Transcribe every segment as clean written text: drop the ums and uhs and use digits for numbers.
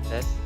Test.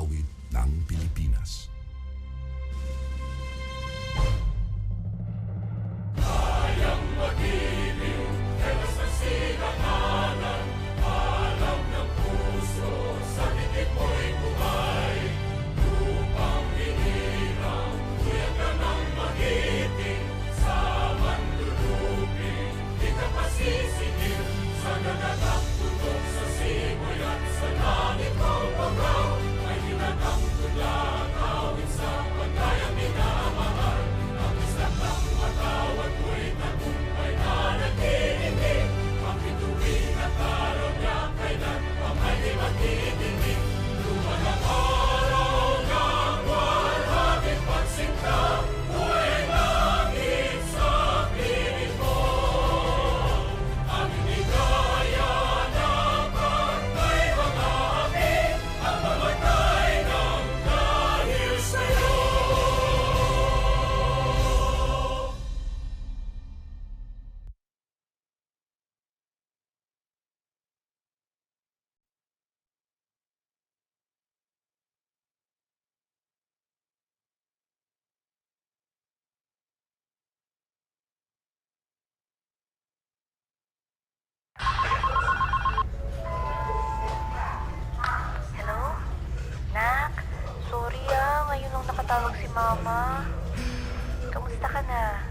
makakawit ng Pilipinas. Kayang magiliw, telas ng sinakanan, alam ng puso, sa dikit mo'y buhay. Lupang hinirang, tuyag ka ng magiting, sa manluluping, di ka pasisingil, sa nagatak tutok sa simoy at sa langit mong pagaw, ay hinatang tulad, awit sa pagkayang minamahal, ang isang ng matawad mo'y tagumpay na nagtitindig, ang bituin at araw niya kailan pa may di magtitindig, luman ang araw ng walhabing pagsinta, buhay langit sa piling mo, ang hindi kaya ng pagkay mga api, ang mamatay ng dahil sa'yo. Hello? Nak? Sorry ngayon lang nakatawag si Mama. Kamusta ka na?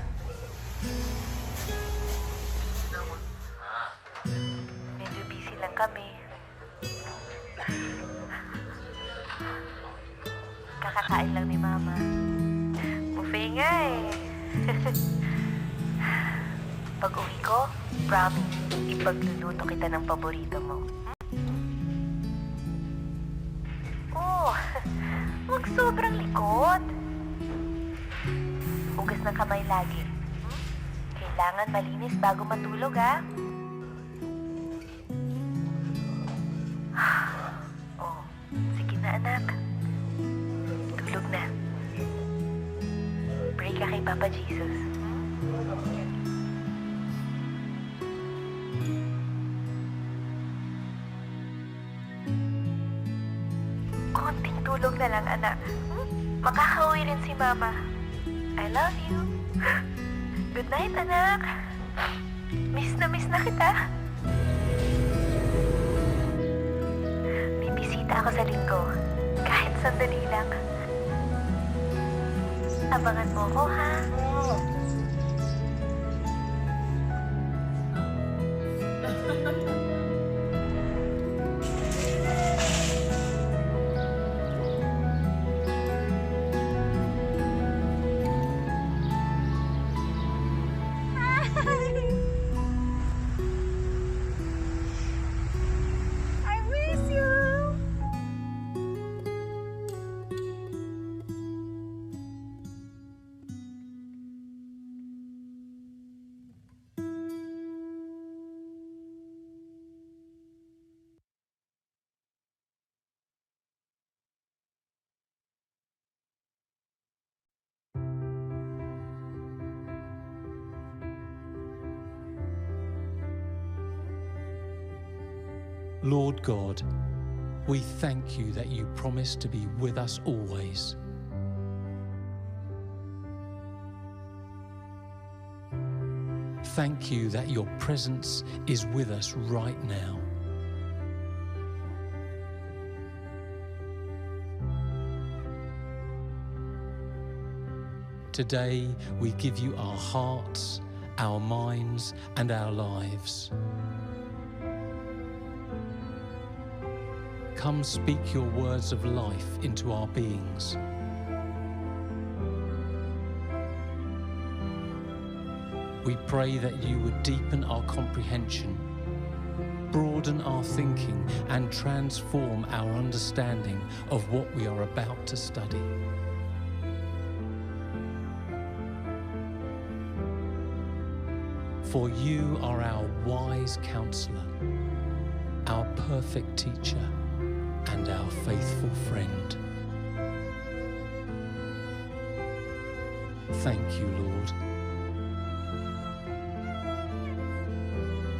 Medyo busy lang kami. Kakakain lang ni Mama. Buffet nga eh. Pag uwi ko, promise, ipagluluto kita ng paborito mo. Oh, wag sobrang likod. Hugas ng kamay lagi. Kailangan malinis bago matulog, ha? Oh, sige na anak. Tulog na. Pray ka kay Papa Jesus. Konting tulog na lang, anak. Makakauwi rin si Mama. I love you. Good night, anak. Miss na kita. May bisita ako sa linggo. Kahit sandali lang. Abangan mo ko, ha? I miss you. Lord God, we thank you that you promise to be with us always. Thank you that your presence is with us right now. Today, we give you our hearts, our minds, and our lives. Come speak your words of life into our beings. We pray that you would deepen our comprehension, broaden our thinking, and transform our understanding of what we are about to study. For you are our wise counselor, our perfect teacher, and our faithful friend. Thank you, Lord.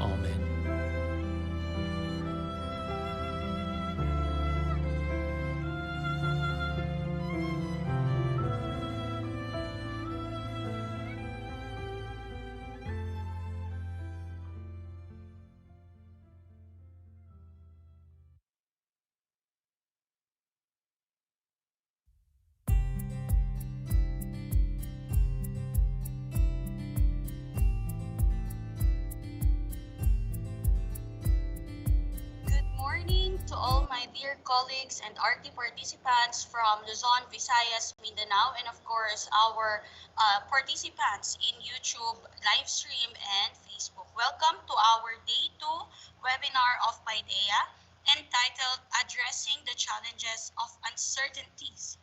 Amen. dear colleagues and RT participants from Luzon, Visayas, Mindanao, and of course our participants in YouTube live stream and Facebook. Welcome to our Day 2 webinar of PAIDEIA entitled Addressing the Challenges of Uncertainties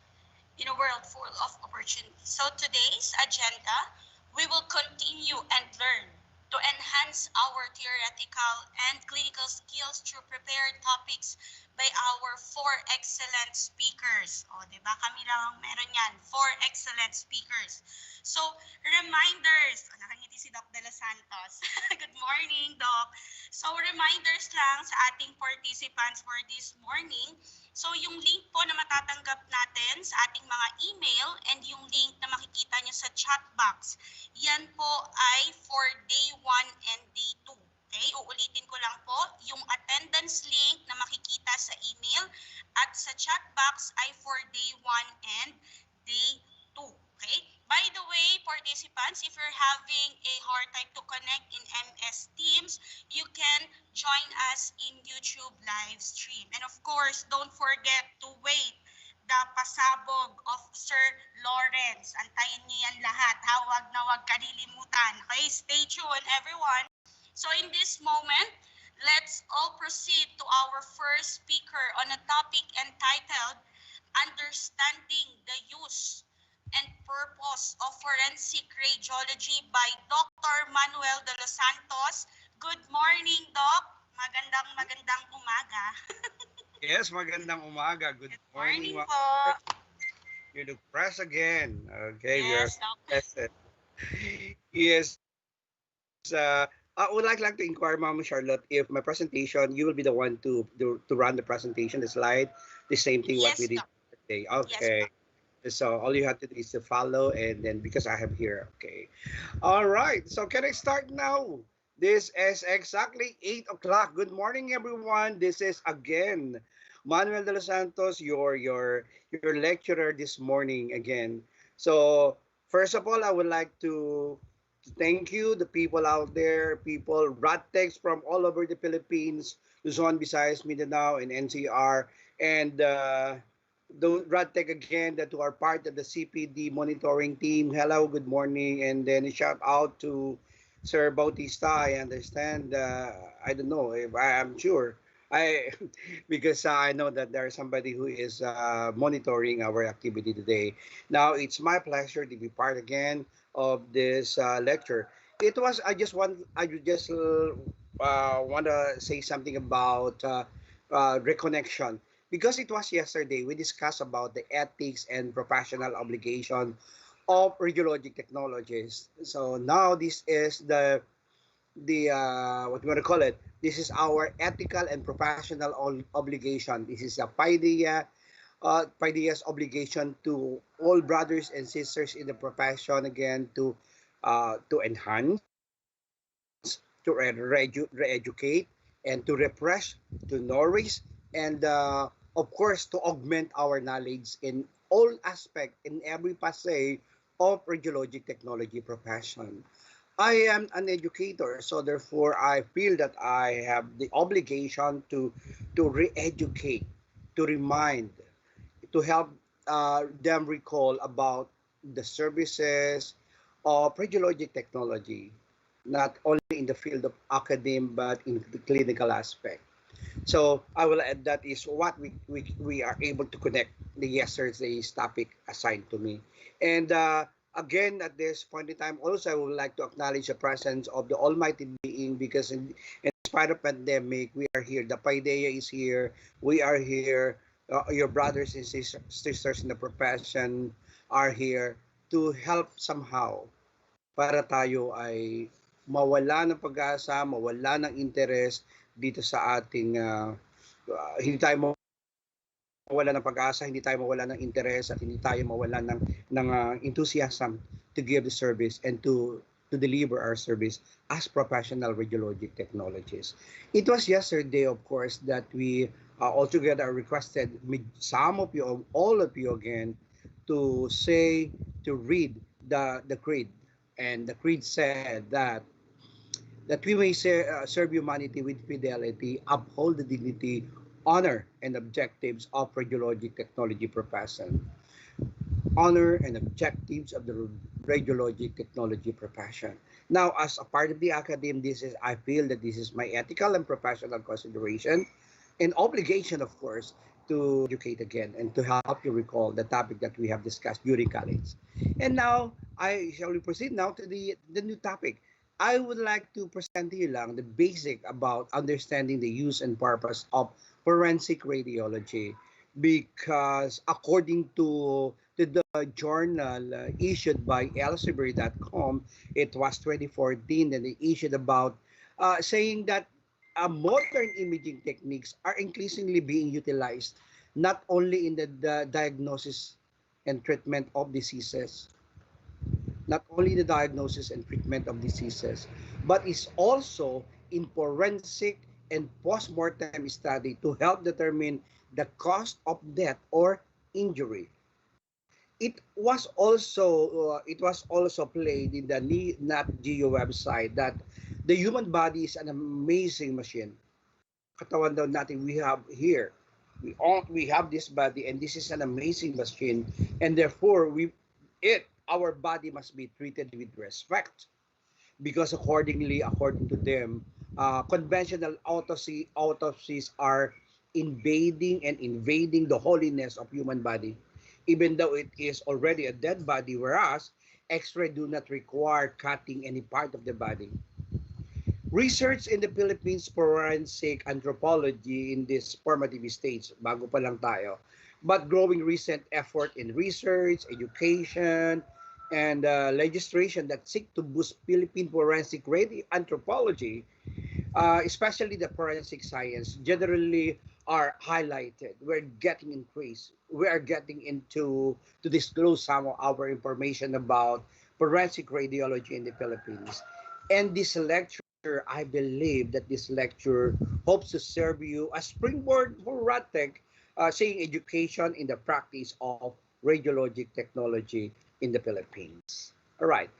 in a World Full of Opportunities. So today's agenda, we will continue and learn to enhance our theoretical and clinical skills through prepared topics by our 4 excellent speakers. O, di ba? Kami lang ang meron yan. 4 excellent speakers. So, reminders. O, nakangiti si Doc De Los Santos. Good morning, Doc. So, reminders lang sa ating participants for this morning. So, yung link po na matatanggap natin sa ating mga email and yung link na makikita nyo sa chat box, yan po ay for day 1 and day 2. Okay, uulitin ko lang po, yung attendance link na makikita sa email at sa chat box ay for day 1 and day 2. Okay? By the way, participants, if you're having a hard time to connect in MS Teams, you can join us in YouTube live stream. And of course, don't forget to wait the pasabog of Sir Lawrence. Antayin niyo yan lahat. Huwag na huwag kalilimutan. Okay, stay tuned everyone. So in this moment, let's all proceed to our first speaker on a topic entitled Understanding the Use and Purpose of Forensic Radiology by Dr. Manuel De Los Santos. Good morning, Doc. Magandang umaga. Yes, magandang umaga. Good morning. Morning po. You look fresh again. Okay, Yes, we are Doc. present. Yes. I would like to inquire, Ma'am Charlotte, if my presentation, you will be the one to run the presentation, the slide, the same thing what Yes, we did Doc. today. Okay. Yes, So all you have to do is to follow, and then because I have here, okay. All right. So can I start now? This is exactly 8 o'clock. Good morning, everyone. This is again Manuel De Los Santos, your lecturer this morning again. So first of all, I would like to thank you, the people out there, people, RADTECs from all over the Philippines, Luzon, Visayas, Mindanao, and NCR, and the RADTEC again that who are part of the CPD monitoring team. Hello, good morning, and then a shout out to Sir Bautista. I understand. I don't know if I'm sure. I because I know that there's somebody who is monitoring our activity today. Now it's my pleasure to be part again of this lecture. It was I just want to say something about reconnection because it was yesterday we discussed about the ethics and professional obligation of radiologic technologies. So now this is the what we want to call it. This is our ethical and professional obligation. This is a PAIDEIA's obligation to all brothers and sisters in the profession again to enhance, to re-educate, and to refresh, to nourish, and of course to augment our knowledge in all aspects, in every facet of radiologic technology profession. I am an educator, so therefore I feel that I have the obligation to re-educate, to remind, to help them recall about the services of radiologic technology, not only in the field of academe but in the clinical aspect. So I will add that is what we are able to connect the yesterday's topic assigned to me. And again, at this point in time, also I would like to acknowledge the presence of the Almighty Being because in spite of pandemic, we are here. The PAIDEIA is here. We are here. Your brothers and sisters in the profession are here to help somehow para tayo ay mawala ng pag-asa, mawala ng interest dito sa ating hindi tayo mawala ng pag-asa, hindi tayo mawala ng interes at hindi tayo mawala ng enthusiasm to give the service and to deliver our service as professional radiologic technologists. It was yesterday, of course, that we altogether requested some of you, all of you again, to read the creed. And the creed said that we may serve humanity with fidelity, uphold the dignity honor and objectives of radiologic technology profession. Honor and objectives of the radiologic technology profession. Now, as a part of the academy, I feel that this is my ethical and professional consideration and obligation, of course, to educate again and to help you recall the topic that we have discussed during college. And now, I shall we proceed now to the new topic. I would like to present to you lang the basic about understanding the use and purpose of forensic radiology because according to the journal issued by elsevier.com, it was 2014 and they issued about saying that modern imaging techniques are increasingly being utilized not only in the diagnosis and treatment of diseases, not only the diagnosis and treatment of diseases, but is also in forensic and post-mortem study to help determine the cause of death or injury. It was also played in the Nat Geo website that the human body is an amazing machine. Katawan daw natin we have here. We have this body and this is an amazing machine and therefore our body must be treated with respect because according to them, conventional autopsies are invading the holiness of human body, even though it is already a dead body, whereas X-ray do not require cutting any part of the body. Research in the Philippines forensic anthropology in this formative stage, bago pa lang tayo, but growing recent effort in research, education, and legislation that seek to boost Philippine forensic anthropology, especially the forensic science, generally are highlighted. We're getting increased. We are getting into to disclose some of our information about forensic radiology in the Philippines. And this lecture, I believe that this lecture hopes to serve you as springboard for RadTech, saying education in the practice of radiologic technology in the Philippines. All right.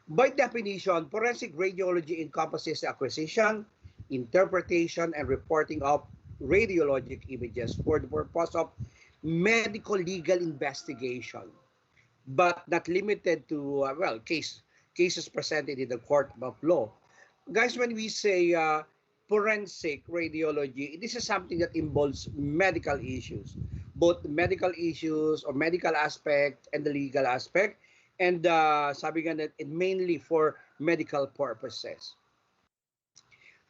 By definition, forensic radiology encompasses the acquisition, interpretation, and reporting of radiologic images for the purpose of medical legal investigation, but not limited to cases presented in the court of law. Guys, when we say forensic radiology, this is something that involves medical issues, both medical issues or medical aspect and the legal aspect, and sabi nga that it mainly for medical purposes.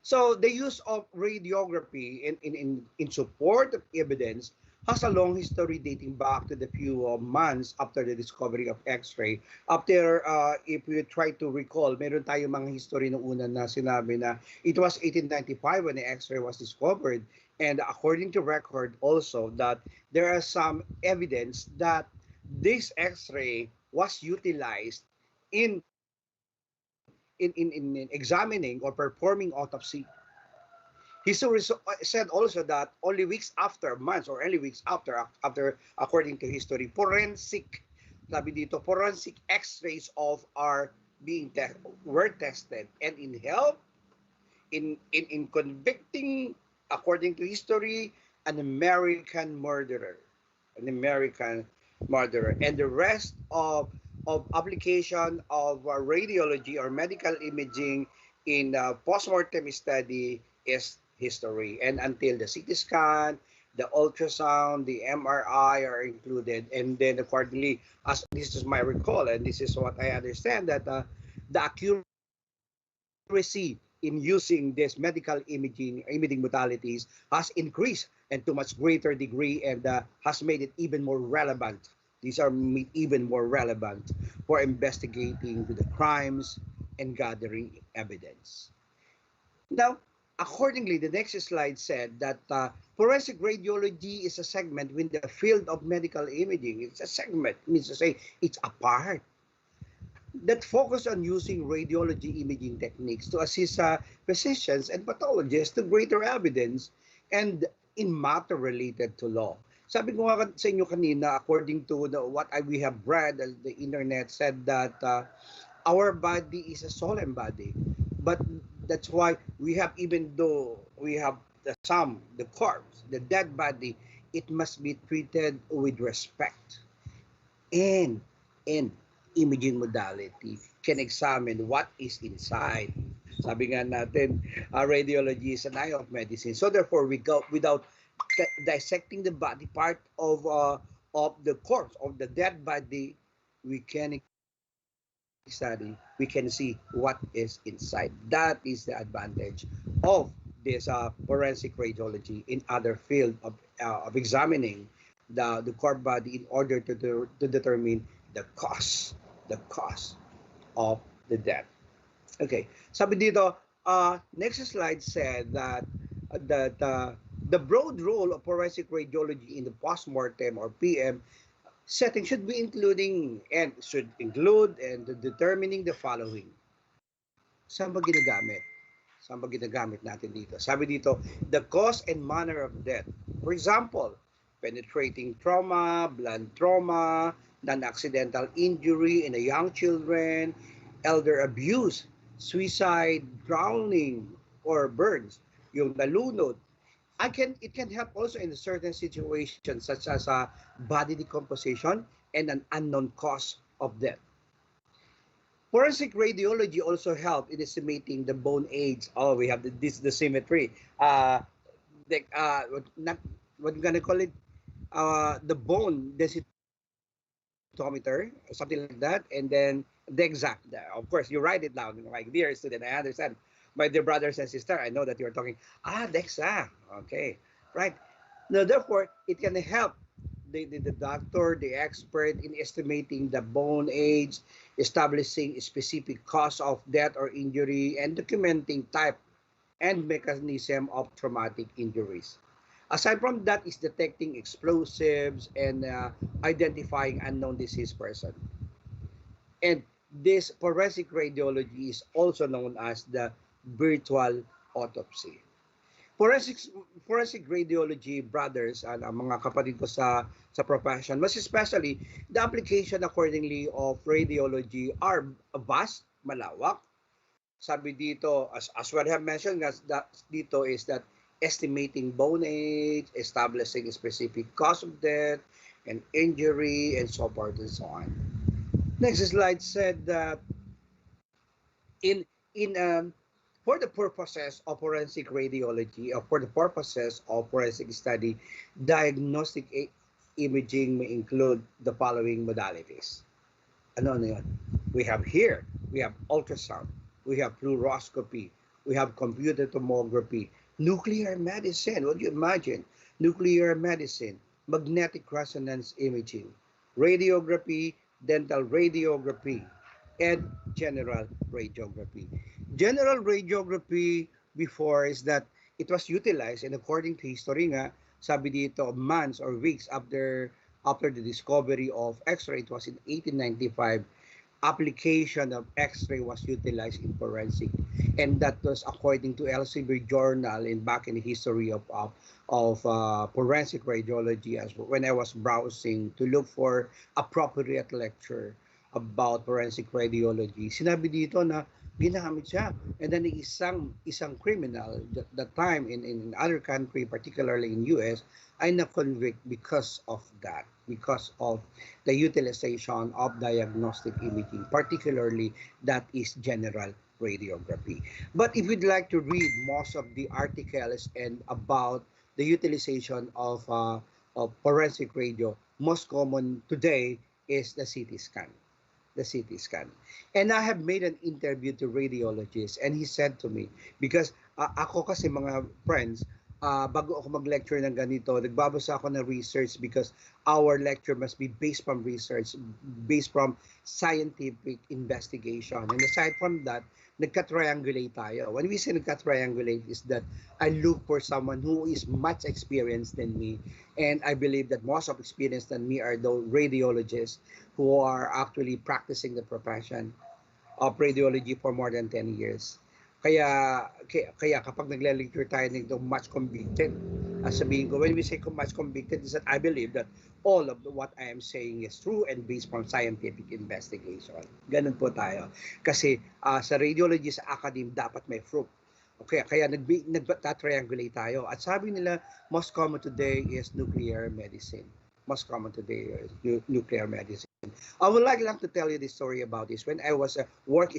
So the use of radiography in support of evidence has a long history dating back to the few months after the discovery of X-ray. After, if you try to recall, meron tayo mga history nung una na sinabi na it was 1895 when the X-ray was discovered. And according to record also that there are some evidence that this X-ray was utilized in in examining or performing autopsy. History said also that only weeks after, months or only weeks after according to history, sabi dito, forensic X-rays of were tested and in help in convicting, according to history, an American murderer, and the rest of application of radiology or medical imaging in post-mortem study is history. And until the CT scan, the ultrasound, the MRI are included. And then accordingly, as this is my recall, and this is what I understand, that the accuracy in using this medical imaging modalities has increased and to much greater degree and has made it even more relevant. These are made even more relevant for investigating the crimes and gathering evidence. Now, accordingly, the next slide said that forensic radiology is a segment within the field of medical imaging. It's a segment, means to say it's a part that focus on using radiology imaging techniques to assist physicians and pathologists to greater evidence and in matter related to law. Sabi ko nga sa inyo kanina, according to what we have read, the internet said that our body is a solemn body. But that's why we have, even though we have the corpse, the dead body, it must be treated with respect. And imaging modality can examine what is inside. Sabi nga natin, radiology is an eye of medicine. So therefore, without dissecting the body part of the corpse, of the dead body, we can study, we can see what is inside. That is the advantage of this forensic radiology in other field of examining the corpse body in order to determine the cause of the death. Okay, sabi dito, next slide said that the broad role of forensic radiology in the postmortem or PM setting should include and determining the following. Saan ba ginagamit? Saan ba ginagamit natin dito? Sabi dito, the cause and manner of death. For example, penetrating trauma, blunt trauma, non-accidental injury in a young children, elder abuse, suicide, drowning, or burns. Yung nalunod, it can help also in certain situations such as body decomposition and an unknown cause of death. Forensic radiology also help in estimating the bone age. Oh, we have the symmetry. Not what we're gonna call it, the bone densitometer, something like that, and then the exact. Of course, you write it down, like dear student. I understand, my dear brothers and sisters. I know that you're talking. The exact. Okay, right. Now, therefore, it can help the doctor, the expert in estimating the bone age, establishing a specific cause of death or injury, and documenting type and mechanism of traumatic injuries. Aside from that is detecting explosives and identifying unknown deceased person. And this forensic radiology is also known as the virtual autopsy. Forensic radiology brothers and mga kapatid ko sa profession, mas especially the application accordingly of radiology are vast, malawak. Sabi dito, as what I have mentioned, dito is that estimating bone age, establishing a specific cause of death and injury, and so forth and so on. Next slide said that in for the purposes of forensic radiology, or for the purposes of forensic study, diagnostic imaging may include the following modalities. Ano yun? We have ultrasound, we have fluoroscopy, we have computer tomography, nuclear medicine. What do you imagine? Nuclear medicine, magnetic resonance imaging, radiography, dental radiography, and general radiography. General radiography before is that it was utilized, and according to history nga, sabi dito, months or weeks after the discovery of X-ray, it was in 1895, application of X-ray was utilized in forensic, and that was according to Elsevier Journal in back in the history of forensic radiology. As when I was browsing to look for appropriate lecture about forensic radiology, sinabi dito na ginamit siya, and then isang criminal that time in other country, particularly in US, ay na-convict because of that, because of the utilization of diagnostic imaging, particularly that is general radiography. But if you'd like to read most of the articles and about the utilization of forensic radio, most common today is the CT scan. And I have made an interview to radiologist, and he said to me, because ako kasi mga friends, bago ako mag-lecture ng ganito, nagbabasa ako ng research because our lecture must be based from research, based from scientific investigation. And aside from that, nagka-triangulate tayo. When we say nagka-triangulate is that I look for someone who is much experienced than me, and I believe that most of experienced than me are those radiologists who are actually practicing the profession of radiology for more than 10 years. Kaya kapag nagle-lecture tayo nito much convicted, sabihin ko, when we say much convicted, is that I believe that all of what I am saying is true and based from scientific investigation. Ganun po tayo. Kasi sa radiology sa academe, dapat may proof. kaya nagta-triangulate tayo. At sabi nila, most common today is nuclear medicine. Most common today is nuclear medicine. I would like lang to tell you the story about this. When I was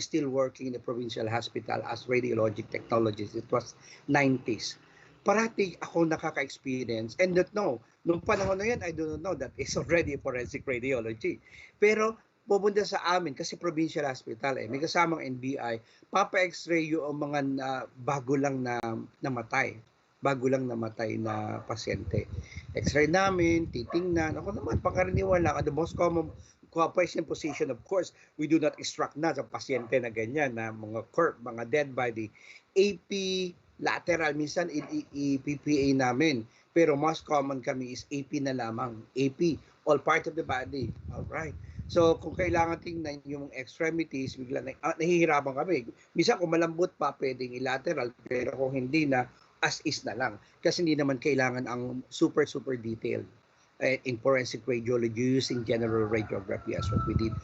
still working in the provincial hospital as radiologic technologist, it was 90s. Parati ako nakaka-experience and don't know. Nung panahon na yan, I don't know that is already forensic radiology. Pero pupunta sa amin kasi provincial hospital may kasamang NBI, papa-x-ray yung mga bago lang na namatay na pasyente. X-ray namin, titingnan. Ako naman, pangkaraniwala, the most common patient position, of course, we do not extract na sa pasyente na ganyan, na mga corpse, mga dead body. AP, lateral, minsan i-PPA namin. Pero most common kami is AP na lamang. AP, all part of the body. All right. So, kung kailangan tingnan yung extremities, bigla nahihirapan kami. Minsan, kung malambot pa, pwedeng i-lateral. Pero kung hindi na, as is na lang. Kasi hindi naman kailangan ang super detailed in forensic radiology using general radiography as what we did.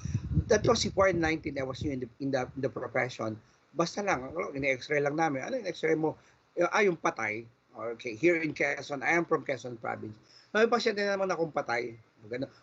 That was before 19, I was new in the profession. Basta lang, in-x-ray lang namin. Ano yung x-ray mo? Yung patay. Okay, here in Quezon, I am from Quezon province. May pasyente naman akong patay.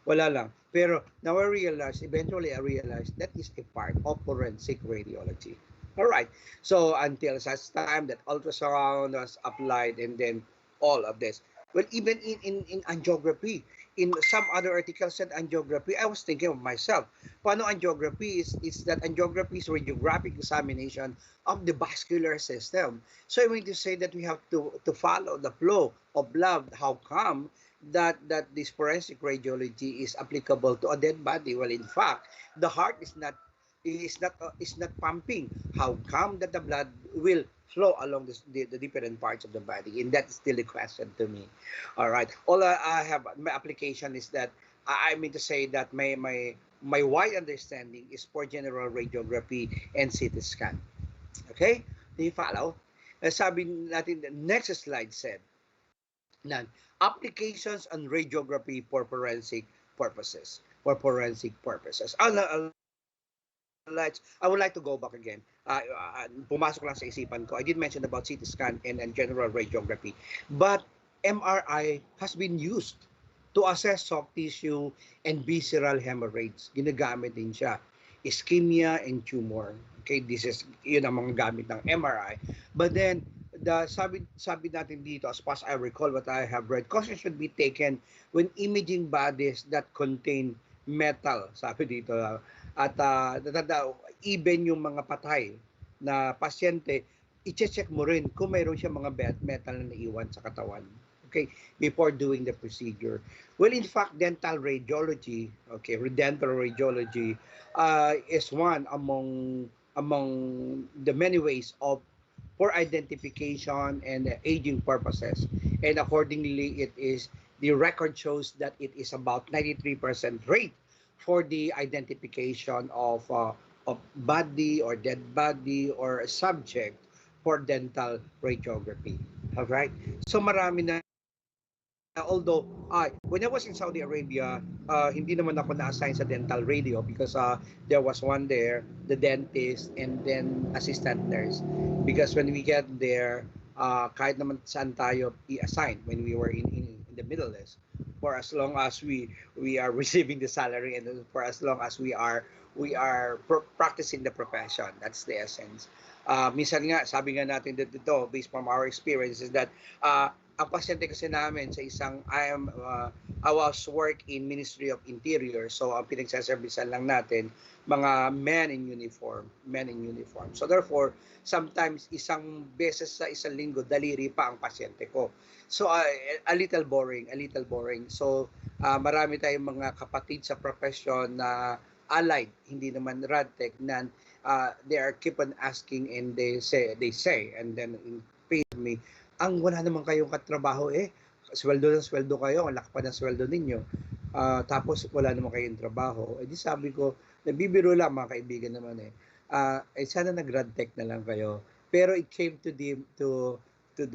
Wala lang. Pero now eventually I realized that is a part of forensic radiology. All right. So until such time that ultrasound was applied and then all of this. Well, even in angiography, in some other articles said angiography, I was thinking of myself. Paano angiography is that angiography is radiographic examination of the vascular system. So I mean to say that we have to follow the flow of blood. How come that this forensic radiology is applicable to a dead body? Well, in fact, the heart is not pumping. How come that the blood will flow along the different parts of the body? And that's still a question to me. All right. All I have, my application is that I mean to say that my wide understanding is for general radiography and CT scan. Okay? Do you follow? Sabi natin, the next slide said, applications on radiography for forensic purposes. I would like to go back again. Pumasok lang sa isipan ko. I did mention about CT scan and general radiography. But MRI has been used to assess soft tissue and visceral hemorrhage. Ginagamit din siya. Ischemia and tumor. Okay, yun ang mga gamit ng MRI. But then, sabi natin dito, as far as I recall what I have read, caution should be taken when imaging bodies that contain metal, sabi dito. At even yung mga patay na pasyente, i-check mo rin kung mayroon siya mga metal na naiwan sa katawan. Okay, before doing the procedure. Well, in fact, dental radiology, dental radiology is one among the many ways for identification and aging purposes. And accordingly, the record shows that it is about 93% rate for the identification of body or dead body or a subject for dental radiography. All right? So marami na. Although, when I was in Saudi Arabia, hindi naman ako na-assign sa dental radio because there was one there, the dentist, and then assistant nurse. Because when we get there, kahit naman saan tayo i-assign when we were in the Middle East, for as long as we are receiving the salary and for as long as we are practicing the profession. That's the essence. Minsan nga, sabi nga natin dito, based from our experience, is that ang pasyente kasi namin sa I was work in Ministry of Interior, so ang pinagsaservisan lang natin mga men in uniform. So therefore, sometimes isang beses sa isang linggo daliri pa ang pasyente ko. So a little boring. So marami tayong mga kapatid sa profession na allied, hindi naman radtech, na they are keep on asking and they say and then in pay me, ang wala naman kayong katrabaho sweldo kayo, ang laki pa ng sweldo ninyo. Tapos wala naman kayong trabaho. Di sabi ko, nabibiro lang mga kaibigan naman sana nag-radtech na lang kayo. Pero it came to the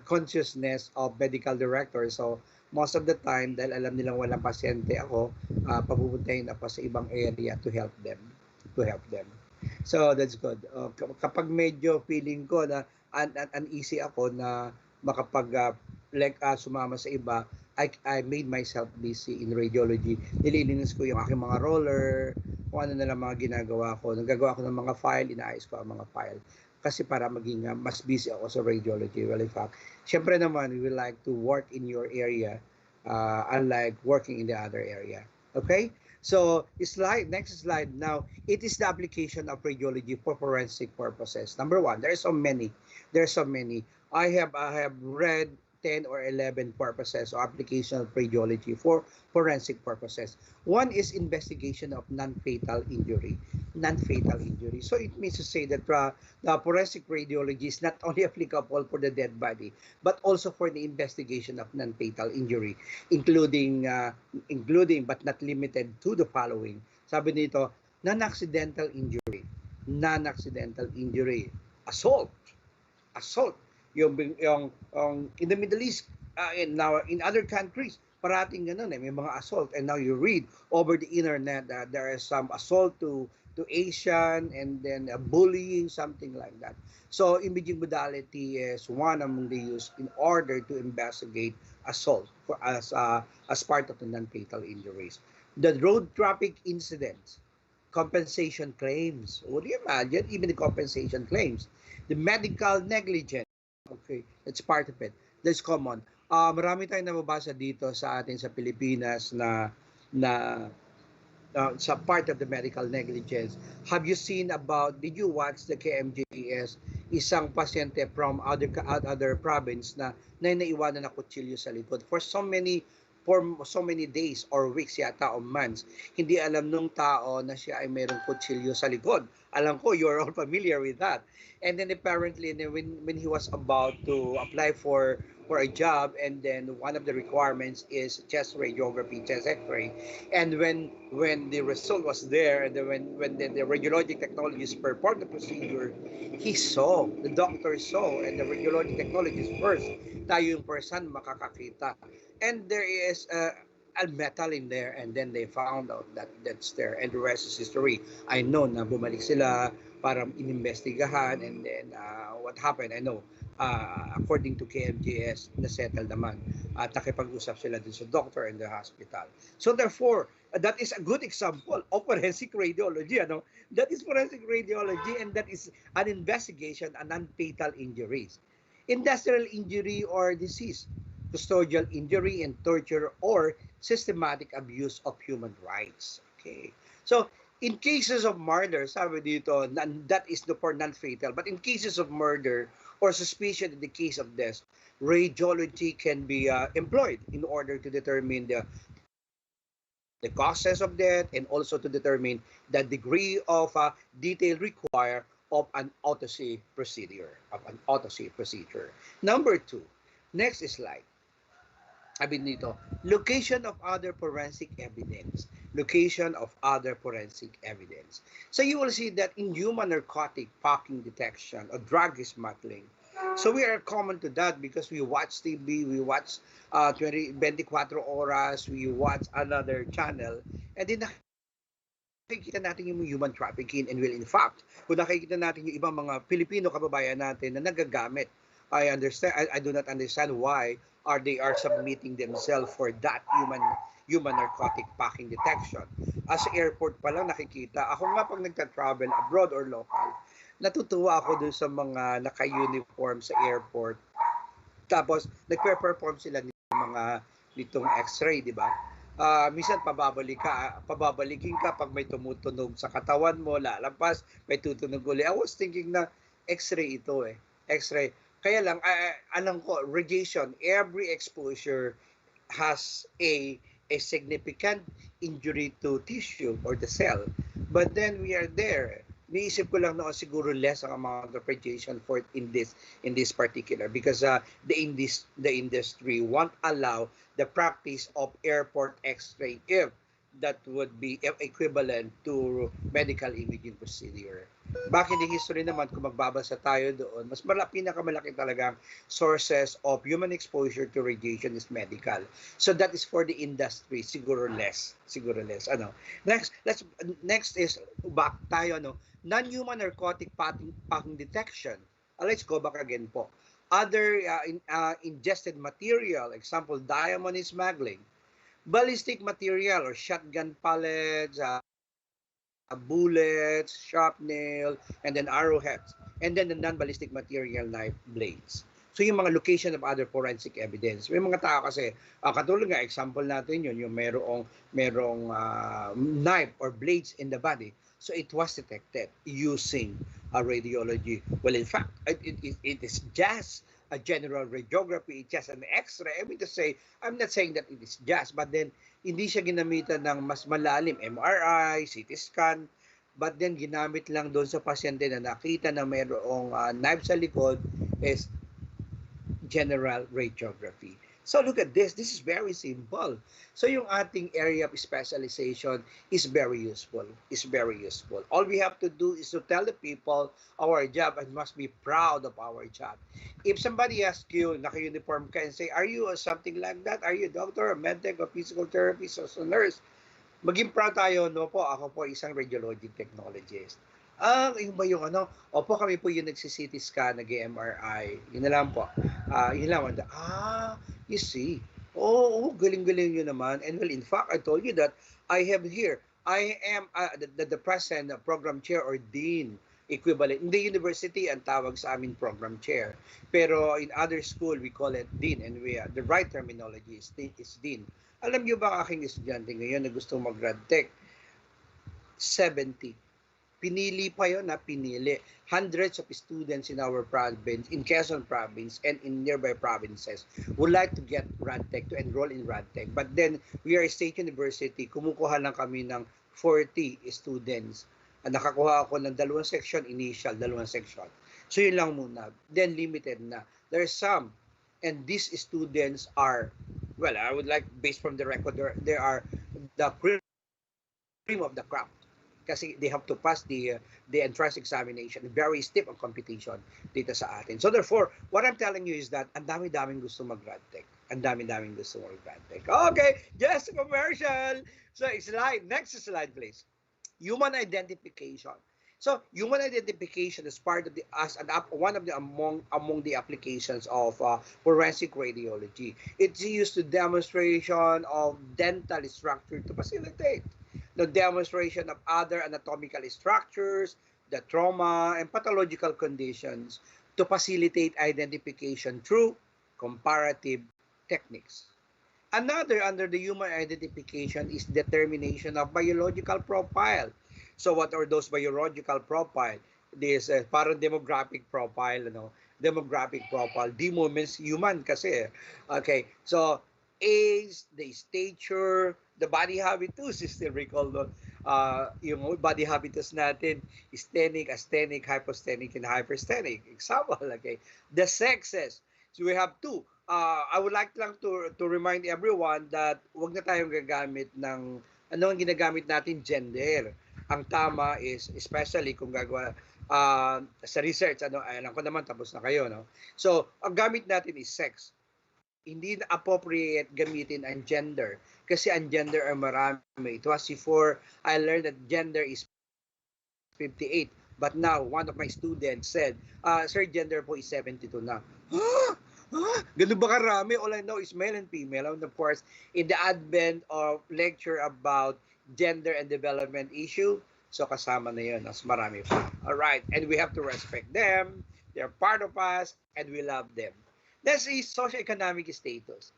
consciousness of medical director. So most of the time, dahil alam nilang walang pasyente ako, papupuntahin ako sa ibang area to help them. So that's good. Kapag medyo feeling ko na uneasy ako na makapag sumama sa iba. I made myself busy in radiology. Nililinis ko yung aking mga roller, kung ano na lang mga ginagawa ko. Nagagawa ko ng mga file, inaayos ko ang mga file. Kasi para maging mas busy ako sa radiology. Well, in fact, syempre naman, we would like to work in your area unlike working in the other area. Okay? So, next slide. Now, it is the application of radiology for forensic purposes. Number one, there are so many. I have read 10 or 11 purposes or application of radiology for forensic purposes. One is investigation of non-fatal injury. So it means to say that the forensic radiology is not only applicable for the dead body, but also for the investigation of non-fatal injury, including but not limited to the following. Sabi nito, non-accidental injury, assault, yung in the Middle East, in other countries, parating ganun may mga assault, and now you read over the internet that there is some assault to Asian, and then bullying, something like that. So imaging modality is one among the use in order to investigate assault as part of the non-fatal injuries. The road traffic incidents, compensation claims. Would you imagine even the compensation claims? The medical negligence. Okay, it's part of it. That's common. Marami tayong nababasa dito sa atin sa Pilipinas na sa part of the medical negligence. Did you watch the KMJS, isang pasyente from other province na naiwanan na kutsilyo sa likod for so many days or weeks yata or months. Hindi alam nung tao na siya ay mayroong kutsilyo sa likod. Alam ko, you're all familiar with that. And then apparently, when he was about to apply for a job, and then one of the requirements is chest radiography, chest X-ray, and when the result was there, and then when the radiologic technologist performed the procedure, the doctor saw, and the radiologic technologist first, tayo yung person makakakita, and there is a metal in there, and then they found out that that's there, and the rest is history. I know na bumalik sila para inimbestigahan, and then what happened, I know, according to KMJS, na-settle naman at nakipag-usap sila din sa doctor and the hospital. So therefore, that is a good example of forensic radiology. That is forensic radiology, and that is an investigation on non-fatal injuries. Industrial injury or disease, custodial injury and torture, or systematic abuse of human rights. Okay. So, in cases of murder, sabi dito, that is for non-fatal, but in cases of murder or suspicion in the case of death, radiology can be employed in order to determine the causes of death, and also to determine the degree of detail required of an autopsy procedure. Number two, next slide. Sabi nito, location of other forensic evidence. So you will see that in human narcotic packing detection or drug smuggling, so we are common to that because we watch TV, we watch 24 oras, we watch another channel, and then nakikita natin yung human trafficking, and in fact, kung nakikita natin yung ibang mga Pilipino kababayan natin na nagagamit, I do not understand why they are submitting themselves for that human narcotic packing detection. As airport pa lang nakikita. Ako nga pag nagta-travel abroad or local, natutuwa ako dun sa mga naka-uniform sa airport. Tapos nagpe-perform sila nitong X-ray, di ba? Minsan pababalikin ka pag may tumutunog sa katawan mo, lalampas, may tutunog uli. I was thinking na X-ray ito X-ray. Kaya lang, alam ko, radiation, every exposure has a significant injury to tissue or the cell. But then we are there. Niisip ko lang siguro less ang amount of radiation for in this particular, because the industry won't allow the practice of airport X-ray if that would be equivalent to medical imaging procedure. Back in the history naman, kung magbabasa tayo doon, pinakamalaki talagang sources of human exposure to radiation is medical. So that is for the industry, siguro less. Next is back tayo, non-human narcotic packing detection. Let's go back again po. Other ingested material, example, diamond smuggling, ballistic material or shotgun pellets, bullets, shrapnel, and then arrowheads, and then the non-ballistic material knife blades. So yung mga location of other forensic evidence. May mga tao kasi, katulad nga, example natin yun, yung merong knife or blades in the body. So it was detected using radiology. Well, in fact, it is just a general radiography, it's just an X-ray. I mean to say, I'm not saying that it is just, but then hindi siya ginamitan ng mas malalim, MRI, CT scan, but then ginamit lang doon sa pasyente na nakita na mayroong knife sa likod is general radiography. So look at this. This is very simple. So yung ating area of specialization is very useful. Is very useful. All we have to do is to tell the people our job and must be proud of our job. If somebody asks you, naka-uniform ka and say, are you something like that? Are you a doctor, a medtech, a physical therapist, or a nurse? Maging proud tayo, no po, ako po isang radiologic technologist. Yung ba yung ano? Opo, kami po yung nagsi-CT scan, nag-MRI. Yun na lang po. Yun lang. You see. Oh, galing-galing yun naman. And well, in fact, I told you that I have here, I am the present program chair or dean equivalent. In the university, ang tawag sa amin program chair. Pero in other school, we call it dean. And the right terminology is dean. Alam niyo ba aking estudyante ngayon na gusto mag-grad tech? 70. Pinili pa yun na pinili. Hundreds of students in our province, in Quezon province, and in nearby provinces would like to get RadTech, to enroll in RadTech. But then, we are a state university, kumukuha lang kami ng 40 students. Nakakuha ako ng 2 section, initial, 2 section. So yun lang muna. Then limited na. There are some, and these students are, well, I would like, based from the record, there are the cream of the crop. Kasi they have to pass the entrance examination. Very steep ang competition dito sa atin. So therefore, what I'm telling you is that ang dami-daming gusto mag-RadTech. Ang dami-daming gusto mag-RadTech. Okay, just a commercial. So next slide please. Human identification. So human identification is part of one of the among the applications of forensic radiology. It's used to demonstration of dental structure to facilitate the demonstration of other anatomical structures, the trauma, and pathological conditions to facilitate identification through comparative techniques. Another under the human identification is determination of biological profile. So what are those biological profile? This parang demographic profile, demographic profile. Demo means human kasi. Okay, so age, the stature, the body habitus, still recall yung body habitus natin, sthenic, asthenic, hyposthenic, and hypersthenic. Example, okay. The sexes. So we have 2. I would like lang to remind everyone that wag na tayong gagamit ng ano ang ginagamit natin, gender. Ang tama is, especially kung gagawa sa research, alam ko naman tapos na kayo, no? So, ang gamit natin is sex. Hindi na appropriate gamitin ang gender kasi ang gender ay marami. It was before I learned that gender is 58. But now, one of my students said, sir, gender po is 72 na. Ganun ba karami? All I know is male and female. And of course, in the advent of lecture about gender and development issue, so kasama na yun, mas marami pa. Alright, and we have to respect them. They're part of us, and we love them. That's the socioeconomic status.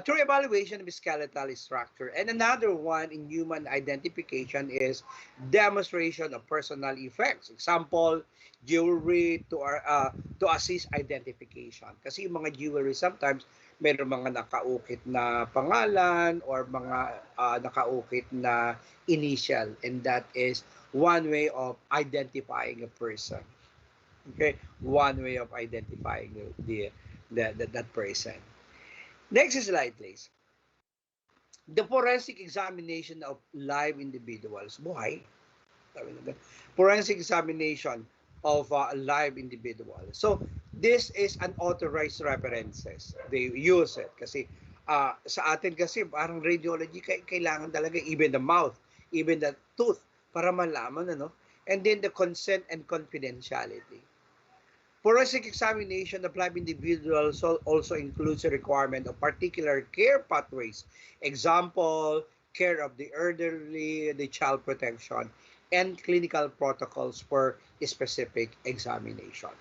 Through evaluation of skeletal structure. And another one in human identification is demonstration of personal effects. Example, jewelry to assist identification. Kasi yung mga jewelry sometimes mayroong mga nakaukit na pangalan or mga nakaukit na initial, and that is one way of identifying a person. Okay, one way of identifying that person. Next slide, please. The forensic examination of live individuals. Buhay. Forensic examination of live individuals. So, this is unauthorized references. They use it kasi sa atin kasi parang radiology kailangan talaga even the mouth, even the tooth para malaman, ano? And then the consent and confidentiality. Forensic examination of live individuals also includes a requirement of particular care pathways. Example, care of the elderly, the child protection, and clinical protocols for specific examination.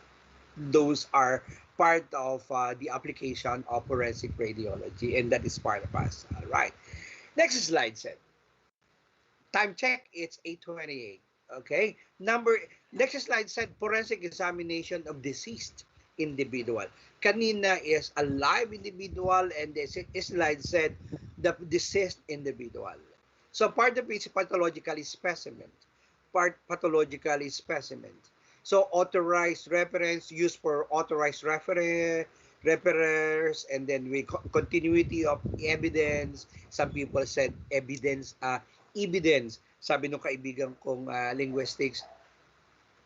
Those are part of the application of forensic radiology, and that is part of us. All right. Next slide, set. Time check, it's 8:28. Okay. Next slide said forensic examination of deceased individual. Kanina is a live individual, and this slide said the deceased individual. So part of it is pathologically specimen. Part pathologically specimen. So authorized reference used for authorized referers, and then we continuity of evidence. Some people said evidence. Sabi nung kaibigan kong linguistics,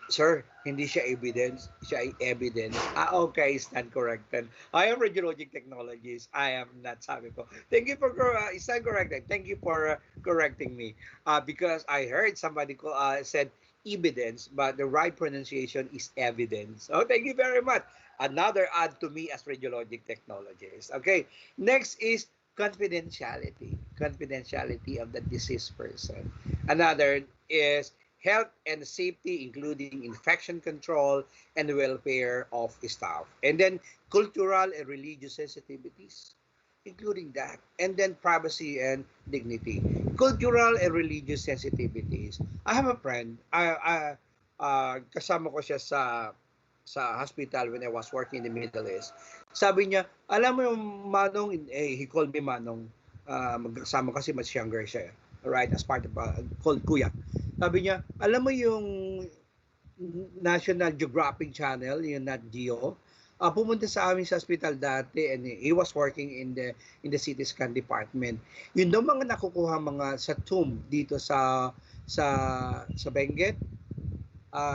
sir, hindi siya evidence, siya ay evidence. Okay, stand corrected. I am radiologic technologist. I am not, sabi ko. Thank you for stand corrected. Thank you for correcting me. Because I heard somebody said evidence, but the right pronunciation is evidence. So thank you very much. Another add to me as radiologic technologist. Okay, next is confidentiality. Confidentiality of the deceased person. Another is health and safety, including infection control and welfare of staff. And then cultural and religious sensitivities, including that. And then privacy and dignity. Cultural and religious sensitivities. I have a friend, kasama ko siya sa hospital when I was working in the Middle East. Sabi niya, alam mo yung Manong, he called me Manong, magkasama kasi mas younger siya. Right, as part of called Kuya. Sabi niya, alam mo yung National Geographic Channel, yung Nat Geo, pumunta sa amin sa hospital dati, and he was working in the CT scan department. Yun daw mga nakukuha mga sa tomb dito sa Benguet,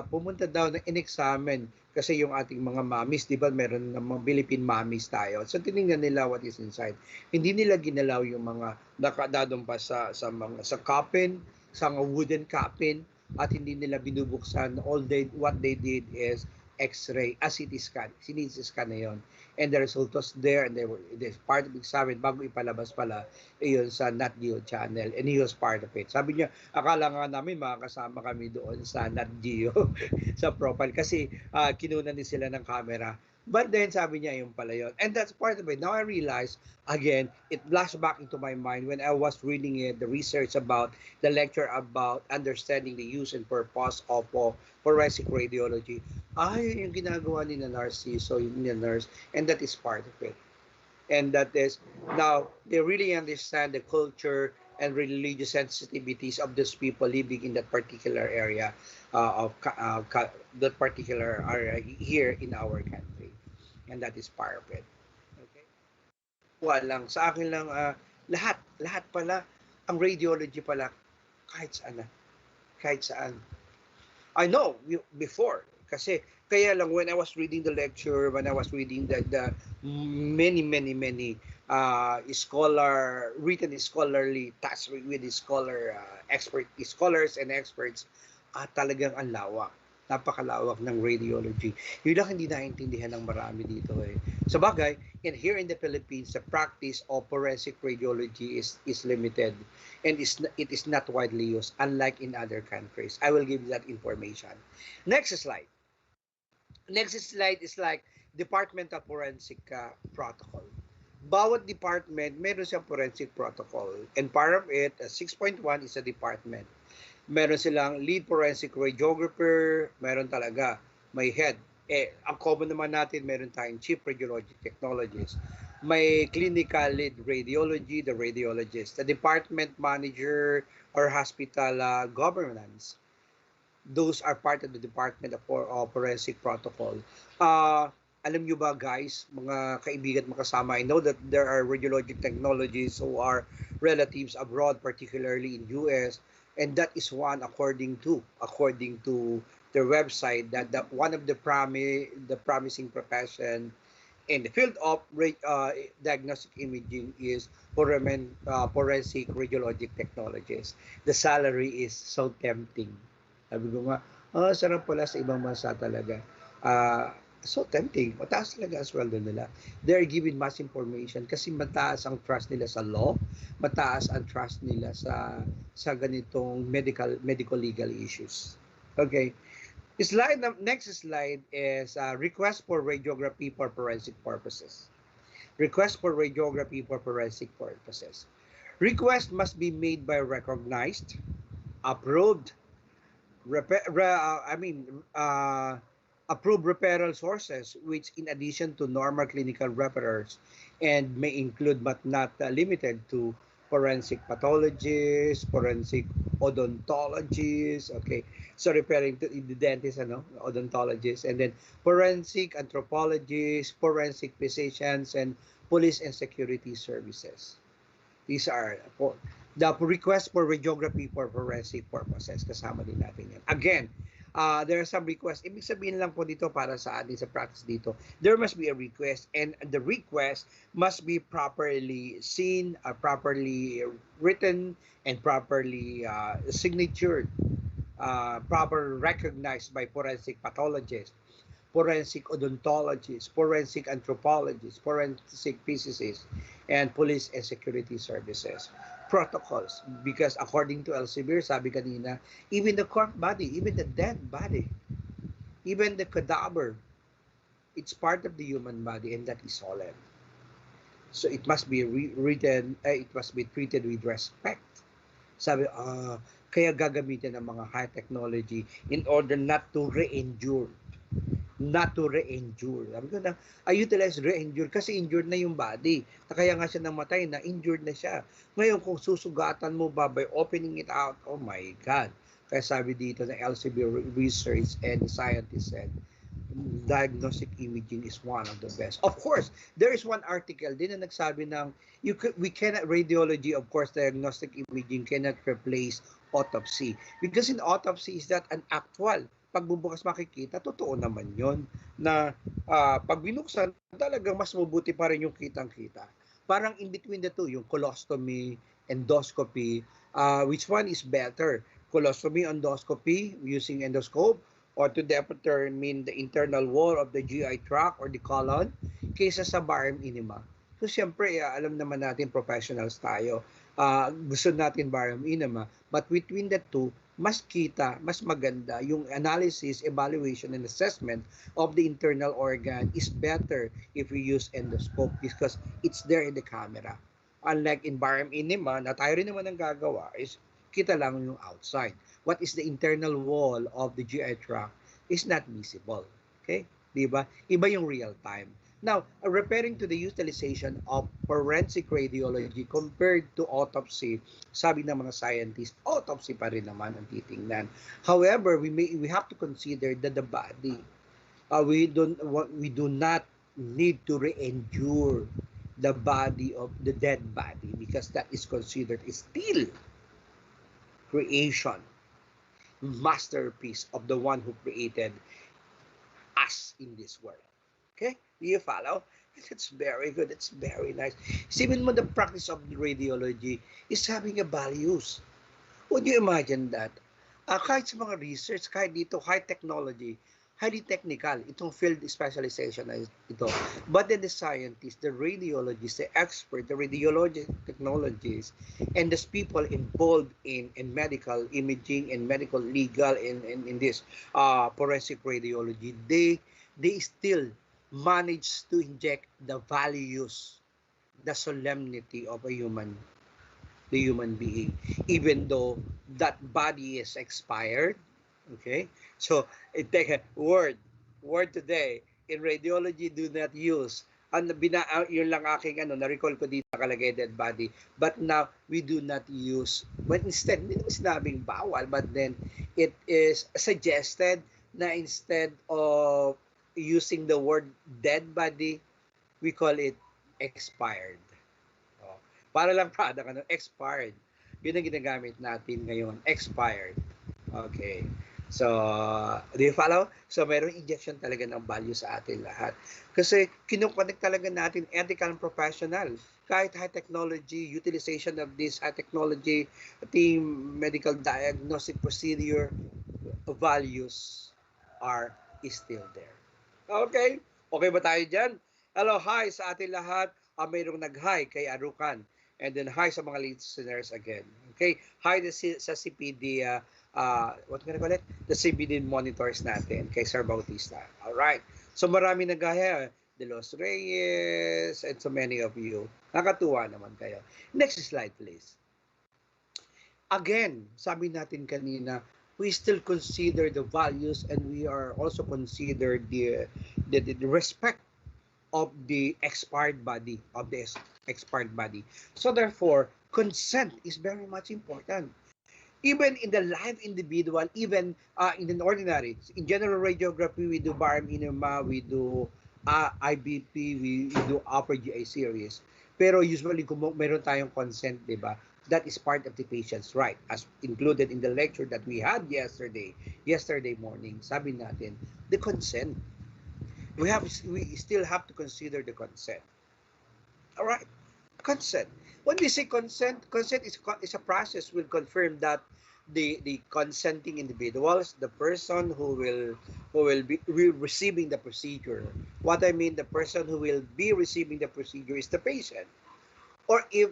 pumunta daw na in-examine kasi yung ating mga mommies, di ba meron ng mga Philippine mommies tayo. So tinignan nila what is inside. Hindi nila ginalaw yung mga nakadadong pa sa coffin, sa mga wooden coffin, at hindi nila binubuksan. What they did is X-ray, CT scan. CT scan na yun. And the result was there, and they were part of the examen bago ipalabas pala yun sa Nat Geo channel, and he was part of it. Sabi niya, akala nga namin makakasama kami doon sa Nat Geo sa profile kasi kinunan din sila ng camera. But then sabi niya yung pala yun. And that's part of it. Now I realize, again, it flashed back into my mind when I was reading the research about the lecture about understanding the use and purpose of forensic radiology. Yung ginagawa ni na nurse, so yung nurse, and that is part of it. And that is, now, they really understand the culture and religious sensitivities of those people living in that particular area that particular area here in our country. And that is part of it. Okay? Walang, sa akin lang, lahat pala, ang radiology pala, kahit saan. I know, before, kasi, kaya lang, when I was reading the lecture, when I was reading the many written scholarly tasks with the scholars and experts, talagang ang lawak. Napakalawak ng radiology. Yun lang hindi naintindihan ng marami dito eh. Sa bagay, here in the Philippines, the practice of forensic radiology is limited, and it is not widely used, unlike in other countries. I will give you that information. Next slide. Next slide is like Department of Forensic Protocol. Bawat department, meron siyang forensic protocol. And part of it, 6.1 is a department. Meron silang lead forensic radiographer, meron talaga, may head. Ang common naman natin, meron tayong chief radiologic technologist. May clinical lead radiology, the radiologist. The department manager or hospital governance. Those are part of the Department of Forensic Protocol. Alam nyo ba guys, mga kaibigan makasama, I know that there are radiologic technologists who are relatives abroad, particularly in US, and that is one according to their website that one of the promising profession in the field of diagnostic imaging is forensic radiologic technologists. The salary is so tempting. Sabi ko nga, sarap pala sa ibang bansa talaga. So tempting. Mataas talaga ang sweldo nila. They're given mass information kasi mataas ang trust nila sa law, mataas ang trust nila sa ganitong medical legal issues. Okay. Next slide is request for radiography for forensic purposes. Request for radiography for forensic purposes. Request must be made by recognized, approved, approved referral sources, which in addition to normal clinical referrals and may include but not limited to forensic pathologists, forensic odontologists, okay, so referring to the dentist, odontologists, and then forensic anthropologists, forensic physicians, and police and security services. These are for the request for radiography for forensic purposes. Kasama din natin yan. Again, there are some requests. Ibig sabihin lang po dito para sa atin sa practice dito, there must be a request and the request must be properly seen, properly written, and properly signatured, proper recognized by forensic pathologists, forensic odontologists, forensic anthropologists, forensic physicists, and police and security services. Protocols, because according to Elsevier, sabi kanina, even the corpse body, even the dead body, even the cadaver, it's part of the human body and that is solemn. So it must be written, it must be treated with respect. Sabi, kaya gagamitin ng mga high technology in order not to re-injure. Sabi ko na, I utilize re-injure kasi injured na yung body. Kaya nga siya namatay na, injured na siya. Ngayon, kung susugatan mo ba by opening it out, oh my God. Kaya sabi dito na Elsevier research and scientists said, diagnostic imaging is one of the best. Of course, there is one article din na nagsabi ng, we cannot, radiology, of course, diagnostic imaging cannot replace autopsy. Because in autopsy, is that an actual pagbubukas makikita, totoo naman yon na pag binuksan, talagang mas mabuti pa rin yung kitang-kita. Parang in between the two, yung colostomy, endoscopy, which one is better? Colostomy, endoscopy, using endoscope, or to determine the internal wall of the GI tract or the colon, kaysa sa barium enema. So, siyempre, alam naman natin, professionals tayo. Gusto natin barium enema, but between the two, mas kita, mas maganda yung analysis, evaluation, and assessment of the internal organ is better if we use endoscope because it's there in the camera. Unlike in barium enema, na tayo rin naman ang gagawa, is kita lang yung outside. What is the internal wall of the GI tract is not visible. Okay? Diba? Iba yung real time. Now, referring to the utilization of forensic radiology compared to autopsy, sabi ng mga scientists, autopsy pa rin naman ang titingnan. However, we have to consider that the body, we do not need to re-endure the body of the dead body because that is considered still creation, masterpiece of the one who created us in this world. Okay? Do you follow? It's very good. It's very nice. Even mo the practice of radiology is having a values. Would you imagine that? Kahit sa mga research, kahit dito, high technology, highly technical, itong field specialization na ito. But then the scientists, the radiologists, the expert, the radiologic technologists, and those people involved in medical imaging and medical legal in this forensic radiology, they still manage to inject the values, the solemnity of the human being, even though that body is expired. Okay, so take a word today in radiology, do not use. Yun lang aking na-recall ko dito nakalagay dead body. But now we do not use. But instead, hindi naman sinabing bawal, but then it is suggested na instead of using the word dead body, we call it expired. Para lang product, expired. Yun ang ginagamit natin ngayon, expired. Okay. So, do you follow? So, mayroong injection talaga ng value sa atin lahat. Kasi, kinukonek talaga natin ethical and professional. Kahit high technology, utilization of this high technology, team medical diagnostic procedure, values is still there. Okay? Okay ba tayo dyan? Hello, hi sa ating lahat. Mayroong nag-hi kay Arukan. And then hi sa mga listeners again. Okay? Hi sa CPD, what can I call it? The CPD monitors natin kay Sir Bautista. Alright. So marami nag-hi. De Los Reyes and so many of you. Nakatuwa naman kayo. Next slide, please. Again, sabi natin kanina, we still consider the values and we are also consider the respect of the expired body, So therefore, consent is very much important. Even in the live individual, even in an ordinary, in general radiography, we do Barham Inuma, we do IBP, we do upper GI series. Pero usually, kung meron tayong consent, di ba? That is part of the patient's right, as included in the lecture that we had yesterday morning. Sabi natin, the consent. We still have to consider the consent. All right, consent. When we say consent is a process will confirm that the consenting individuals, the person who will be receiving the procedure. What I mean, the person who will be receiving the procedure is the patient. Or if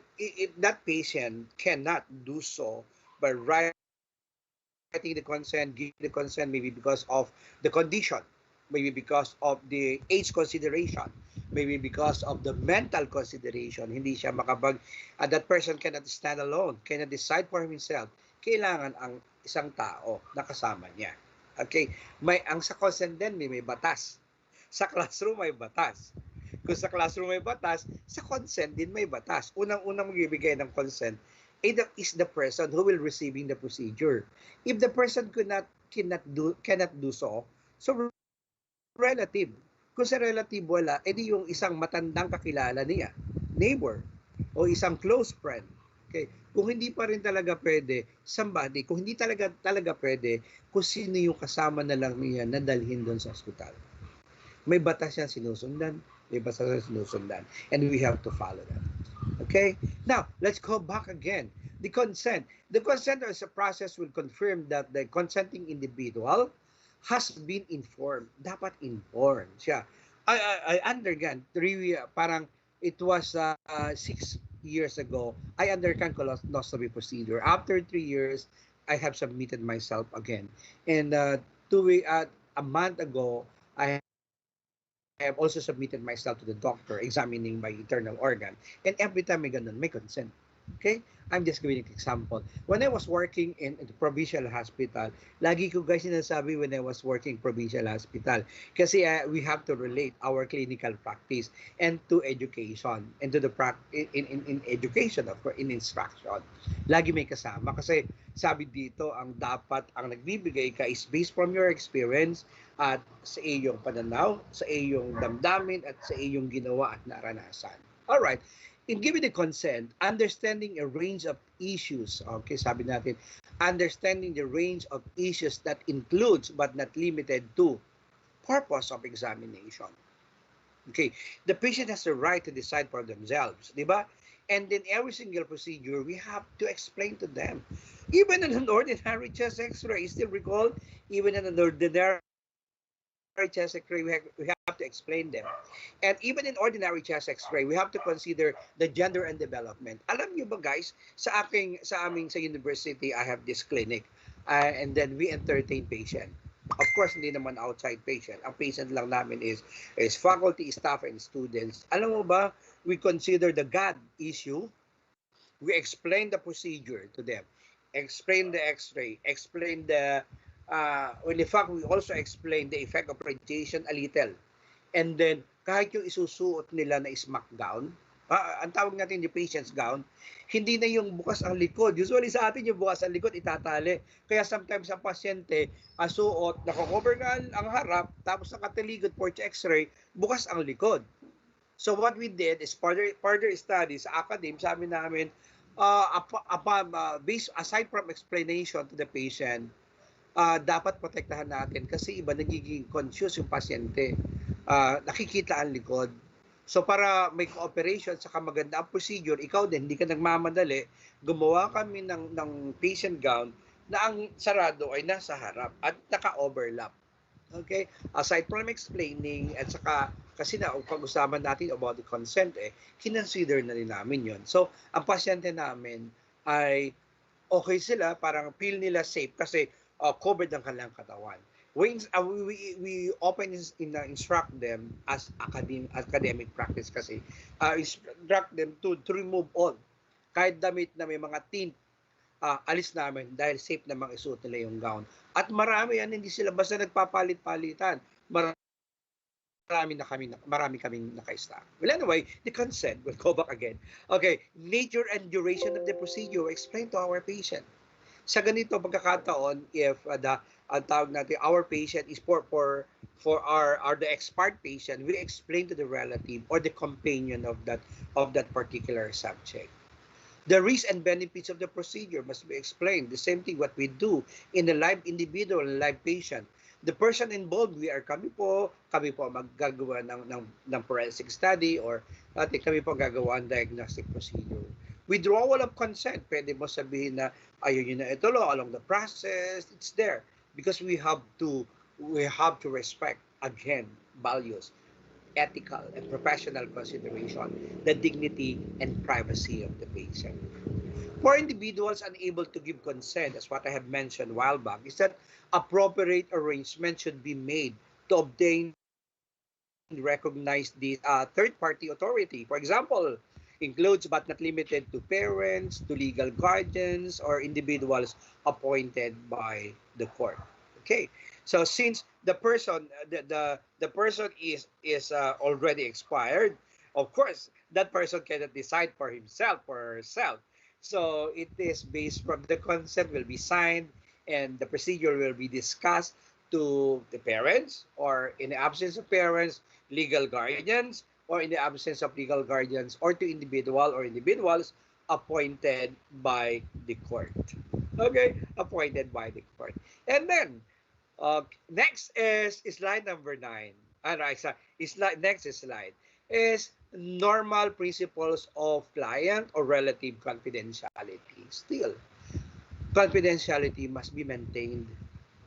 that patient cannot do so by writing the consent, giving the consent, maybe because of the condition, maybe because of the age consideration, maybe because of the mental consideration, hindi siya that person cannot stand alone, cannot decide for himself, kailangan ang isang tao na kasama niya. Okay? Ang sa consent din, may batas. Sa classroom may batas. Kung sa classroom may batas, sa consent din may batas. Unang-unang magbibigay ng consent is the person who will receiving the procedure. If the person cannot do so relative. Kung sa relative wala, edi yung isang matandang kakilala niya, neighbor, o isang close friend. Okay? Kung hindi pa rin talaga pwede, somebody, kung hindi talaga pwede, kung sino yung kasama na lang niya na dalhin doon sa ospital. May batas yan sinusundan, and we have to follow that. Okay? Now, let's go back again. The consent. The consent as a process will confirm that the consenting individual has been informed. Dapat informed siya. I undergone parang it was 6 years ago, I undergone colonoscopy procedure. After 3 years, I have submitted myself again. And a month ago, I have also submitted myself to the doctor examining my internal organ. And every time may consent. Okay? I'm just giving an example. When I was working in the provincial hospital, lagi ko guys sinasabi when I was working provincial hospital. Kasi we have to relate our clinical practice and to education. And to the in education, of course, in instruction. Lagi may kasama. Kasi sabi dito, ang nagbibigay ka is based from your experience at sa iyong pananaw, sa iyong damdamin, at sa iyong ginawa at naranasan. Alright. In giving the consent, understanding a range of issues, okay, sabi natin, understanding the range of issues that includes but not limited to purpose of examination. Okay, the patient has the right to decide for themselves, di ba? And in every single procedure, we have to explain to them. Even in an ordinary chest x-ray, still recall, even in an ordinary chest x-ray, we have to explain them. And even in ordinary chest x-ray, we have to consider the gender and development. Alam niyo ba guys, sa university, I have this clinic. And then we entertain patient. Of course, hindi naman outside patient. Ang patient lang namin is faculty, staff, and students. Alam mo ba, we consider the God issue. We explain the procedure to them. Explain the x-ray. Explain the when in fact, we also explain the effect of radiation a little. And then, kahit yung isusuot nila na smack gown, ang tawag natin yung patient's gown, hindi na yung bukas ang likod. Usually sa atin yung bukas ang likod, itatali. Kaya sometimes ang pasyente, suot, nakakover nga ang harap, tapos nakataligod for x-ray, bukas ang likod. So what we did is further studies sa academe, sabi namin, based aside from explanation to the patient, dapat protektahan natin kasi iba nagiging conscious yung pasyente. Nakikita ang likod. So para may cooperation sa maganda ang procedure, ikaw din, hindi ka nagmamadali, gumawa kami ng patient gown na ang sarado ay nasa harap at naka-overlap. Okay? Aside from explaining, at saka, kasi na, pag-usapan natin about the consent, kinonsider na rin namin yon. So, ang pasyente namin ay okay sila, parang feel nila safe kasi covered ang kanilang katawan. We often instruct them as academic practice kasi, instruct them to remove all. Kahit damit na may mga tint, alis namin dahil safe namang isuot nila yung gown. At marami yan, hindi sila basta nagpapalit-palitan. Marami kaming naka-stack. Well, anyway, the consent, we'll go back again. Okay, nature and duration of the procedure, explain to our patient. Sa ganito pagkakataon, if ang tawag natin, our patient is for the expert patient, we explain to the relative or the companion of that particular subject. The risks and benefits of the procedure must be explained. The same thing what we do in the live individual and live patient. The person involved, kami po maggagawa ng forensic study or kami po gagawa ng diagnostic procedure. Withdrawal of consent, pwede mo sabihin na ayaw nyo na ituloy along the process, it's there. Because we have to respect, again, values, ethical and professional consideration, the dignity and privacy of the patient. For individuals unable to give consent, as what I have mentioned a while back, is that appropriate arrangement should be made to obtain and recognize the third-party authority. For example, includes but not limited to parents, to legal guardians, or individuals appointed by the court. Okay, so since the person is already expired, of course that person cannot decide for himself or herself. So it is based from the consent will be signed and the procedure will be discussed to the parents, or in the absence of parents, legal guardians, or in the absence of legal guardians, or to individuals appointed by the court. Okay, appointed by the court. And then next is slide number 9. Next slide is normal principles of client or relative confidentiality. Still, confidentiality must be maintained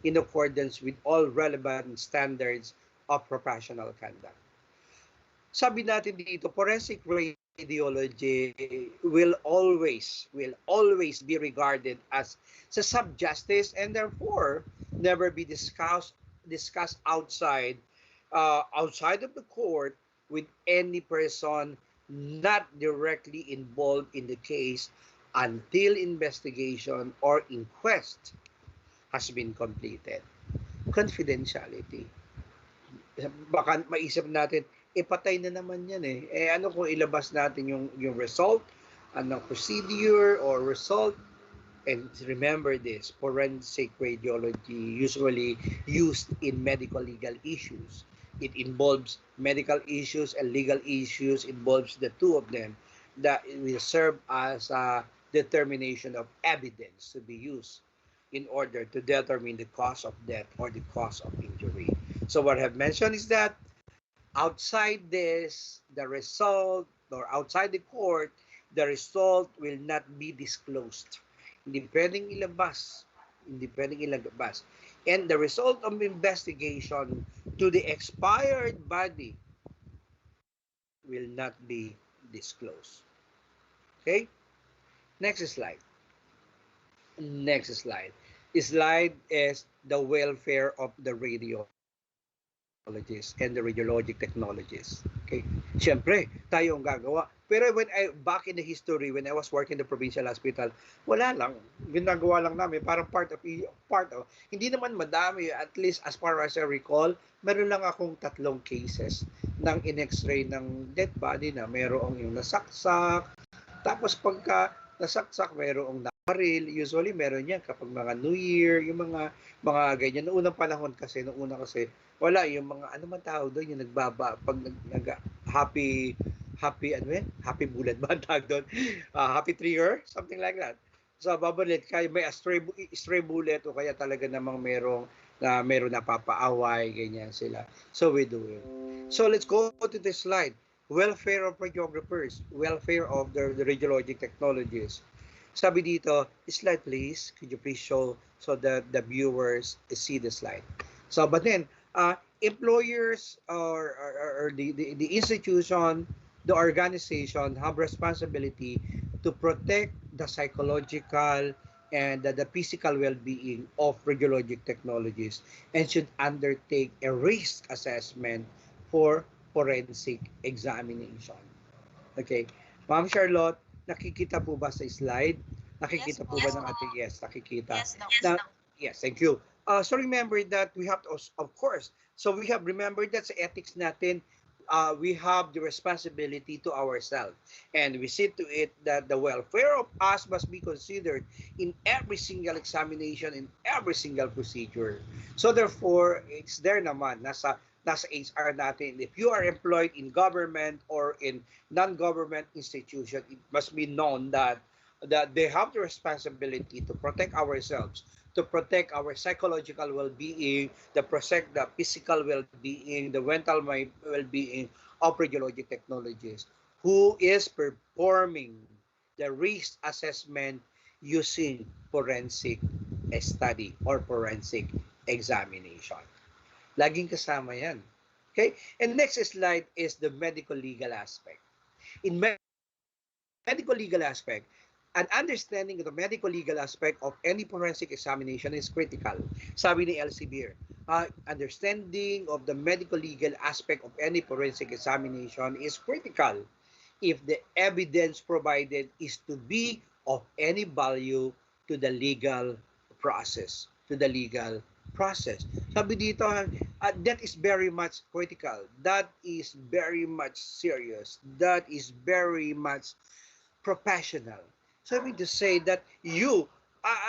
in accordance with all relevant standards of professional conduct. Sabi natin dito, forensic radiology will always be regarded as sa sub-justice and therefore never be discussed outside of the court with any person not directly involved in the case until investigation or inquest has been completed. Confidentiality. Baka maisip natin, patay na naman yan eh. Ano kung ilabas natin yung result, anong procedure or result? And remember this, forensic radiology usually used in medical legal issues. It involves medical issues and legal issues, involves the two of them, that will serve as a determination of evidence to be used in order to determine the cause of death or the cause of injury. So what I have mentioned is that outside this, the result, or outside the court, the result will not be disclosed. Hindi pwedeng ilabas. And the result of investigation to the expired body will not be disclosed. Okay? Next slide. Slide is the welfare of the radiologists and the radiologic technologists. Okay? Siyempre, tayo ang gagawa. Pero back in the history, when I was working in the provincial hospital, wala lang. Ginagawa lang namin, parang part of. Hindi naman madami, at least as far as I recall, meron lang akong 3 cases ng in-x-ray ng dead body na merong yung nasaksak. Tapos pagka nasaksak, merong nabaril. Usually meron yan kapag mga New Year, yung mga ganyan. Noong unang panahon kasi, wala yung mga, ano man tawag doon, yung nagbaba, pag happy bullet ba ang tawag doon? Happy trigger, something like that. So babalit kayo, may stray bullet o kaya talaga namang meron napapaaway, ganyan sila. So we do it. So let's go to this slide. Welfare of radiographers, welfare of the radiologic technologies. Sabi dito, slide please. Could you please show so that the viewers see the slide? So but then, Employers or the institution, the organization have responsibility to protect the psychological and the physical well-being of radiologic technologists and should undertake a risk assessment for forensic examination. Okay. Ma'am Charlotte, nakikita po ba sa slide? Yes Nakikita po po. ba ng ating yes, nakikita. Yes, Doc. Now, yes, thank you. So remember that we have to, of course, so we have remembered that sa ethics natin, we have the responsibility to ourselves. And we see to it that the welfare of us must be considered in every single examination, in every single procedure. So therefore, it's there naman, nasa HR natin. If you are employed in government or in non-government institution, it must be known that they have the responsibility to protect ourselves, to protect our psychological well-being, to protect the physical well-being, the mental well-being of radiologic technologists who is performing the risk assessment using forensic study or forensic examination. Laging kasama yan. Okay? And next slide is the medical legal aspect. In medical legal aspect, an understanding of the medical legal aspect of any forensic examination is critical. Sabi ni Elsevier, understanding of the medical legal aspect of any forensic examination is critical if the evidence provided is to be of any value to the legal process. Sabi dito, that is very much critical. That is very much serious. That is very much professional. So I mean to say that you,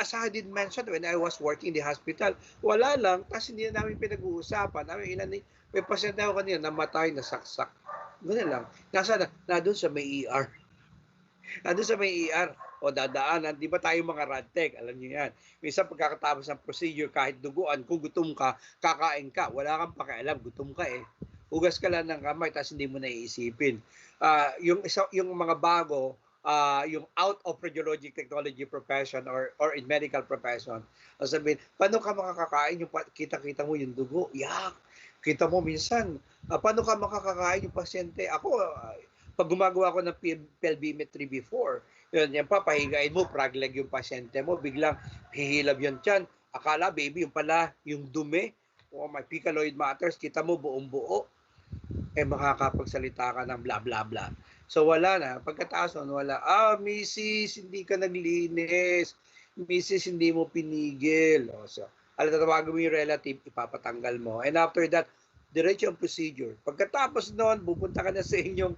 as I did mention when I was working in the hospital, wala lang, tapos hindi na namin pinag-uusapan. May pasyente ako kanina, namatay, nasaksak. Ganun lang. Doon sa may ER. Nandun sa may ER o dadaanan, di ba tayo mga radtech, alam niyo yan. Minsan pagkakatapos ng procedure, kahit duguan, kung gutom ka, kakain ka, wala kang pakialam, gutom ka eh. Hugas ka lang ng kamay, tapos hindi mo naiisipin. Yung mga bago, yung out of radiologic technology profession or in medical profession, sabihin, paano ka makakakain yung kita-kita mo yung dugo? Yak! Kita mo minsan, paano ka makakakain yung pasyente? Ako, pag gumagawa ko ng pelvimetry before, yan papahigain mo, praglag yung pasyente mo, biglang hihilab yan tiyan. Akala, baby, yung pala, yung dumi, my fecaloid matters, kita mo buong buo, makakapagsalita ka ng bla bla bla. So wala na, pagkataas nun, wala, Mrs., hindi ka naglinis, Mrs., hindi mo pinigil. So, tatawagan mo yung relative, ipapatanggal mo. And after that, diretso ang procedure. Pagkatapos noon, pupunta ka na sa inyong,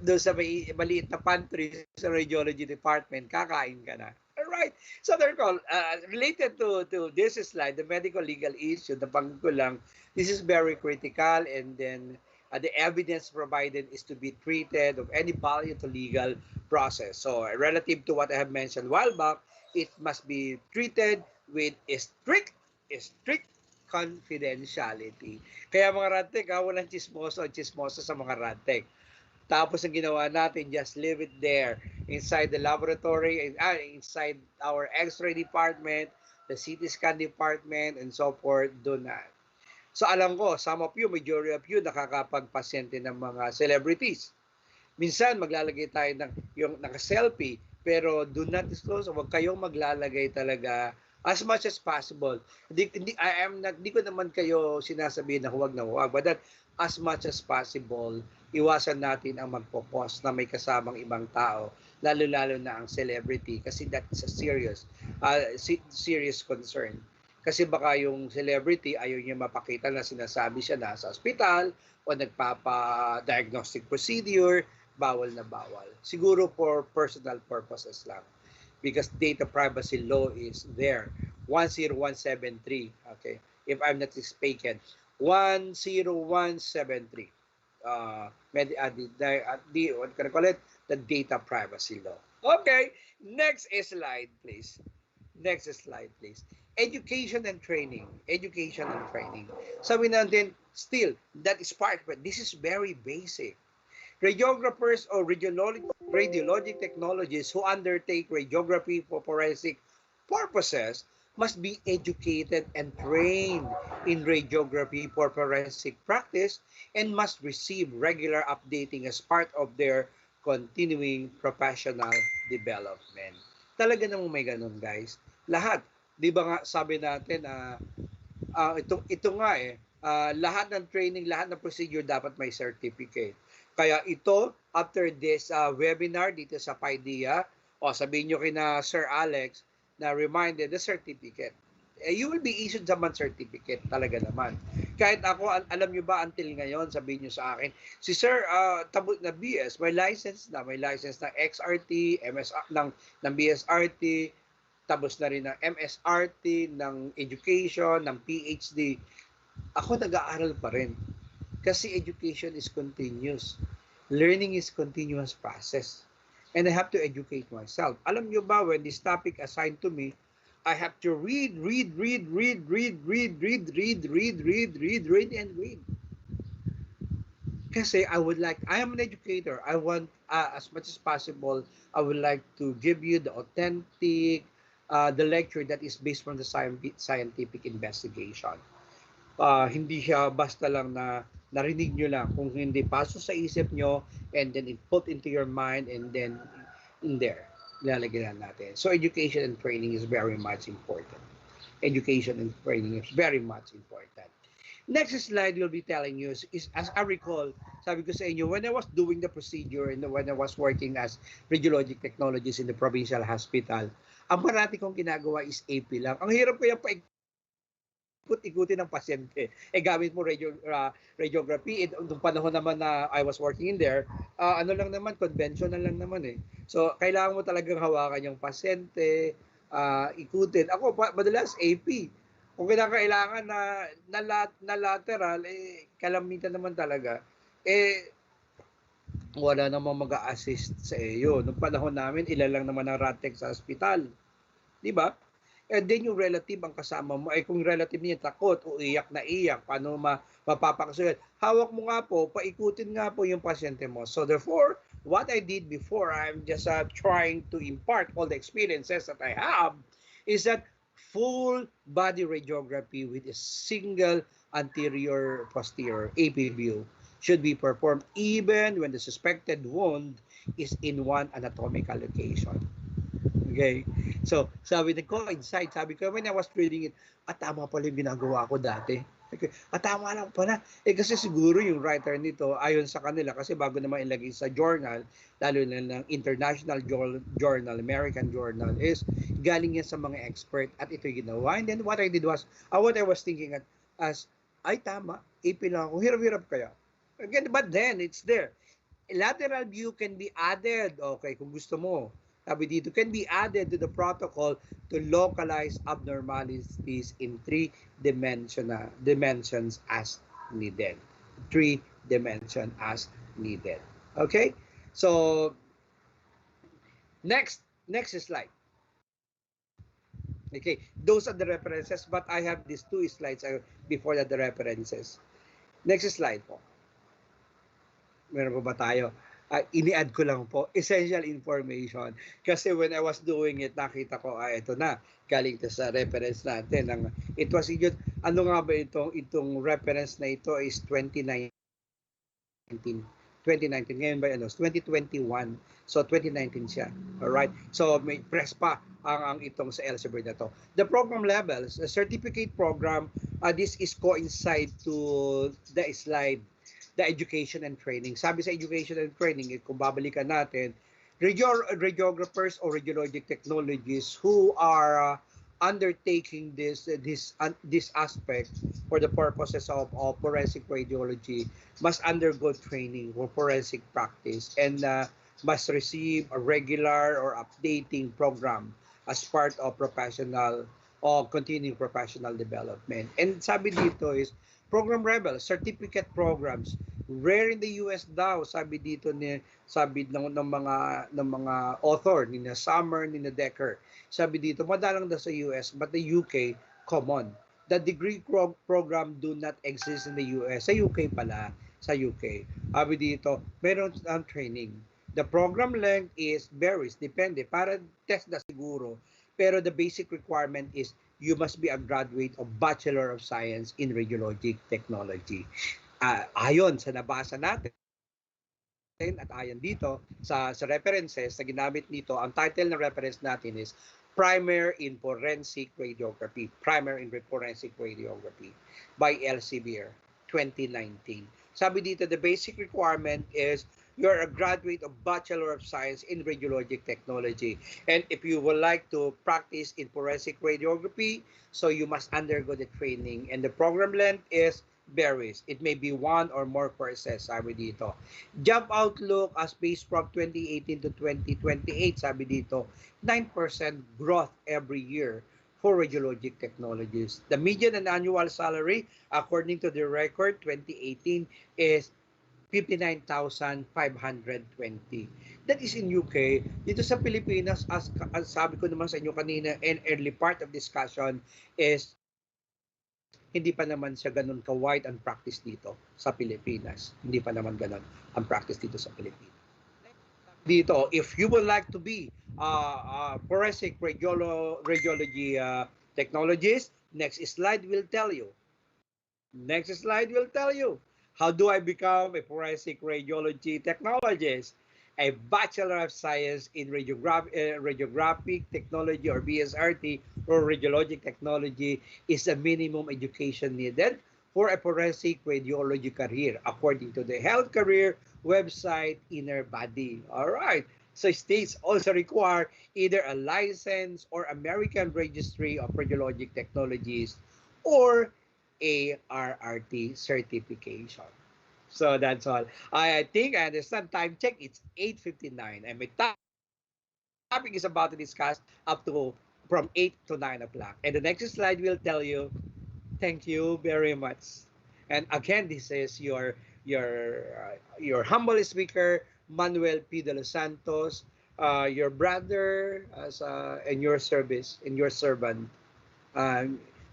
doon sa may maliit na pantry sa radiology department, kakain ka na. Alright. So therefore, related to this slide, the medical legal issue, napangit ko lang, this is very critical, and then the evidence provided is to be treated of any value to legal process. So relative to what I have mentioned a while back, it must be treated with a strict confidentiality. Kaya mga radtech, walang chismoso sa mga radtech. Tapos ang ginawa natin, just leave it there inside the laboratory, inside our x-ray department, the CT scan department, and so forth, doon na. So alam ko, some of you, majority of you, nakakapagpasyente ng mga celebrities. Minsan, maglalagay tayo ng yung naka-selfie, pero do not disclose, huwag kayong maglalagay talaga as much as possible. Hindi ko naman kayo sinasabihin na huwag, but that as much as possible, iwasan natin ang magpo-post na may kasamang ibang tao, lalo-lalo na ang celebrity, kasi that's a serious concern. Kasi baka yung celebrity ayaw niya mapakita na sinasabi siya nasa ospital o nagpapa-diagnostic procedure, bawal na bawal. Siguro for personal purposes lang. Because data privacy law is there. 10173. Okay. If I'm not mistaken. 10173. What can I call it? The data privacy law. Okay. Next slide, please. Education and training. Sabi natin, still, that is part of it. This is very basic. Radiographers or radiologic technologists who undertake radiography for forensic purposes must be educated and trained in radiography for forensic practice and must receive regular updating as part of their continuing professional development. Talaga namang may ganun, guys. Lahat. Di ba nga sabi natin, ito nga lahat ng training, lahat ng procedure dapat may certificate. Kaya ito, after this webinar dito sa PAIDEIA, sabihin nyo kina Sir Alex na reminded the certificate. You will be issued naman certificate talaga naman. Kahit ako, alam nyo ba, until ngayon, sabihin nyo sa akin, si Sir, tabot na BS, may license ng XRT, ng BSRT, tapos na rin ng MSRT, ng education, ng PhD. Ako nag-aaral pa rin. Kasi education is continuous. Learning is continuous process. And I have to educate myself. Alam nyo ba, when this topic assigned to me, I have to read, and read. Kasi I am an educator. I want, as much as possible, I would like to give you the authentic, the lecture that is based on the scientific investigation. Hindi siya basta lang na narinig nyo lang, kung hindi pasok sa isip nyo and then it put into your mind and then in there, lalagyan natin. So education and training is very much important. Education and training is very much important. Next slide will be telling you is as I recall, sabi ko sa inyo, when I was doing the procedure and when I was working as radiologic technologist in the provincial hospital, ang parati kong ginagawa is AP lang. Ang hirap ko yung ikut-ikutin ng pasyente. Gamit mo radiography. Nung panahon naman na I was working in there, ano lang naman, conventional lang naman eh. So, kailangan mo talagang hawakan yung pasyente, ikutin. Ako, madalas AP. Kung kailangan na lateral, kalamitan naman talaga, wala namang mag-a-assist sa iyo. Nung panahon namin, ilan lang naman ang ratek sa hospital. Di ba? And then yung relative ang kasama mo, kung relative niya takot o iyak na iyak, paano mapapakasulat? Hawak mo nga po, paikutin nga po yung pasyente mo. So therefore, what I did before, I'm just trying to impart all the experiences that I have, is that full body radiography with a single anterior posterior AP view should be performed even when the suspected wound is in one anatomical location. Okay? So, sabi nag-coincide, sabi ko, when I was reading it, tama pala yung ginagawa ko dati. Okay. Tama lang pala. Kasi siguro yung writer nito, ayon sa kanila, kasi bago naman ilagay sa journal, lalo na ng international journal, American journal, is galing yan sa mga expert at ito ginawa. And then what I did was, what I was thinking as, tama, AP lang ako, hirap-hirap kaya. Again, but then, it's there. Lateral view can be added, okay, kung gusto mo. Sabi dito, can be added to the protocol to localize abnormalities in 3 dimensions as needed. 3 dimensions as needed. Okay? So, next slide. Okay, those are the references, but I have these 2 slides before the references. Next slide po. Meron pa ba tayo? Ini-add ko lang po, essential information. Kasi when I was doing it, nakita ko, ito na, galing to sa reference natin. It was, ano nga ba itong reference na ito is 2019. Ngayon ba 2021. So 2019 siya. Alright? So may press pa ang itong sa Elsevier na to. The program levels, a certificate program, this is coincide to the slide, the education and training. Sabi sa education and training, kung babalikan natin, radiographers or radiologic technologists who are undertaking this aspect for the purposes of forensic radiology must undergo training for forensic practice and must receive a regular or updating program as part of professional or continuing professional development. And sabi dito is program rebel, certificate programs. Rare in the US daw, sabi dito sabi ng mga author ni Summer, ni Decker. Sabi dito, madalang daw sa US, but the UK common. The degree program do not exist in the US. Sa UK pala, sa UK. Sabi dito, meron ang training. The program length varies, depende. Para test na siguro. Pero the basic requirement is you must be a graduate of Bachelor of Science in Radiologic Technology. Ayon sa nabasa natin, at ayon dito sa references na ginamit nito, ang title ng reference natin is Primer in Forensic Radiography, Primer in Forensic Radiography by Elsevier 2019. Sabi dito, the basic requirement is you're a graduate of Bachelor of Science in Radiologic Technology. And if you would like to practice in forensic radiography, so you must undergo the training. And the program length is varies. It may be 1 or more courses, sabi dito. Job outlook as based from 2018 to 2028, sabi dito, 9% growth every year for radiologic technologies. The median and annual salary, according to the record 2018, is 59,520. That is in UK. Dito sa Pilipinas, as sabi ko naman sa inyo kanina in early part of discussion, is hindi pa naman siya ganun ka-wide ang practice dito sa Pilipinas. Hindi pa naman ganun ang practice dito sa Pilipinas. Dito, if you would like to be forensic radiology technologist, next slide will tell you. Next slide will tell you. How do I become a forensic radiology technologist? A Bachelor of Science in Radiographic Technology or BSRT or Radiologic Technology is a minimum education needed for a forensic radiology career according to the Health Career website Inner Body. All right. So states also require either a license or American Registry of Radiologic Technologies or a RRT certification. So that's all. I think I understand. Time check. It's 8:59, and my topic is about to discuss up to from 8 to 9 o'clock. And the next slide will tell you. Thank you very much. And again, this is your humble speaker, Manuel P. de los Santos, your brother in your service, in your servant.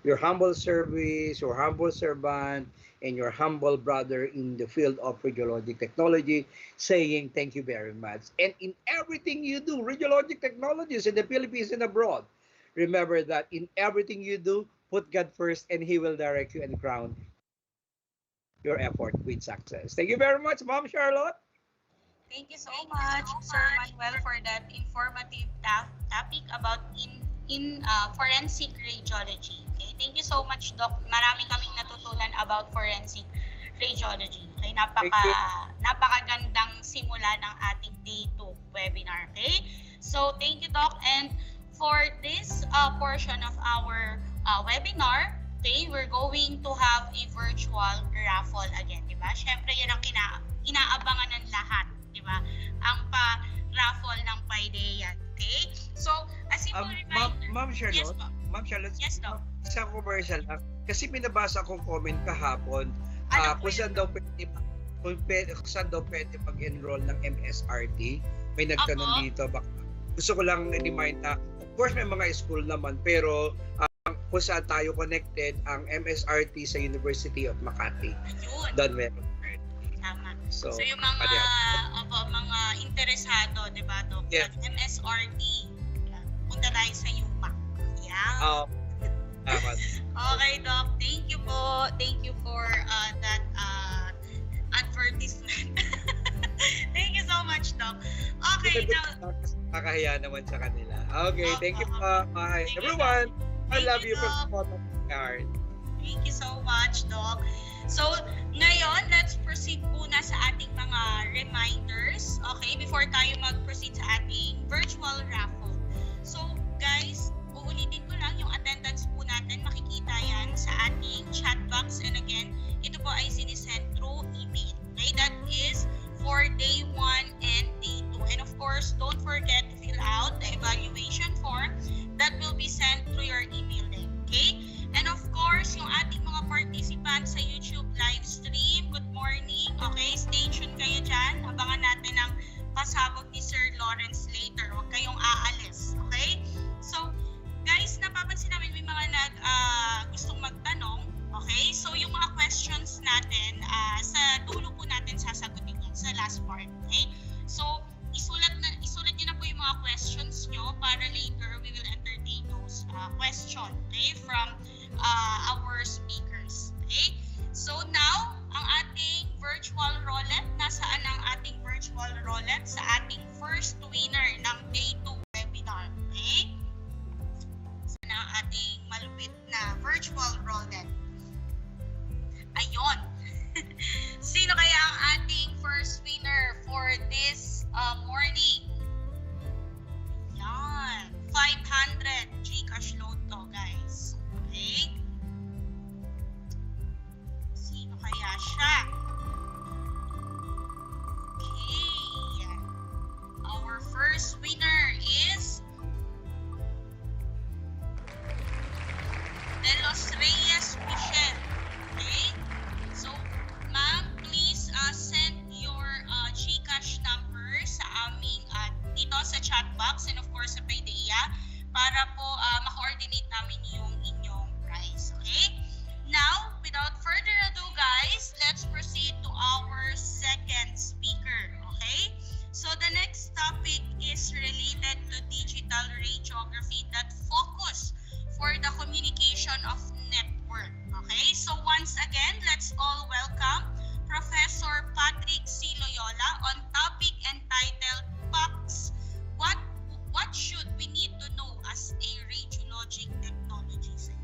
Your humble service, your humble servant, and your humble brother in the field of radiologic technology, saying thank you very much. And in everything you do, radiologic technologies in the Philippines and abroad, remember that in everything you do, put God first and He will direct you and crown your effort with success. Thank you very much, Ma'am Charlotte. Thank you so much, Sir Manuel, for that informative topic about in forensic radiology. Okay, thank you so much, Doc. Marami kaming natutunan about forensic radiology. Okay, napakagandang simula ng ating day 2 webinar. Okay, so thank you, Doc. And for this portion of our webinar, okay, we're going to have a virtual raffle again, di ba? Syempre, yan ang inaabangan ng lahat, di ba? Ang pa-raffle ng PAIDEIA. Okay? So, a simple reminder. Ma'am Charlotte, Yes, po. Ma'am Charlotte, Yes, Doc. isang commercial lang. Kasi pinabasa akong comment kahapon Ano po kung saan yun, daw pwede mag-enroll ng MSRT. May nagtanong Opo. dito. Gusto ko lang remind na, of course may mga school naman, pero kung saan tayo connected, ang MSRT sa University of Makati. Ayun. Doon meron. Tama. So, So, yung mga, mga interesado, di ba, Doc? Yeah. Sa MSRT, punta tayo sa UMAC. Yeah. Tama. Okay, Doc. Thank you po. Thank you for that advertisement. Thank you so much, Doc. Okay, now, Kakahiya naman sa kanila. Okay, thank you Opo. po. Bye. Thank you, Everyone, I Thank love you, you from Doc. the bottom of my heart. Thank you so much, Doc. So, ngayon, let's proceed muna sa ating mga reminders. Okay, before tayo mag-proceed sa ating virtual raffle. So, guys, uulitin ko lang yung attendance po natin. Makikita yan sa ating chat box. And again, ito po ay sinisend through email. Okay, that is for day 1 and day 2. And of course, don't forget to fill out the evaluation form that will be sent through your email link. Okay? And of course, yung ating mga participants sa YouTube live stream, good morning. Okay, stay tuned kayo dyan. Abangan natin ang pasabog ni Sir Lawrence later. Huwag kayong aalis. Okay? So, guys, napapansin namin may mga gustong magtanong. Okay? So, yung mga questions natin, sa dulo po natin sasagutin yan sa last part. Okay? So, isulat nyo na po yung mga questions nyo para later we will entertain those question, okay, from our speakers. Okay? So now, ang ating virtual roulette, nasaan ang ating virtual roulette? Sa ating first winner ng Day 2 webinar. Okay? Saan ang ating malupit na virtual roulette? Ayun. Sino kaya ang ating first winner for this morning? Yan. 500 GCash load to, guys. Okay? Sino kaya siya? Okay. Our first winner is De Los Reyes Michelle. Okay? So, ma'am, please send your GCash number sa aming dito sa chat box and of course sa PAIDEIA para po ma-coordinate namin yung inyong prize. Okay? Now, without further ado, guys, let's proceed to our second speaker. Okay? So, the next topic is related to digital radiography that focus for the communication of network. Okay? So, once again, let's all welcome Professor Patrick C. Loyola on topic entitled PACS. What should we need to know as a radiologic technologist?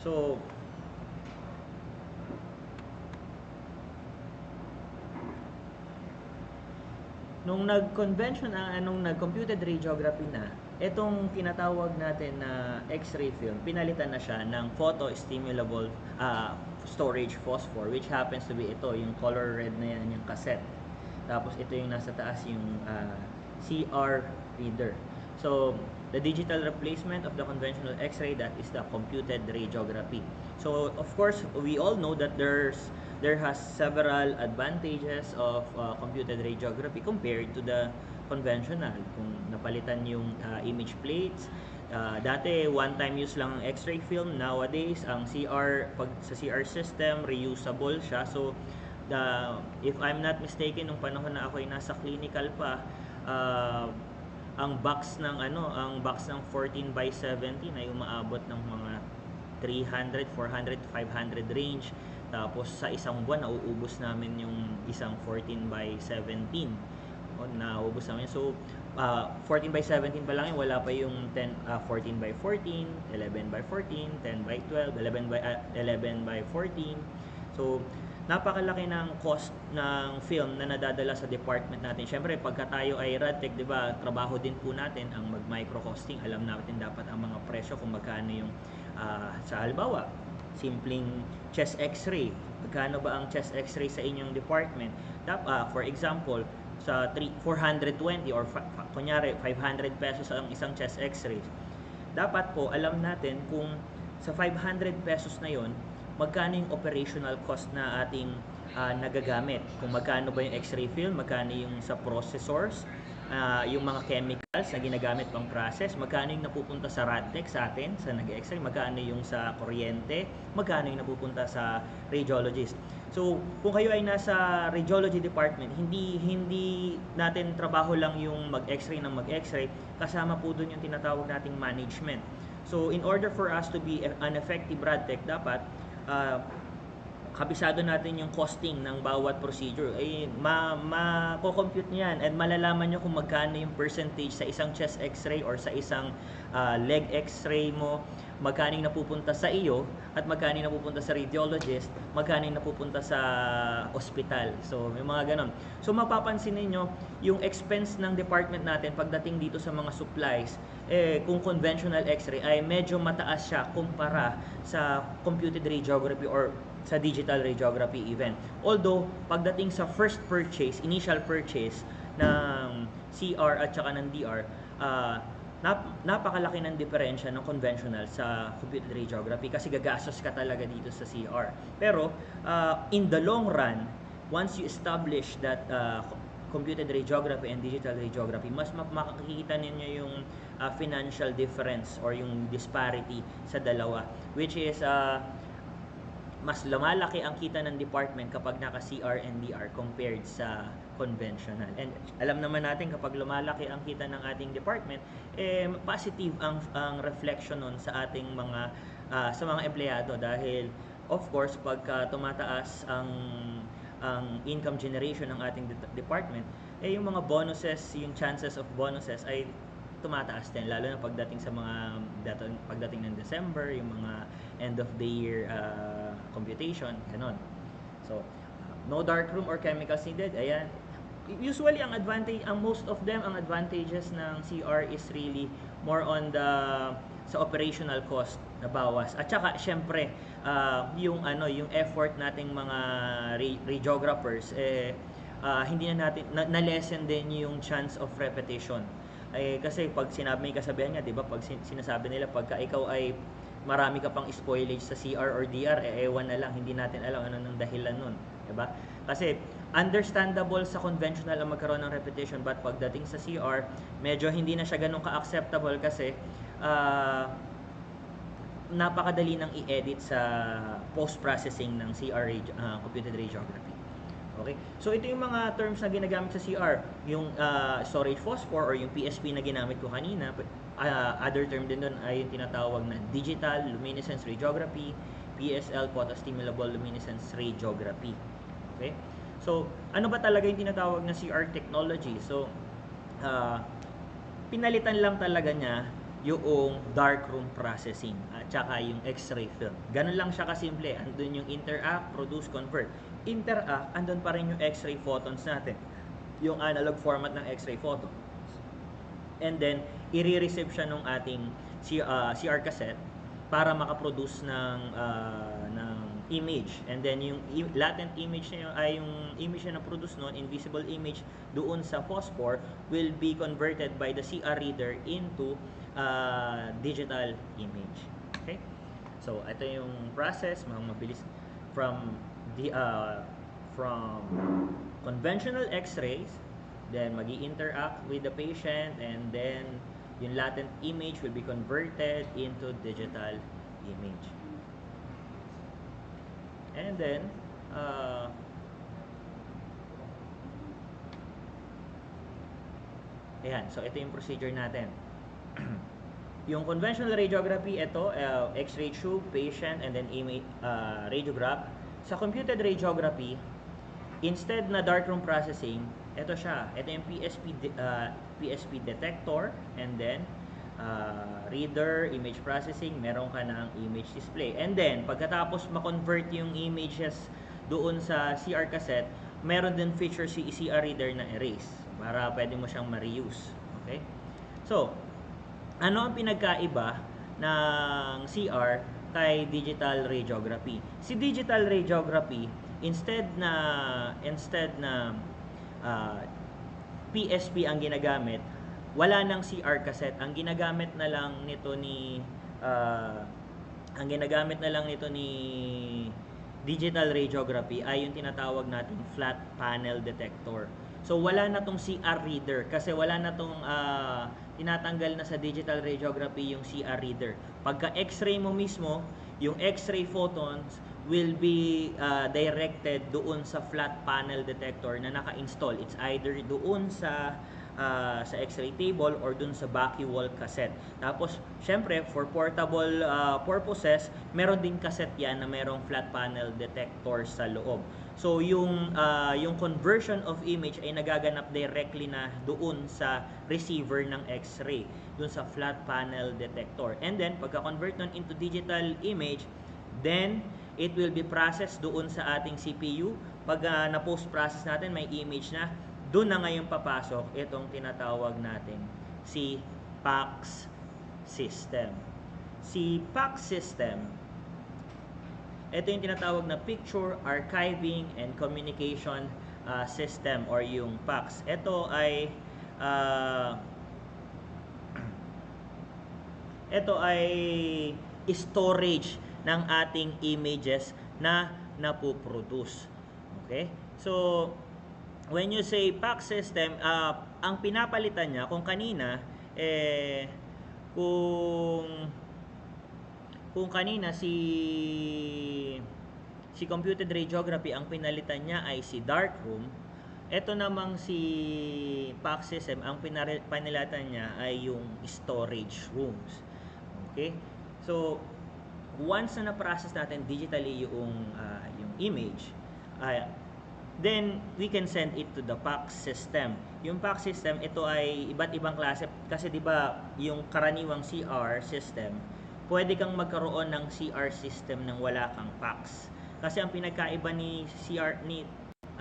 So, nung nag-computed radiography na, itong tinatawag natin na X-ray film, pinalitan na siya ng photo-stimulable storage phosphor, which happens to be ito, yung color red na yan, yung cassette. Tapos ito yung nasa taas, yung CR reader. So, the digital replacement of the conventional X-ray, that is the computed radiography. So, of course, we all know that there has several advantages of computed radiography compared to the conventional. Kung napalitan yung image plates, dati one-time use lang ang X-ray film. Nowadays, ang sa CR system, reusable siya. So, if I'm not mistaken, nung panahon na ako ay nasa clinical pa, ang box ng 14 by 17 ay umaabot ng mga 300, 400, 500 range. Tapos sa isang buwan nauubos namin yung isang 14 by 17. Nauubos namin. So 14 by 17 pa lang yun, wala pa yung 14 by 14, 11 by 14, 10 by 12, 11 by 14. So napakalaki ng cost ng film na nadadala sa department natin. Siyempre, pagka tayo ay radtech, di ba, trabaho din po natin ang mag-micro-costing. Alam natin dapat ang mga presyo kung magkano yung, sa halimbawa, simpleng chest x-ray. Magkano ba ang chest x-ray sa inyong department? For example, sa 420 or kunyari 500 pesos ang isang chest x-ray. Dapat po, alam natin kung sa 500 pesos na yon, magkano yung operational cost na ating nagagamit. Kung magkano ba yung x-ray film, magkano yung sa processors, yung mga chemicals na ginagamit pang process, magkano yung napupunta sa radtech sa atin, sa nag-x-ray, magkano yung sa kuryente, magkano yung napupunta sa radiologist. So, kung kayo ay nasa radiology department, hindi natin trabaho lang yung mag-x-ray ng mag-x-ray, kasama po dun yung tinatawag nating management. So, in order for us to be an effective radtech, dapat kabisado natin yung costing ng bawat procedure. Mako-compute niyan and malalaman nyo kung magkano yung percentage sa isang chest x-ray or sa isang leg x-ray mo, magkano yung napupunta sa iyo at magkano yung napupunta sa radiologist, magkano yung napupunta sa ospital. So may mga ganon. So mapapansin niyo yung expense ng department natin pagdating dito sa mga supplies, kung conventional x-ray ay medyo mataas siya kumpara sa computed radiography or sa digital radiography even. Although, pagdating sa first purchase, initial purchase ng CR at saka ng DR, napakalaki ng diferensya ng conventional sa computed radiography kasi gagastos ka talaga dito sa CR. Pero, in the long run, once you establish that computed radiography and digital radiography, mas makikita ninyo yung financial difference or yung disparity sa dalawa, which is mas lumalaki ang kita ng department kapag naka-CR and DR compared sa conventional. And alam naman natin kapag lumalaki ang kita ng ating department, positive ang reflection nun sa ating sa mga empleyado dahil of course pagka tumataas ang income generation ng ating department, yung mga bonuses, yung chances of bonuses ay tumataas din, lalo na pagdating ng December, yung mga end of the year computation, ganon. So, no dark room or chemicals needed. Ayan. Usually, ang most of them, ang advantages ng CR is really more on sa operational cost na bawas. At saka, syempre, yung effort nating mga radiographers, hindi na natin, na-lessen din yung chance of repetition. Kasi pag may kasabihan nga, di ba, pag sinasabi nila, pagka ikaw ay marami ka pang spoilage sa CR or DR, ewan na lang, hindi natin alam ano nang dahilan nun, di ba? Kasi understandable sa conventional ang magkaroon ng repetition, but pagdating sa CR, medyo hindi na siya ganun ka-acceptable kasi napakadali nang i-edit sa post-processing ng CR computed radiography. Okay? So ito yung mga terms na ginagamit sa CR, yung storage phosphor or yung PSP na ginamit ko kanina. Other term din doon ay yung tinatawag na digital luminescence radiography, PSL, photostimulable luminescence radiography. Okay? So ano ba talaga yung tinatawag na CR technology? So pinalitan lang talaga niya yung darkroom processing. At tsaka yung X-ray film. Ganun lang siya kasimple. Andun yung interact, produce, convert. Interact, andun pa rin yung X-ray photons natin. Yung analog format ng X-ray photo. And then, i-receive siya ng ating CR cassette para makaproduce ng image. And then, yung latent image na yun, ay yung image na na-produce noon, invisible image doon sa phosphor, will be converted by the CR reader into digital image. Okay? So, ito yung process, mabilis from conventional X-rays, then magi-interact with the patient, and then yung latent image will be converted into digital image. And then ayan, so ito yung procedure natin. Yung conventional radiography, ito X-ray tube, patient, and then image, radiograph. Sa computed radiography, instead na darkroom processing, ito siya. Ito yung PSP detector, and then reader, image processing, meron ka ng image display. And then, pagkatapos ma-convert yung images doon sa CR cassette, meron din feature si CR reader na erase para pwede mo siyang ma-reuse. Okay? So, ano ang pinagkaiba ng CR kay digital radiography? Si digital radiography, instead na PSP ang ginagamit, wala nang CR cassette. Ang ginagamit na lang nito ni digital radiography ay yung tinatawag nating flat panel detector. So wala na tong CR reader kasi wala na tong tinatanggal na sa digital radiography yung CR reader. Pagka X-ray mo mismo, yung X-ray photons will be directed doon sa flat panel detector na naka-install. It's either doon sa X-ray table or doon sa vacuole cassette. Tapos, syempre, for portable purposes, meron din cassette yan na merong flat panel detector sa loob. So, yung conversion of image ay nagaganap directly na doon sa receiver ng X-ray, doon sa flat panel detector. And then, pagka-convert nun into digital image, then it will be processed doon sa ating CPU. Pag na-post-process natin, may image na, doon na ngayon papasok itong tinatawag natin si PACS system. Si PACS system, ito yung tinatawag na Picture Archiving and Communication System or yung PACS. Ito ay storage ng ating images na napoproduce. Okay? So, when you say PACS system, ang pinapalitan niya, kung kanina, kung kanina si computed radiography, ang pinalitan niya ay si darkroom, ito namang si PACS system, ang pinalitan niya ay yung storage rooms. Okay? So, once na na-process natin digitally yung image, then we can send it to the PACS system. Yung PACS system, ito ay iba't ibang klase kasi 'di ba, yung karaniwang CR system, pwede kang magkaroon ng CR system nang wala kang PACS. Kasi ang pinagkaiba ni CR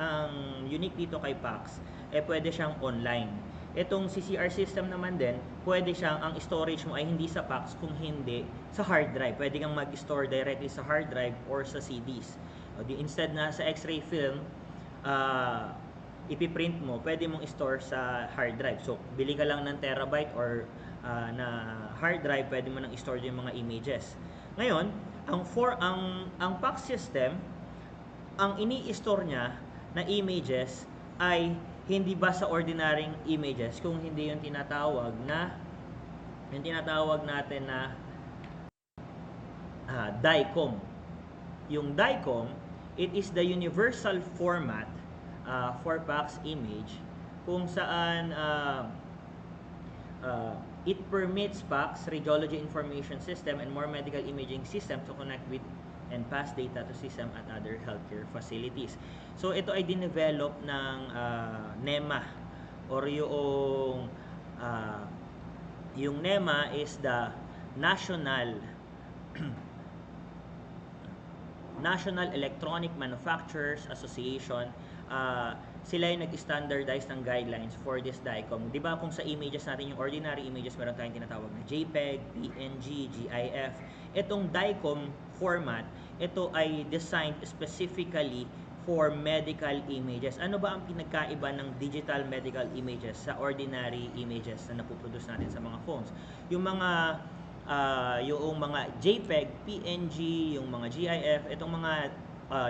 ang unique dito kay PACS, pwede siyang online. Itong si CR system naman din, pwede siyang, ang storage mo ay hindi sa PACS, kung hindi sa hard drive. Pwede kang mag-store directly sa hard drive or sa CDs. Instead na sa X-ray film, ipiprint mo, pwede mong store sa hard drive. So, bili ka lang ng terabyte or na hard drive, pwede mo nang store yung mga images. Ngayon, ang PACS system, ang ini-store niya na images ay hindi ba sa ordinaryong images, kung hindi yung tinatawag natin na DICOM. Yung DICOM, it is the universal format for PACS image, kung saan it permits PACS, Radiology Information System, and more medical imaging system to connect with and pass data to system at other healthcare facilities. So, ito ay dinevelop ng NEMA, or yung NEMA is the National National Electronic Manufacturers Association, sila yung nag-standardize ng guidelines for this DICOM. Di ba kung sa images natin, yung ordinary images, meron tayong tinatawag na JPEG, PNG, GIF. Itong DICOM format, ito ay designed specifically for medical images. Ano ba ang pinagkaiba ng digital medical images sa ordinary images na napoproduce natin sa mga phones? Yung mga JPEG, PNG, yung mga GIF, itong mga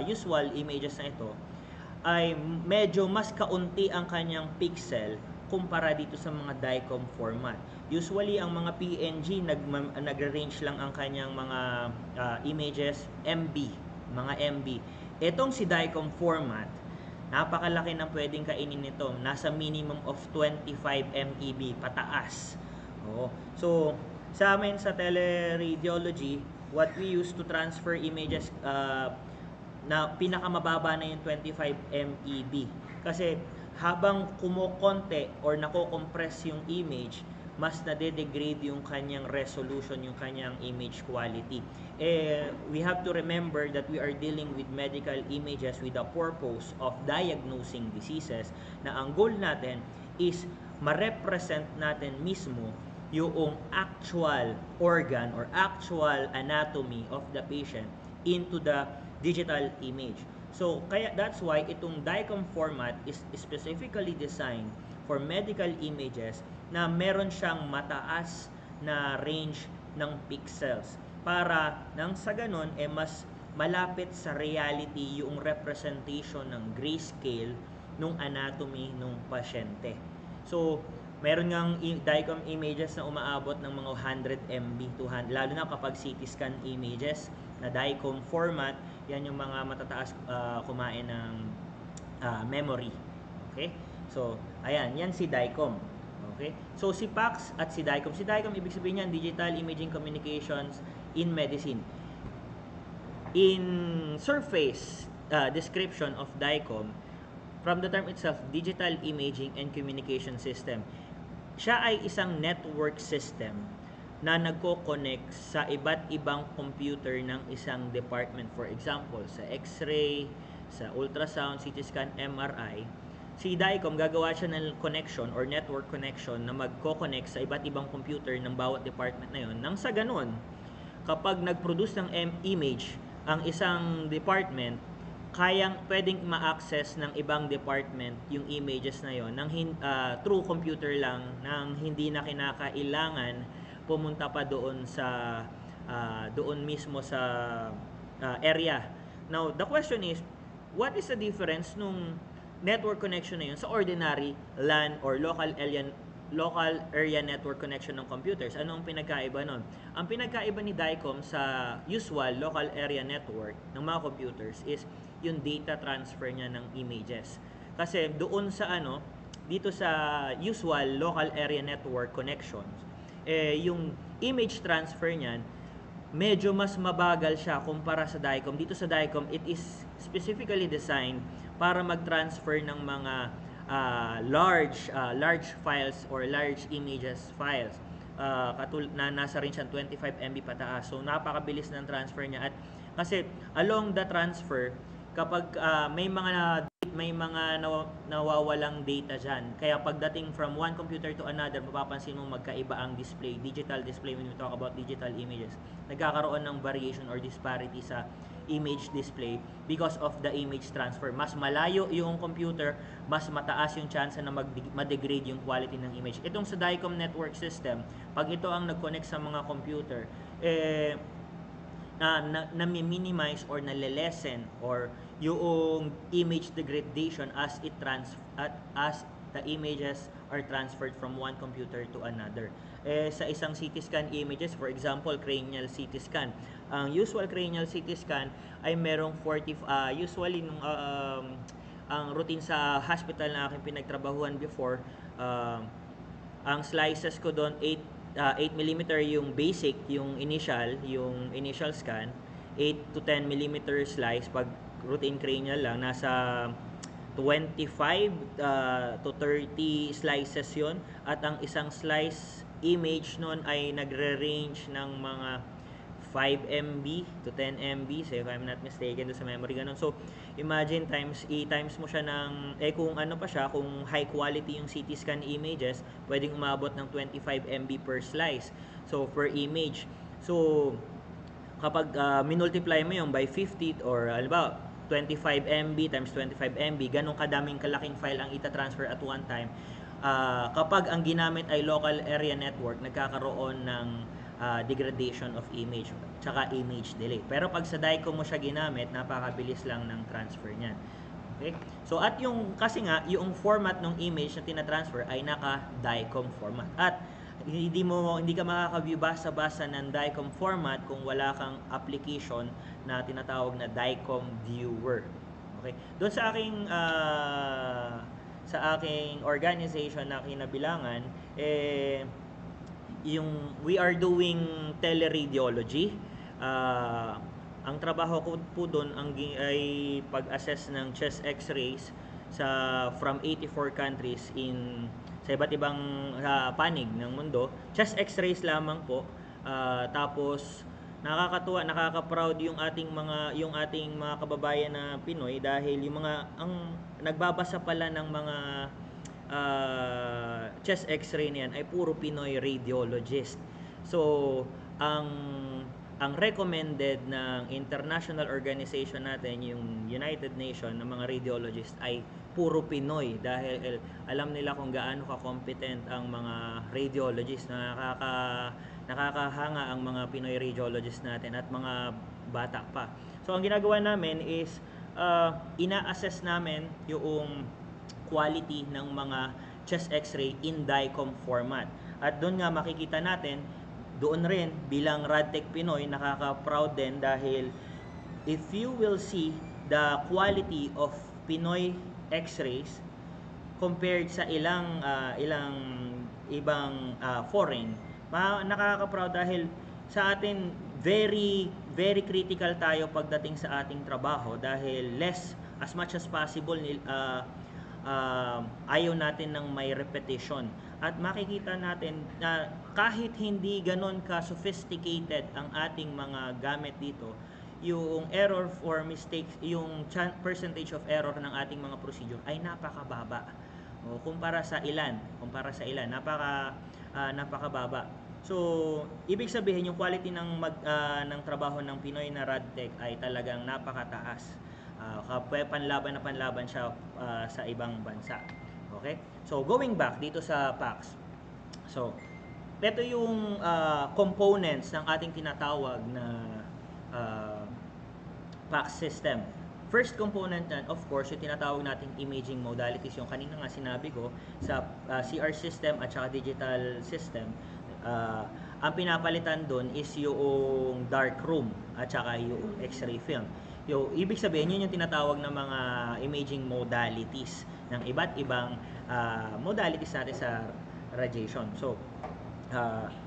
usual images na ito ay medyo mas kaunti ang kanyang pixel kumpara dito sa mga DICOM format. Usually ang mga PNG nagre-range lang ang kanyang mga images MB, mga MB. Itong si DICOM format, napakalaki ng pwedeng kainin nito, nasa minimum of 25 MeB pataas. So sa amin sa teleradiology, what we use to transfer images, na pinakamababa na yung 25 MeB. Kasi habang kumukonte or nako-compress yung image, mas nade-degrade yung kanyang resolution, yung kanyang image quality. We have to remember that we are dealing with medical images with the purpose of diagnosing diseases, na ang goal natin is ma-represent natin mismo yung actual organ or actual anatomy of the patient into the digital image. So kaya that's why itong DICOM format is specifically designed for medical images na meron siyang mataas na range ng pixels para nang sa ganun mas malapit sa reality yung representation ng grayscale nung anatomy nung pasyente. So meron ngang DICOM images na umaabot ng mga 100 MB, 200, lalo na kapag CT scan images na DICOM format, yan yung mga matataas kumain ng memory. Okay? So, ayan, yan si DICOM. Okay? So, si PACS at si DICOM. Si DICOM, ibig sabihin yan, Digital Imaging Communications in Medicine. In surface description of DICOM, from the term itself, Digital Imaging and Communication System, siya ay isang network system na nagko-connect sa iba't ibang computer ng isang department. For example, sa X-ray, sa ultrasound, CT scan, MRI. Si DICOM, gagawa siya ng connection or network connection na magko-connect sa iba't ibang computer ng bawat department na yon. Nang sa ganun, kapag nag-produce ng image ang isang department, pwedeng ma-access ng ibang department yung images na yon through computer lang, nang hindi na kinakailangan pumunta pa doon sa doon mismo sa area. Now, the question is, what is the difference nung network connection na yun sa ordinary LAN or local area network connection ng computers? Ano ang pinagkaiba nun? Ang pinagkaiba ni DICOM sa usual local area network ng mga computers is yung data transfer niya ng images. Kasi doon sa dito sa usual local area network connections, yung image transfer niyan medyo mas mabagal siya kumpara sa DICOM. Dito sa DICOM, it is specifically designed para mag-transfer ng mga large files or large images files. Na nasa range ng 25 MB pataas. So napakabilis ng transfer niya, at kasi along the transfer, kapag may mga nawawalang data dyan, kaya pagdating from one computer to another, mapapansin mo magkaiba ang display, digital display. When we talk about digital images, nagkakaroon ng variation or disparity sa image display because of the image transfer. Mas malayo yung computer, mas mataas yung chance na ma-degrade yung quality ng image. Itong sa DICOM network system, pag ito ang nag-connect sa mga computer, na-minimize or na-lessen or yung image degradation as the images are transferred from one computer to another. Sa isang CT scan images, for example, cranial CT scan. Ang usual cranial CT scan ay merong usually ang routine sa hospital na aking pinagtrabahuan before, ang slices ko doon 8mm yung basic, yung initial scan, 8 to 10 mm slice. Pag routine cranial lang, nasa 25 to 30 slices yon, at ang isang slice image nun ay nagre-range ng mga 5 MB to 10 MB, so if I'm not mistaken, doon sa memory ganun. So imagine times mo siya ng kung ano pa siya, kung high quality yung CT scan images, pwedeng umabot ng 25 MB per slice, so per image. So kapag minultiply mo yung by 50 or halimbawa 25 MB times 25 MB, ganun kadaming kalaking file ang ita-transfer at one time. Kapag ang ginamit ay local area network, nagkakaroon ng degradation of image tsaka image delay. Pero pag sa DICOM mo siya ginamit, napakabilis lang ng transfer niyan. Okay? So at yung kasi nga yung format ng image na tina-transfer ay naka-DICOM format. At hindi ka makaka-view basa-basa ng DICOM format kung wala kang application na tinatawag na DICOM viewer. Okay? Doon sa aking organization na kinabilangan, we are doing teleradiology. Ang trabaho ko po doon ay pag-assess ng chest x-rays from 84 countries sa iba't ibang panig ng mundo. Chest x-rays lamang po. Tapos nakakatuwa, nakaka-proud yung ating mga kababayan na Pinoy dahil ang nagbabasa pala ng mga chest x-ray niyan ay puro Pinoy radiologist. So ang recommended ng international organization natin, yung United Nations ng mga radiologists, ay puro Pinoy dahil alam nila kung gaano ka-competent ang mga radiologists. Nakakahanga ang mga Pinoy radiologists natin at mga bata pa. So ang ginagawa namin is ina-assess namin yung quality ng mga chest x-ray in DICOM format. At doon nga makikita natin, doon rin bilang Radtech Pinoy, nakaka-proud din dahil if you will see the quality of Pinoy x-rays compared sa ilang ibang foreign, nakaka-proud dahil sa atin very very critical tayo pagdating sa ating trabaho dahil as much as possible ayaw natin ng may repetition. At makikita natin na kahit hindi ganon ka-sophisticated ang ating mga gamit dito, yung error or mistakes, yung percentage of error ng ating mga procedure ay napakababa. Kumpara sa ilan, napakababa. So, ibig sabihin yung quality ng trabaho ng Pinoy na Radtech ay talagang napakataas. Panlaban siya sa ibang bansa. Okay? So, going back dito sa PACS. So, ito yung components ng ating tinatawag na PACS system. First component nan, of course, yung tinatawag nating imaging modalities. Yung kanina nga sinabi ko, sa CR system at saka digital system, ang pinapalitan doon is yung dark room at saka yung x-ray film. Ibig sabihin, yun yung tinatawag na mga imaging modalities ng iba't ibang modalities natin sa radiation. So,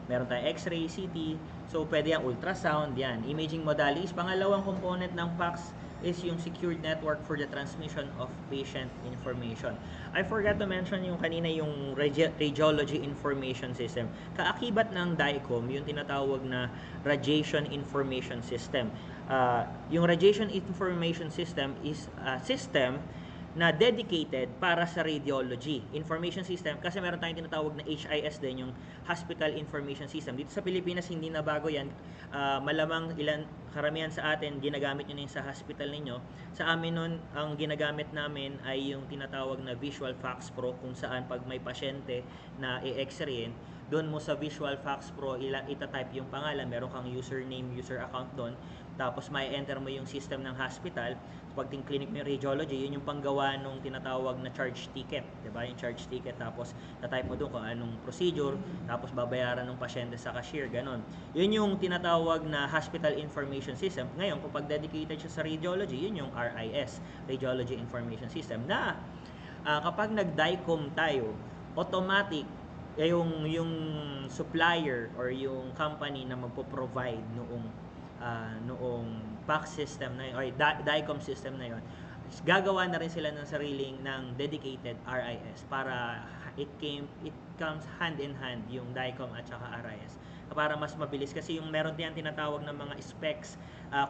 meron tayong x-ray, CT, so pwede yung ultrasound, yan. Imaging modalities. Pangalawang component ng PACS is yung secured network for the transmission of patient information. I forgot to mention yung kanina yung radiology information system. Kaakibat ng DICOM, yung tinatawag na radiation information system. Yung radiation information system is a system na dedicated para sa radiology information system, kasi meron tayong tinatawag na HIS din, yung Hospital Information System. Dito sa Pilipinas hindi na bago yan. Malamang karamihan sa atin ginagamit nyo na sa hospital ninyo. Sa amin nun, ang ginagamit namin ay yung tinatawag na Visual Fax Pro, kung saan pag may pasyente na i-x-rayin, doon mo sa Visual Fax Pro ita-type yung pangalan, meron kang username, user account doon, tapos may enter mo yung system ng hospital. Pag clinic mo yung radiology, yun yung panggawa nung tinatawag na charge ticket, diba? Yung charge ticket, tapos na-type mo doon kung anong procedure, tapos babayaran ng pasyente sa cashier, ganon. Yun yung tinatawag na Hospital Information System. Ngayon, kung dedicated siya sa radiology, yun yung RIS, Radiology Information System, na kapag nag-DICOM tayo, automatic yung supplier or yung company na magpo-provide noong PACS system na yun, or DICOM system na yun, gagawa na rin sila ng sariling ng dedicated RIS para it comes hand in hand yung DICOM at saka RIS para mas mabilis kasi yung meron din tinatawag ng mga specs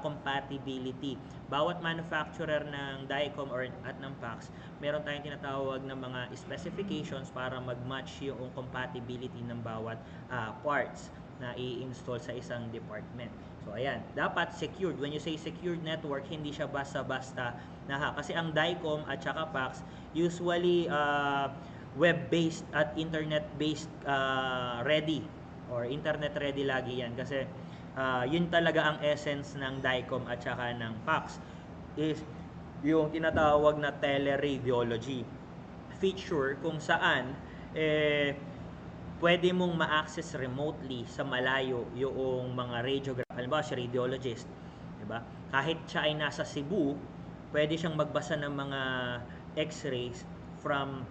compatibility. Bawat manufacturer ng DICOM at ng PACS, meron tayong tinatawag ng mga specifications para mag-match yung compatibility ng bawat parts na i-install sa isang department. So ayan, dapat secured. When you say secured network, hindi siya basta-basta kasi ang DICOM at saka PACS usually web-based at internet-based ready or internet ready lagi yan kasi yun talaga ang essence ng DICOM at saka ng PACS is yung tinatawag na teleradiology feature kung saan pwede mong ma-access remotely sa malayo yung mga radiographer, halimbawa si radiologist, diba? Kahit siya ay nasa Cebu, pwede siyang magbasa ng mga x-rays from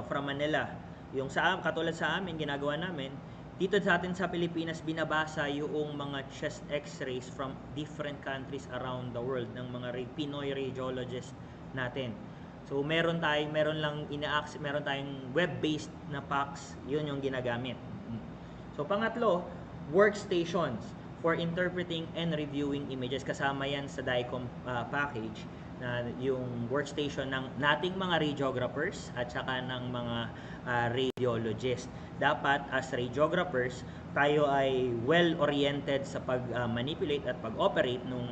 from Manila. Yung katulad sa amin, ginagawa namin, dito sa atin sa Pilipinas, binabasa yung mga chest x-rays from different countries around the world ng mga Pinoy radiologist natin. So meron tayong web-based na PACS, yun yung ginagamit. So pangatlo, workstations for interpreting and reviewing images. Kasama yan sa DICOM package na yung workstation ng nating mga radiographers at saka ng mga radiologists. Dapat as radiographers, tayo ay well-oriented sa pag-manipulate at pag-operate ng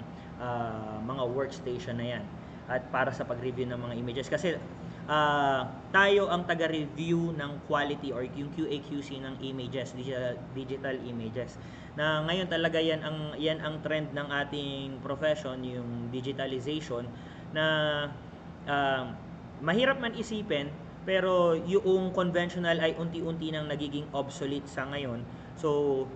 mga workstation na yan at para sa pag-review ng mga images kasi tayo ang taga-review ng quality or yung QA/QC ng images, digital images. Na ngayon talaga yan ang trend ng ating profession, yung digitalization na mahirap man isipin pero yung conventional ay unti-unti nang nagiging obsolete sa ngayon. So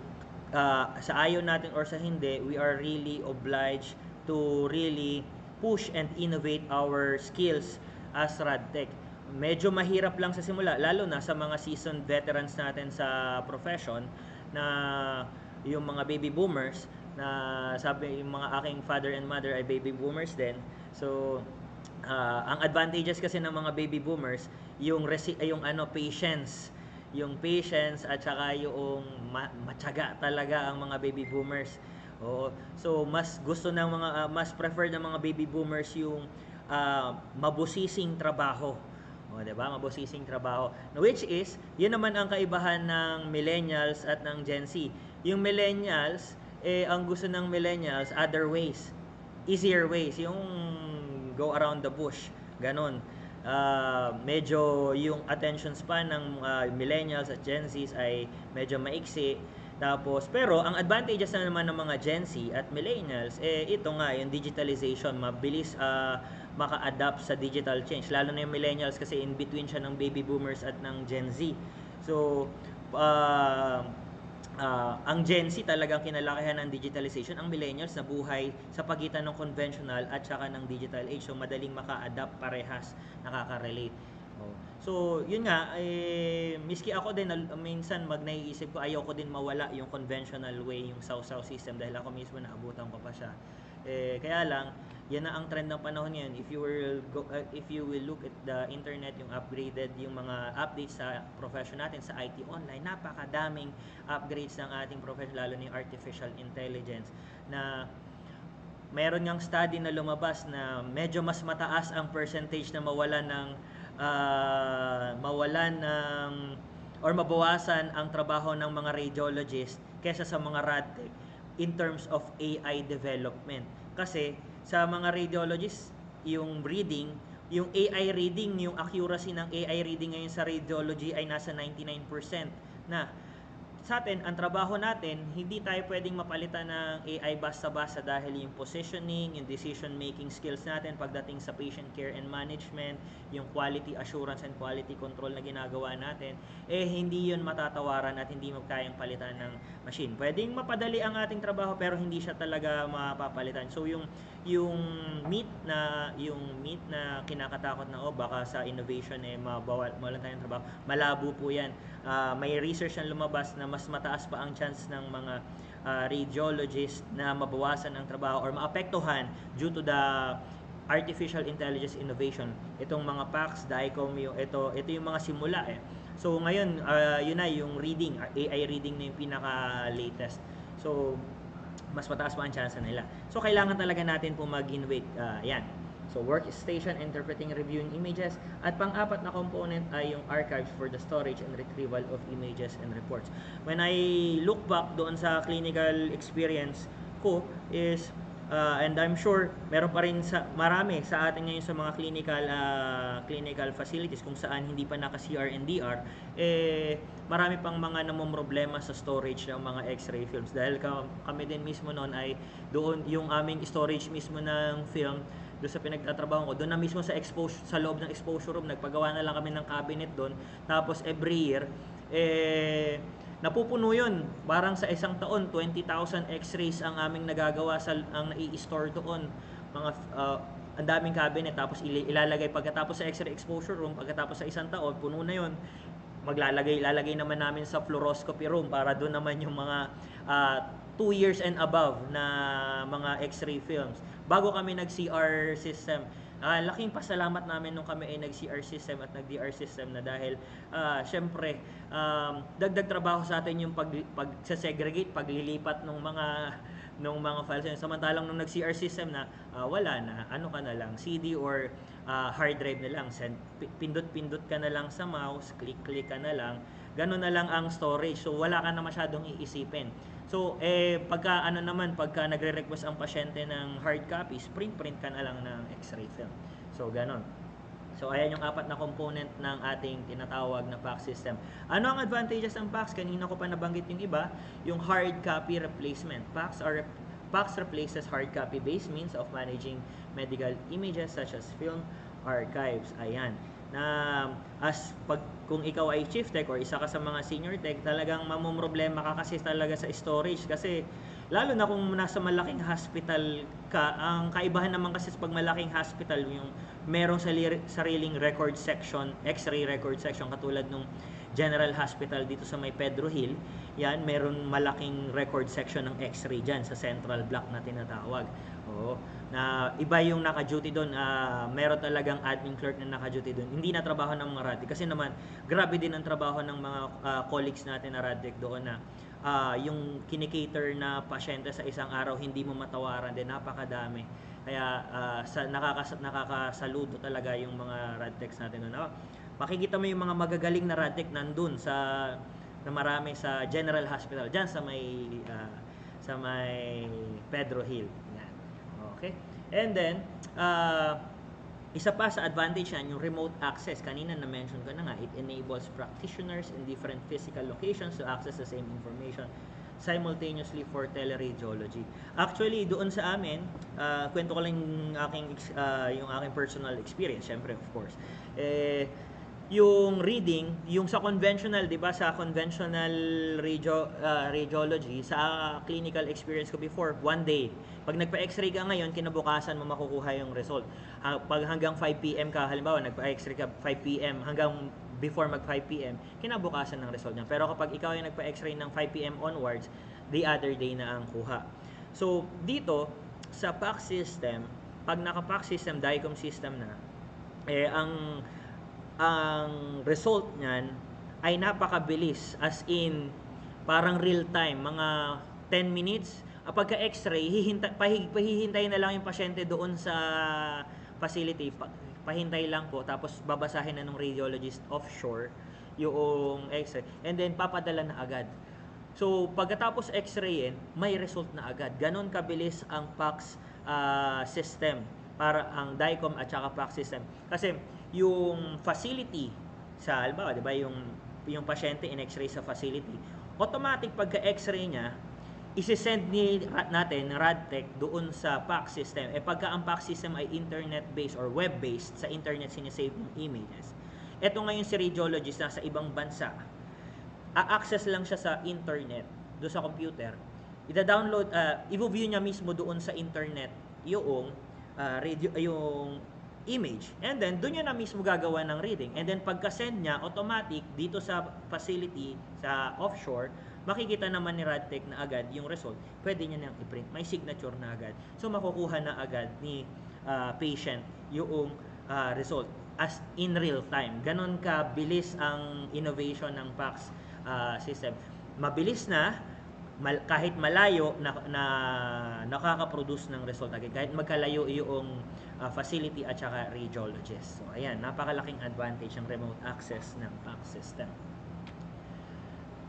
sa ayaw natin or sa hindi, we are really obliged to really push and innovate our skills as RadTech. Medyo mahirap lang sa simula, lalo na sa mga seasoned veterans natin sa profession na yung mga baby boomers na sabi yung mga aking father and mother ay baby boomers din. So ang advantages kasi ng mga baby boomers yung patience. Yung patience at saka yung matyaga talaga ang mga baby boomers. So mas gusto ng mas prefer ng mga baby boomers yung mabusising trabaho. Diba? Mabusising trabaho. Which is, yun naman ang kaibahan ng millennials at ng Gen Z. Yung millennials, ang gusto ng millennials, other ways. Easier ways. Yung go around the bush. Ganon. Medyo yung attention span ng millennials at Gen Z ay medyo maiksi. Tapos, pero ang advantages na naman ng mga Gen Z at millennials, ito nga, yung digitalization, mabilis maka-adapt sa digital change. Lalo na yung millennials kasi in between siya ng baby boomers at ng Gen Z. So, ang Gen Z talagang kinalakihan ng digitalization. Ang millennials na buhay sa pagitan ng conventional at saka ng digital age. So, madaling maka-adapt parehas, nakaka-relate. So, yun nga, miski ako din, minsan naiisip ko, ayaw ko din mawala yung conventional way, yung saw-saw system dahil ako mismo naabutan ko pa siya. Kaya lang, yan na ang trend ng panahon ngayon. If you will look at the internet, yung upgraded, yung mga updates sa profession natin sa IT online, napakadaming upgrades ng ating profession, lalo na yung artificial intelligence, na mayroon ngang study na lumabas na medyo mas mataas ang percentage na mawalan or mabawasan ang trabaho ng mga radiologist kaysa sa mga RadTech in terms of AI development. Kasi sa mga radiologists, yung AI reading, yung accuracy ng AI reading ngayon sa radiology ay nasa 99% na. Sa atin, ang trabaho natin, hindi tayo pwedeng mapalitan ng AI basta-basta dahil yung positioning, yung decision-making skills natin pagdating sa patient care and management, yung quality assurance and quality control na ginagawa natin, hindi yun matatawaran at hindi magkayang palitan ng machine. Pwedeng mapadali ang ating trabaho pero hindi siya talaga mapapalitan. So yung myth na kinakatakot na baka sa innovation mawalan tayong trabaho, malabo po yan. May research na lumabas na mas mataas pa ang chance ng mga radiologists na mabawasan ang trabaho or maapektuhan due to the artificial intelligence innovation. Itong mga PACS, DICOM, ito yung mga simula eh. So ngayon, yun na yung reading, AI reading na yung pinaka-latest. So mas mataas pa ang chance nila. So kailangan talaga natin po mag-innovate. Yan. So workstation, interpreting, reviewing images. At pang-apat na component ay yung archives for the storage and retrieval of images and reports. When I look back doon sa clinical experience ko is and I'm sure meron pa rin marami sa atin ngayon sa mga clinical facilities kung saan hindi pa naka-CR and DR, marami pang mga namomroblema sa storage ng mga X-ray films dahil kami din mismo noon ay doon yung aming storage mismo ng film doon sa pinagtatrabaho ko, doon na mismo sa loob ng exposure room, nagpagawa na lang kami ng cabinet doon, tapos every year napupuno yun. Parang sa isang taon, 20,000 x-rays ang aming nagagawa ang nai-store doon. Ang daming cabinet, tapos ilalagay pagkatapos sa x-ray exposure room, pagkatapos sa isang taon, puno na yun. Ilalagay naman namin sa fluoroscopy room para doon naman yung mga 2 years and above na mga x-ray films. Bago kami nag-CR system, laking pasalamat namin nung kami ay nag-CR system at nag-DR system na dahil syempre dagdag trabaho sa atin yung pag-segregate, paglilipat ng mga files. Samantalang nung nag-CR system na wala na, ano ka na lang, CD or hard drive na lang, pindot-pindot ka na lang sa mouse, click-click ka na lang, gano'n na lang ang storage. So wala ka na masyadong iisipin. So pagka nagre-request ang pasyente ng hard copies, print ka na lang ng X-ray film. So gano'n. So ayan yung 4 na component ng ating tinatawag na PACS system. Ano ang advantages ng PACS? Kanina ko pa nabanggit yung iba, yung hard copy replacement. PACS replaces hard copy based means of managing medical images such as film archives. Ayan. Na kung ikaw ay chief tech or isa ka sa mga senior tech, talagang mamomroblema ka kasi talaga sa storage, kasi lalo na kung nasa malaking hospital ka. Ang kaibahan naman kasi pag malaking hospital, yung merong sariling record section, x-ray record section, katulad nung General Hospital dito sa may Pedro Hill. Yan, meron malaking record section ng x-ray dyan sa central block na tinatawag. Oo, na iba yung naka-duty doon. Meron talagang admin clerk na naka-duty doon. Hindi na trabaho ng mga radic. Kasi naman, grabe din ang trabaho ng mga colleagues natin na radic doon na yung kinikater na pasyente sa isang araw, hindi mo matawaran din. Napakadami. Kaya nakakasaludo talaga yung mga radtechs natin doon. Makikita mo yung mga magagaling na radtech nandun na marami sa General Hospital diyan sa may Pedro Hill. Yan. Okay? And then isa pa sa advantage yan, yung remote access. Kanina na-mention ko na nga, it enables practitioners in different physical locations to access the same information simultaneously for teleradiology. Actually, doon sa amin, kwento ko lang yung aking personal experience, syempre, of course. Yung reading, yung sa conventional, 'di ba, sa conventional radiology, sa clinical experience ko before, one day. Pag nagpa-X-ray ka ngayon, kinabukasan mo makukuha yung result. Pag hanggang 5 PM ka, halimbawa nagpa-X-ray ka 5 PM hanggang before mag 5 PM, kinabukasan ng result niya. Pero kapag ikaw ay nagpa-X-ray ng 5 PM onwards, the other day na ang kuha. So dito sa PACS system, pag naka-PACS system, DICOM system na, ang result niyan ay napakabilis, as in parang real time, mga 10 minutes. Pagka x-ray, pahihintay na lang yung pasyente doon sa facility, pahintay lang po, tapos babasahin na ng radiologist offshore yung x-ray, and then papadala na agad. So pagkatapos x-rayin, may result na agad. Ganon kabilis ang PACS system, para ang DICOM at saka PACS system. Kasi yung facility sa halimbawa, 'di ba, yung pasyente in x-ray sa facility, automatic pagka x-ray niya, isi-send natin radtech doon sa PACS system. Pagka ang PACS system ay internet-based or web-based, sa internet sinesave yung images. Ito ngayon si radiologist nasa ibang bansa, a-access lang siya sa internet, doon sa computer, ida-download, i-view niya mismo doon sa internet yung yung image, and then doon niya na mismo gagawa ng reading, and then pagka-send niya, automatic dito sa facility sa offshore, makikita naman ni RadTech na agad yung result, pwede niya nang i-print, may signature na agad. So makukuha na agad ni patient yung result as in real time. Ganon ka bilis ang innovation ng PACS system. Mabilis na, kahit malayo na nakaka-produce ng result agad, kahit magkalayo yung facility at saka radiologist. So ayan, napakalaking advantage ng remote access ng PACS system.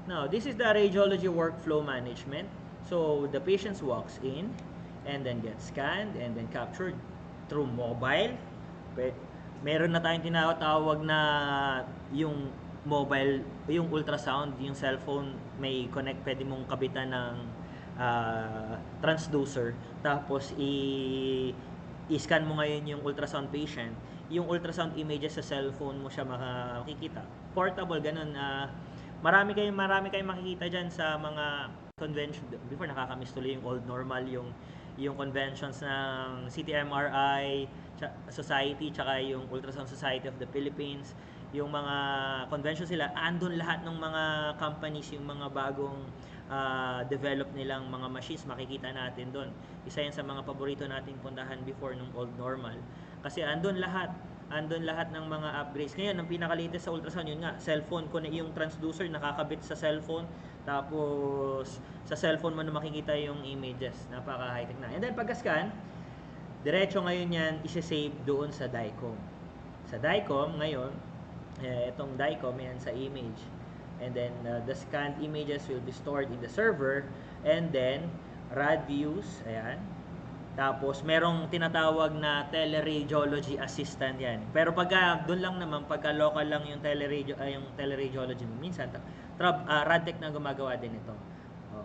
Now, this is the radiology workflow management. So the patient walks in and then gets scanned and then captured through mobile. Meron na tayong tinatawag na yung mobile, yung ultrasound, yung cellphone, may connect, pwede mong kabitan ng transducer, tapos i-scan mo ngayon yung ultrasound patient, yung ultrasound images sa cellphone mo siya makikita. Portable, ganun. Marami kayong makikita dyan sa mga convention. Before, nakakamiss tuloy yung old normal, yung conventions ng CT-MRI Society, tsaka yung Ultrasound Society of the Philippines. Yung mga convention sila, andun lahat ng mga companies, yung mga bagong develop nilang mga machines, makikita natin doon. Isa yan sa mga paborito nating puntahan before nung old normal. Kasi andun lahat ng mga upgrades. Ngayon, ang pinaka-latest sa ultrasound, yun nga, cellphone, yung transducer nakakabit sa cellphone, tapos sa cellphone mo na makikita yung images. Napaka-high-tech na. And then, pagka-scan, diretso ngayon yan, isi-save doon sa DICOM. Sa DICOM, ngayon, itong DICOM yan sa image. And then, the scanned images will be stored in the server, and then, rad views, ayan. Tapos, merong tinatawag na teleradiology assistant yan. Pero pagka, doon lang naman, pagka local lang yung teleradiology mo, minsan, RadTech na gumagawa din ito.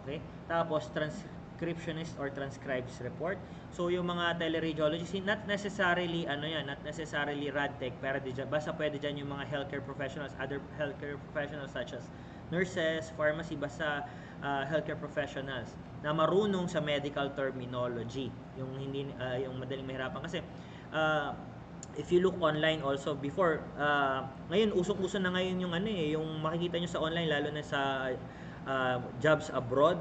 Okay? Tapos, transcriptionist or transcribes report. So, yung mga teleradiology, not necessarily, not necessarily RadTech, pero basta pwede dyan yung mga healthcare professionals, other healthcare professionals such as nurses, pharmacy, basta healthcare professionals na marunong sa medical terminology, yung hindi yung madaling mahirapan kasi if you look online also before ngayon usong-uso na ngayon yung yung makikita nyo sa online, lalo na sa jobs abroad,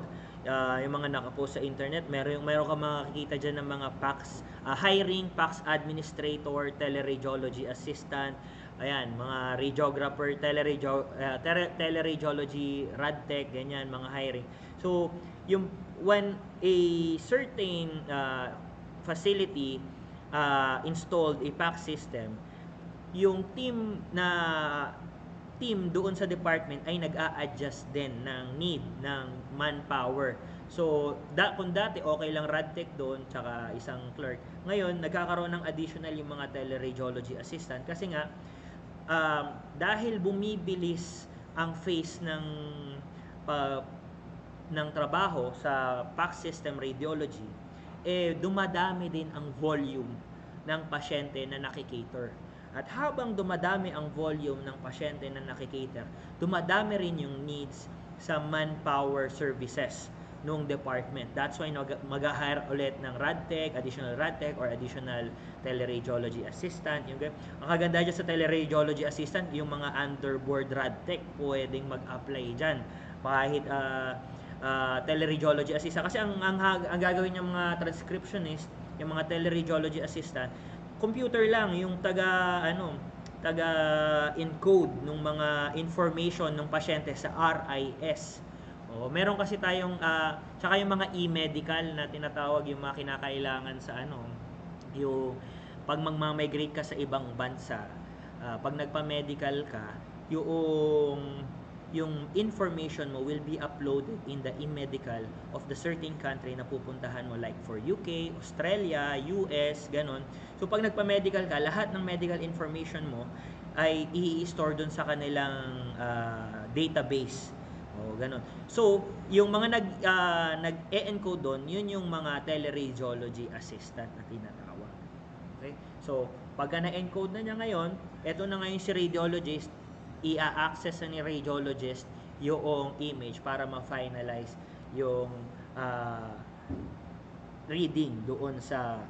yung mga nakapost sa internet, meron ka makikita dyan ng mga PACS hiring, PACS administrator, teleradiology assistant, ayan, mga radiographer, teleradiology, RadTech, ganyan, mga hiring. So, when a certain facility installed a PACS system, yung team doon sa department ay nag-a-adjust din ng need ng manpower. So, kung dati okay lang RadTech doon, tsaka isang clerk, ngayon nagkakaroon ng additional yung mga teleradiology assistant kasi nga dahil bumibilis ang phase ng trabaho sa PACS system radiology, dumadami din ang volume ng pasyente na nakikater. At habang dumadami ang volume ng pasyente na nakikater, dumadami rin yung needs sa manpower services nung department. That's why mag-hire ulit ng RadTech, additional RadTech, or additional teleradiology assistant. Ang kaganda dyan sa teleradiology assistant, yung mga underboard RadTech pwedeng mag-apply dyan. Kahit teleradiology assistant. Kasi ang gagawin ng mga transcriptionist, yung mga teleradiology assistant, computer lang, yung taga-encode ng mga information ng pasyente sa RIS. Meron kasi tayong tsaka yung mga e-medical na tinatawag, yung mga kinakailangan sa yung pag mag-migrate ka sa ibang bansa, pag nagpa-medical ka, yung information mo will be uploaded in the e-medical of the certain country na pupuntahan mo, like for UK, Australia, US, ganon. So pag nagpa-medical ka, lahat ng medical information mo ay i-store dun sa kanilang database. Ganon. So, yung mga nag-e-encode doon, yun yung mga teleradiology assistant na tinatawag. Okay? So, pagka na-encode na niya ngayon, eto na ngayon si radiologist, i-access ni radiologist yung image para ma-finalize yung reading doon sa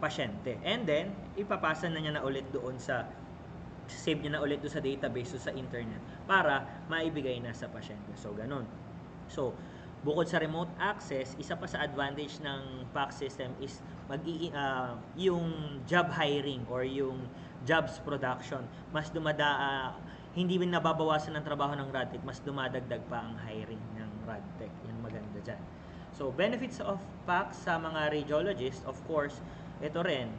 pasyente. And then, ipapasa na niya na ulit doon sa save niya na ulit doon sa database, doon sa internet, para maibigay na sa pasyente. So, ganun. So, bukod sa remote access, isa pa sa advantage ng PACS system is yung job hiring or yung jobs production. Mas hindi nababawasan ng trabaho ng RadTech, mas dumadagdag pa ang hiring ng RadTech. Yan maganda dyan. So, benefits of PACS sa mga radiologists, of course, ito rin,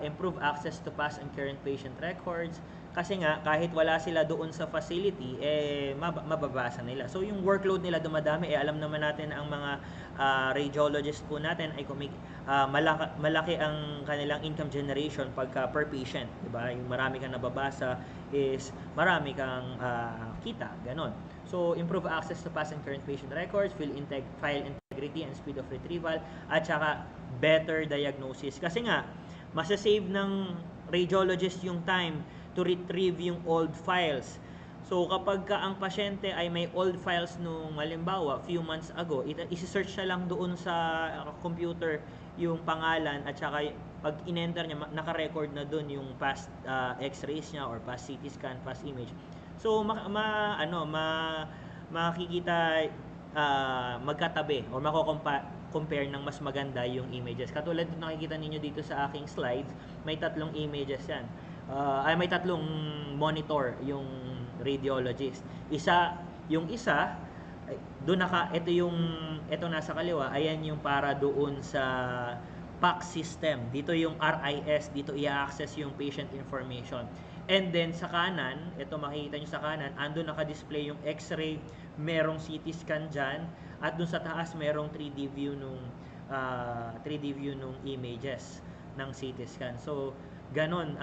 improve access to past and current patient records. Kasi nga, kahit wala sila doon sa facility, mababasa nila. So, yung workload nila dumadami. Alam naman natin ang mga radiologist po natin ay malaki ang kanilang income generation pagka per patient. Diba? Yung marami kang nababasa is marami kang kita. Ganon. So, improve access to past and current patient records, file integrity and speed of retrieval, at saka better diagnosis. Kasi nga, masasave ng radiologist yung time to retrieve yung old files. So, kapag ang pasyente ay may old files nung halimbawa, few months ago, isi-search na lang doon sa computer yung pangalan at saka pag in-enter niya, naka-record na doon yung past x-rays niya or past CT scan, past image. So, makikita magkatabi o compare ng mas maganda yung images. Katulad ng nakikita ninyo dito sa aking slides, may tatlong images yan. May tatlong monitor yung radiologist. Yung isa, ito nasa kaliwa, ayan yung para doon sa PACS system. Dito yung RIS, dito i-access yung patient information. And then sa kanan, ito makikita nyo sa kanan, andun naka-display yung x-ray, merong CT scan dyan, at dun sa taas merong 3D view nung images ng CT scan. So, ganon,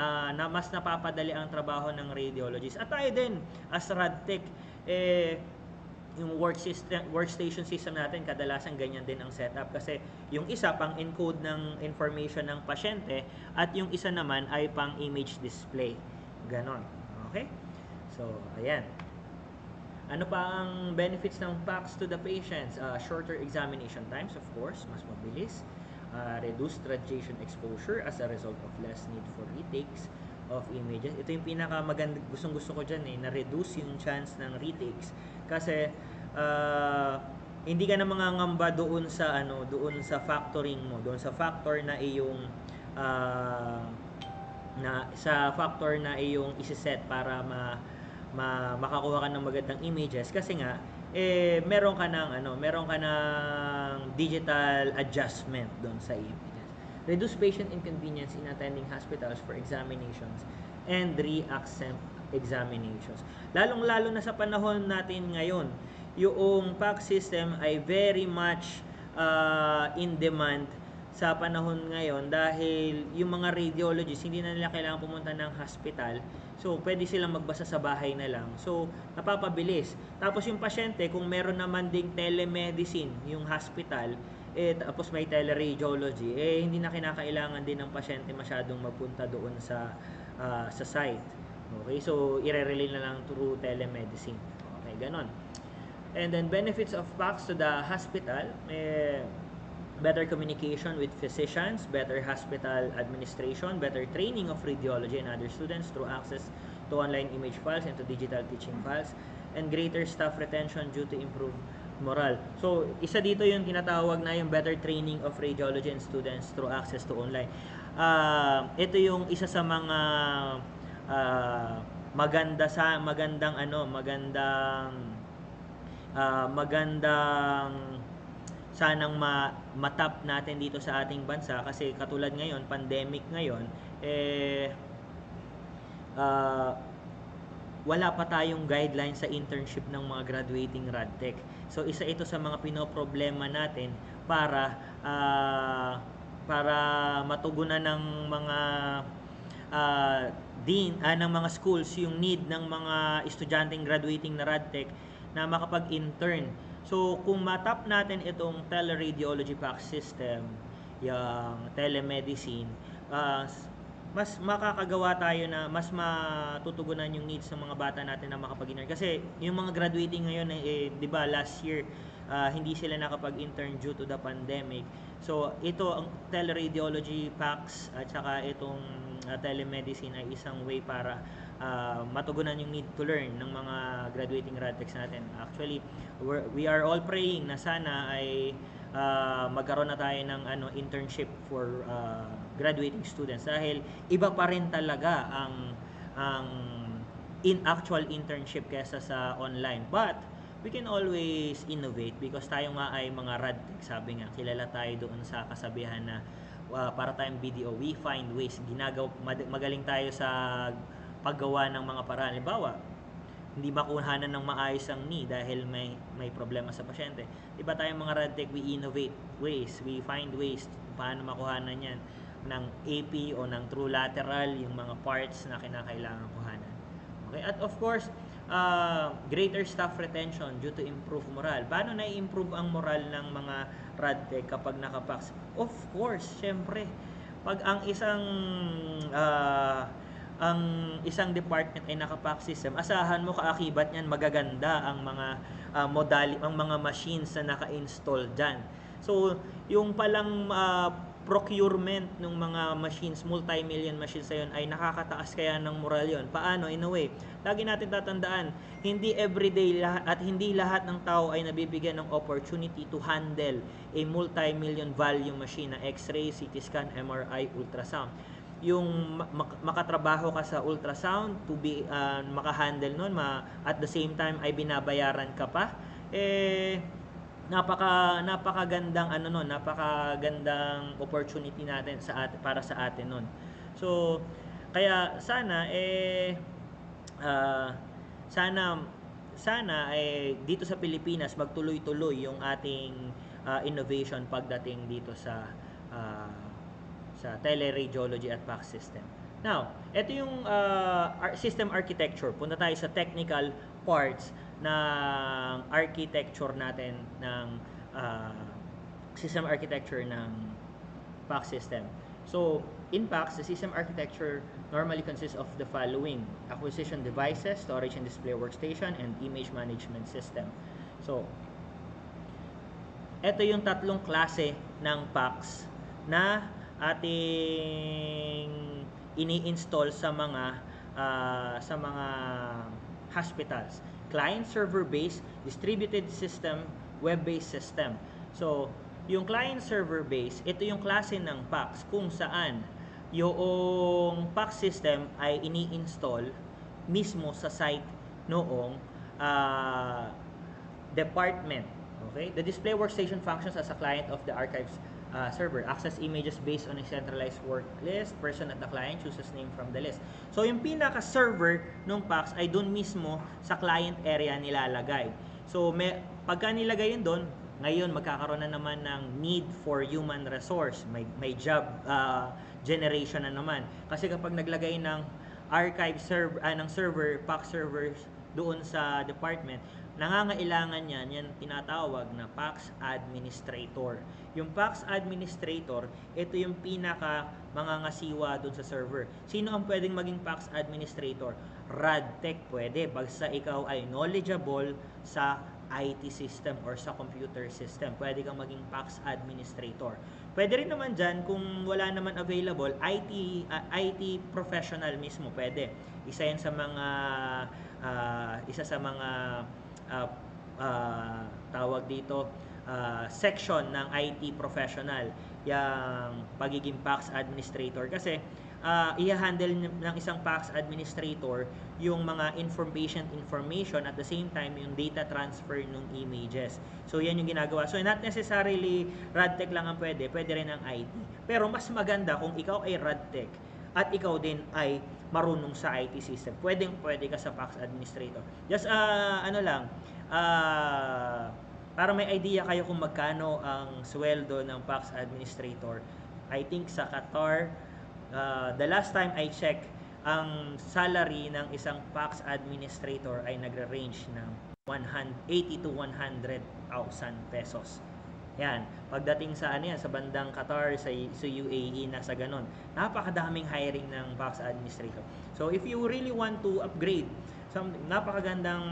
mas napapadali ang trabaho ng radiologist. At tayo din, as RadTech, yung workstation system natin, kadalasan ganyan din ang setup. Kasi yung isa pang encode ng information ng pasyente, at yung isa naman ay pang image display. Ganon. Okay? So, ayan. Ano pa ang benefits ng PACS to the patients? Shorter examination times, of course, mas mabilis. Reduced radiation exposure as a result of less need for retakes of images. Ito yung pinakamaganda, gustong-gusto ko dyan na-reduce yung chance ng retakes. Kasi, hindi ka na mangangamba doon sa factoring mo, doon sa factor na iyong isi-set para makakuha ka ng magandang images, kasi nga meron ka ng digital adjustment doon sa images. Reduce patient inconvenience in attending hospitals for examinations and re-exempt examinations. Lalong-lalo na sa panahon natin ngayon, yung PACS system ay very much in demand sa panahon ngayon dahil yung mga radiologists hindi na nila kailangan pumunta ng hospital. So, pwede silang magbasa sa bahay na lang. So, napapabilis. Tapos yung pasyente, kung meron naman ding telemedicine yung hospital, tapos may teleradiology, hindi na kinakailangan din ng pasyente masyadong magpunta doon sa site. Okay? So, i-relay na lang through telemedicine. Okay, ganon. And then, benefits of PACS to the hospital, better communication with physicians, better hospital administration, better training of radiology and other students through access to online image files and to digital teaching files, and greater staff retention due to improved morale. So, isa dito yung tinatawag na yung better training of radiology and students through access to online. Ito yung isa sa mga magandang sanang matap natin dito sa ating bansa, kasi katulad ngayon, pandemic ngayon, wala pa tayong guidelines sa internship ng mga graduating RadTech. So, isa ito sa mga pinoproblema natin para matugunan ng mga ng mga schools yung need ng mga estudyanteng graduating na RadTech na makapag-intern. So, kung matap natin itong teleradiology PACS system, yung telemedicine, mas makakagawa tayo na mas matutugunan yung needs ng mga bata natin na makapag-intern. Kasi yung mga graduating ngayon, di ba, last year, hindi sila nakapag-intern due to the pandemic. So, ito ang teleradiology PACS at saka itong telemedicine ay isang way para matugunan yung need to learn ng mga graduating radtechs natin. Actually, we are all praying na sana ay magkaroon na tayo ng internship for graduating students dahil iba pa rin talaga ang in actual internship kesa sa online. But we can always innovate because tayo nga ay mga radtech. Sabi nga, kilala tayo doon sa kasabihan na para tayong BDO, we find ways. Magaling tayo sa paggawa ng mga paraan. Halimbawa, hindi makuhanan ng maayos ang knee dahil may problema sa pasyente. Diba tayong mga radtech, we innovate ways, we find ways paano makuhanan yan ng AP o ng true lateral, yung mga parts na kinakailangan kuhanan. Okay, at of course, greater staff retention due to improved moral. Paano na-improve ang moral ng mga radtech kapag nakapax? Of course, syempre, pag ang isang department ay naka-PACS system, asahan mo kaakibat niyan magaganda ang mga ang mga machines na naka-install diyan. So, yung palang procurement ng mga machines, multi-million machines na yun, ay nakakataas kaya ng moral yun. Paano? In a way, lagi natin tatandaan, hindi everyday at hindi lahat ng tao ay nabibigyan ng opportunity to handle a multi-million value machine na X-ray, CT scan, MRI, ultrasound. Yung makatrabaho ka sa ultrasound to be maka-handle nun, at the same time ay binabayaran ka pa, napakagandang napakagandang opportunity natin para sa atin nun. So kaya sana dito sa Pilipinas magtuloy-tuloy yung ating innovation pagdating dito sa teleradiology at PACS system. Now, ito yung system architecture. Punta tayo sa technical parts ng architecture natin ng system architecture ng PACS system. So, in PACS, the system architecture normally consists of the following: acquisition devices, storage and display workstation, and image management system. So, ito yung tatlong klase ng PACS na ating ini-install sa mga hospitals. Client server based, distributed system, web-based system. So, yung client server based, ito yung klase ng PACS kung saan yung PACS system ay ini-install mismo sa site noong department. Okay? The display workstation functions as a client of the archives server. Access images based on a centralized work list. Person at the client chooses name from the list. So, yung pinaka-server ng PACS ay doon mismo sa client area nilalagay. So, pagka nilagay yun doon, ngayon magkakaroon na naman ng need for human resource. May job generation na naman. Kasi kapag naglagay ng archive server, ng server, PACS servers doon sa department, nangangailangan yan tinatawag na PACS administrator. Yung PACS administrator, ito yung pinaka mangangasiwa dun sa server. Sino ang pwedeng maging PACS administrator? Radtech pwede, basta ikaw ay knowledgeable sa IT system or sa computer system. Pwede kang maging PACS administrator. Pwede rin naman dyan, kung wala naman available, IT professional mismo pwede. Isa yan sa mga tawag dito section ng IT professional, yung pagiging PACS administrator, kasi i-handle ng isang PACS administrator yung mga information at the same time yung data transfer ng images. So yan yung ginagawa. So not necessarily radtech lang ang pwede rin ang IT. Pero mas maganda kung ikaw ay radtech at ikaw din ay marunong sa IT system. Pwede ka sa PACS administrator. Just para may idea kayo kung magkano ang sweldo ng PACS administrator. I think sa Qatar, the last time I checked, ang salary ng isang PACS administrator ay nagre-range ng 80 to 100,000 pesos. Yan, pagdating sa sa bandang Qatar, sa UAE, nasa ganon. Napakadaming hiring ng PACS administrator. So if you really want to upgrade, napakagandang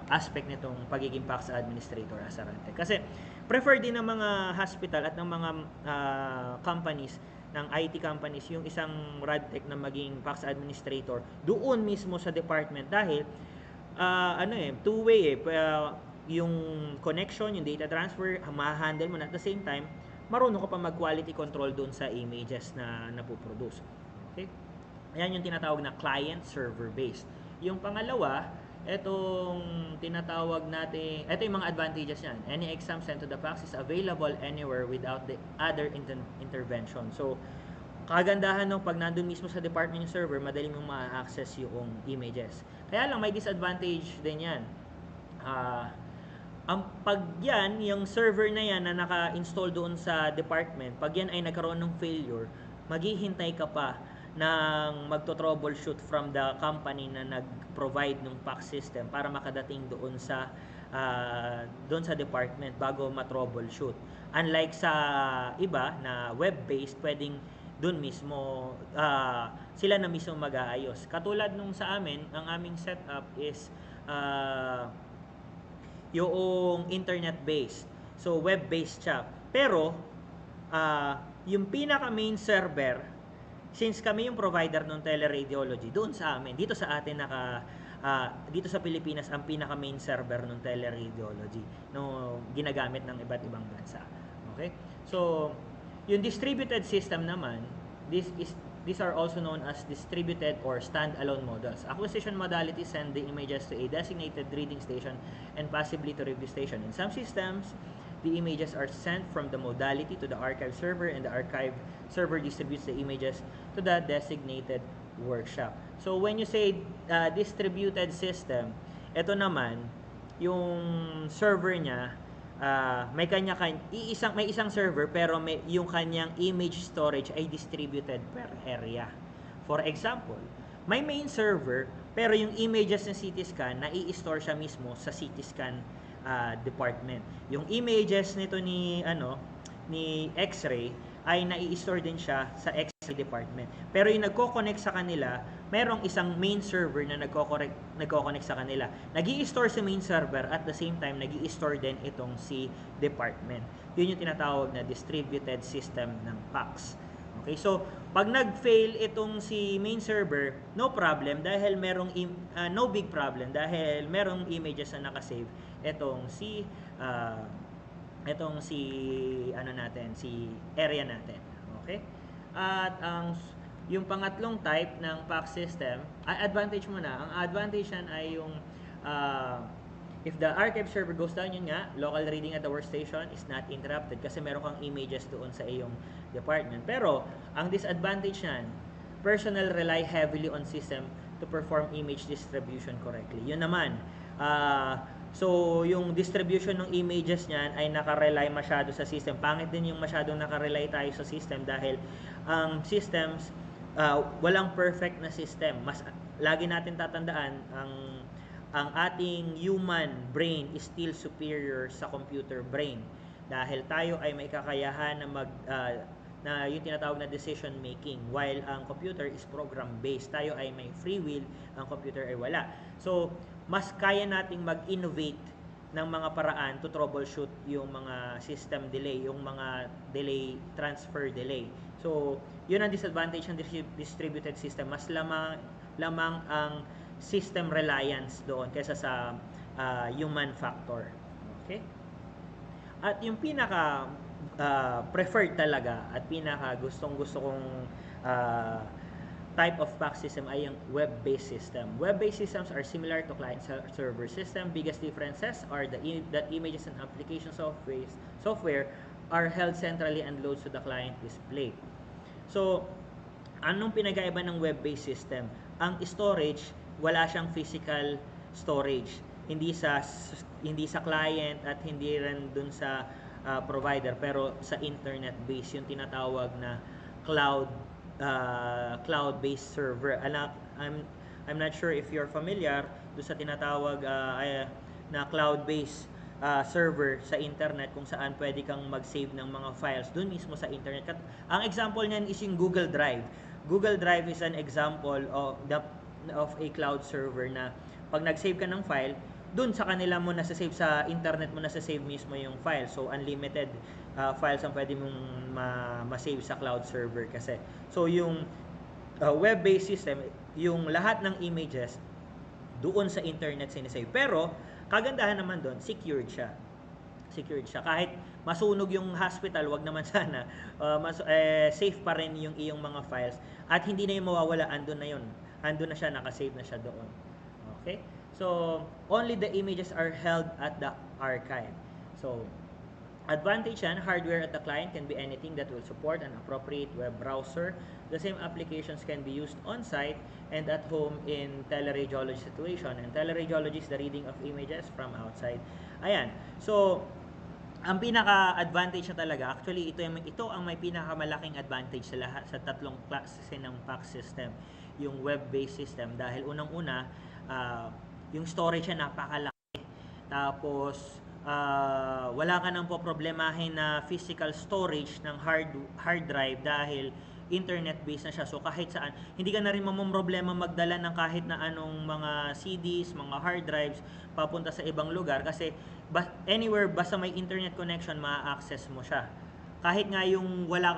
aspect nitong pagiging PACS administrator as a radtech. Kasi preferred din ng mga hospital at ng mga companies ng IT companies yung isang RadTech na maging PACS administrator doon mismo sa department dahil two-way yung connection, yung data transfer, ma-handle mo na at the same time, marunong ka pa mag-quality control doon sa images na napoproduce. Okay? Ayan yung tinatawag na client-server based. Yung pangalawa, itong tinatawag natin, ito yung mga advantages yan. Any exam sent to the PACS is available anywhere without the other intervention. So, kagandahan nung pag nandun mismo sa department yung server, madali mong ma-access yung images. Kaya lang, may disadvantage din yan. Pag yan, yung server na yan na naka-install doon sa department, pag yan ay nagkaroon ng failure, maghihintay ka pa ng magto-troubleshoot from the company na nag-provide ng PACS system para makadating doon sa department bago ma-troubleshoot. Unlike sa iba na web-based, pwedeng doon mismo sila na mismo mag-aayos. Katulad nung sa amin, ang aming setup is yung internet-based. So web-based siya. Pero yung pinaka main server, since kami yung provider ng teleradiology, doon sa amin, dito sa atin dito sa Pilipinas, ang pinaka main server ng teleradiology no ginagamit ng iba't ibang bansa. Okay? So, yung distributed system naman, these are also known as distributed or standalone models. Acquisition modality send the images to a designated reading station and possibly to review station. In some systems, the images are sent from the modality to the archive server, and the archive server distributes the images to the designated workshop. So when you say distributed system, ito naman yung server niya may isang server pero yung kanyang image storage ay distributed per area. For example, may main server pero yung images ng CT scan na-i-store siya mismo sa CT scan department. Yung images nito ni X-ray ay nai-store din siya sa X-ray department. Pero yung nagko-connect sa kanila, merong isang main server na nagko-connect sa kanila. Nag-i-store sa main server at the same time nag-i-store din itong si department. Yun yung tinatawag na distributed system ng PACS. Okay, so pag nag-fail itong si main server, no problem dahil no big problem dahil merong images na naka-save si area natin. Okay? At yung pangatlong type ng PACS system, advantage muna. Ang advantage yan ay yung if the archive server goes down, yun nga, local reading at the workstation is not interrupted kasi meron kang images doon sa iyong department. Pero, ang disadvantage yan, personnel rely heavily on system to perform image distribution correctly. Yun naman, so yung distribution ng images niyan ay nakarely masyado sa system. Pangit din yung masyadong nakarely tayo sa system dahil ang systems, walang perfect na system. Lagi natin tatandaan, ang ating human brain is still superior sa computer brain dahil tayo ay may kakayahan na yung tinatawag na decision making while ang computer is program based. Tayo ay may free will, ang computer ay wala. So mas kaya nating mag-innovate ng mga paraan to troubleshoot yung mga system delay, yung mga transfer delay. So yun ang disadvantage ng distributed system. Mas lamang ang system reliance doon kaysa sa human factor. Okay? At yung pinaka preferred talaga at pinaka gustong-gusto kong type of PACS system ay yung web-based system. Web-based systems are similar to client-server system. Biggest differences are that images and application software are held centrally and loads to the client display. So, anong pinagkaiba ng web-based system? Ang storage, wala siyang physical storage. Hindi sa client at hindi rin dun sa provider, pero sa internet based yung tinatawag na cloud-based server. I'm not sure if you're familiar doon sa tinatawag na cloud-based server sa internet kung saan pwede kang mag-save ng mga files doon mismo sa internet. Ang example niyan is yung Google Drive. Google Drive is an example of a cloud server na pag nag-save ka ng file, dun sa kanila mo nasa-save, sa internet mo nasa-save mismo yung file. So unlimited files ang pwede mong ma-save sa cloud server kasi. So yung web-based system, yung lahat ng images doon sa internet sinisave. Pero kagandahan naman doon, secured siya. Kahit masunog yung hospital, wag naman sana, safe pa rin yung iyong mga files at hindi na yung mawawala, andun na siya, nakasave na siya doon. Okay? So, only the images are held at the archive. So, advantage yan, hardware at the client can be anything that will support an appropriate web browser. The same applications can be used on-site and at home in teleradiology situation. And teleradiology is the reading of images from outside. Ayan. So, ang pinaka-advantage na talaga, actually, ito ang may pinakamalaking advantage sa lahat, sa tatlong klase ng PACS system. Yung web-based system. Dahil unang-una, yung storage niya napakalaki. Tapos, wala ka nang poproblemahin na physical storage ng hard drive dahil internet-based na siya. So, kahit saan, hindi ka na rin mamomroblema magdala ng kahit na anong mga CDs, mga hard drives, papunta sa ibang lugar. Kasi, anywhere, basta may internet connection, ma-access mo siya. Kahit nga yung wala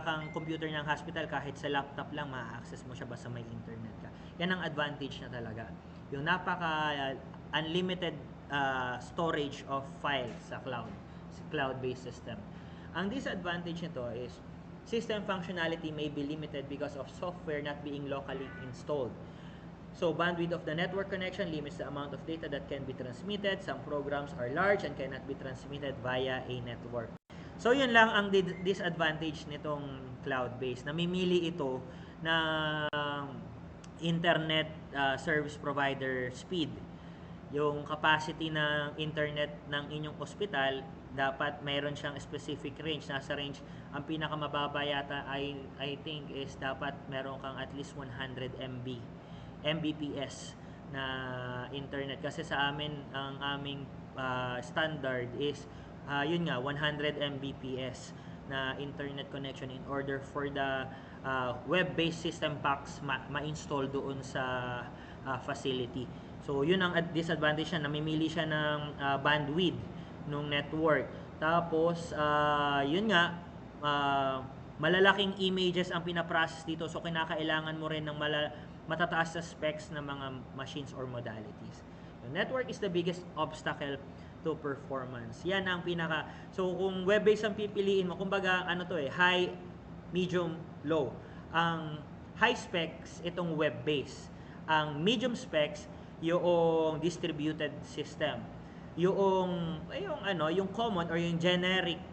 kang computer ng hospital, kahit sa laptop lang, ma-access mo siya basta may internet ka. Yan ang advantage na talaga. Yung unlimited storage of files sa cloud-based system. Ang disadvantage nito is system functionality may be limited because of software not being locally installed. So bandwidth of the network connection limits the amount of data that can be transmitted. Some programs are large and cannot be transmitted via a network. So yun lang ang disadvantage nitong cloud-based. Namimili ito ng internet service provider speed. Yung capacity ng internet ng inyong ospital, dapat mayroon siyang specific range. Nasa range, ang pinakamababa yata I think is dapat meron kang at least 100 Mbps na internet. Kasi sa amin, ang aming standard is yun nga, 100 Mbps na internet connection in order for the web-based system packs ma-install doon sa facility. So, yun ang disadvantage niya. Namimili siya ng bandwidth ng network. Tapos, yun nga, malalaking images ang pinaprocess dito. So, kinakailangan mo rin ng matataas na specs ng mga machines or modalities. The network is the biggest obstacle to performance. Yan ang so, kung web-based ang pipiliin mo, kumbaga, high, medium, low. Ang high specs, itong web-based. Ang medium specs, yung distributed system. Yung common or yung generic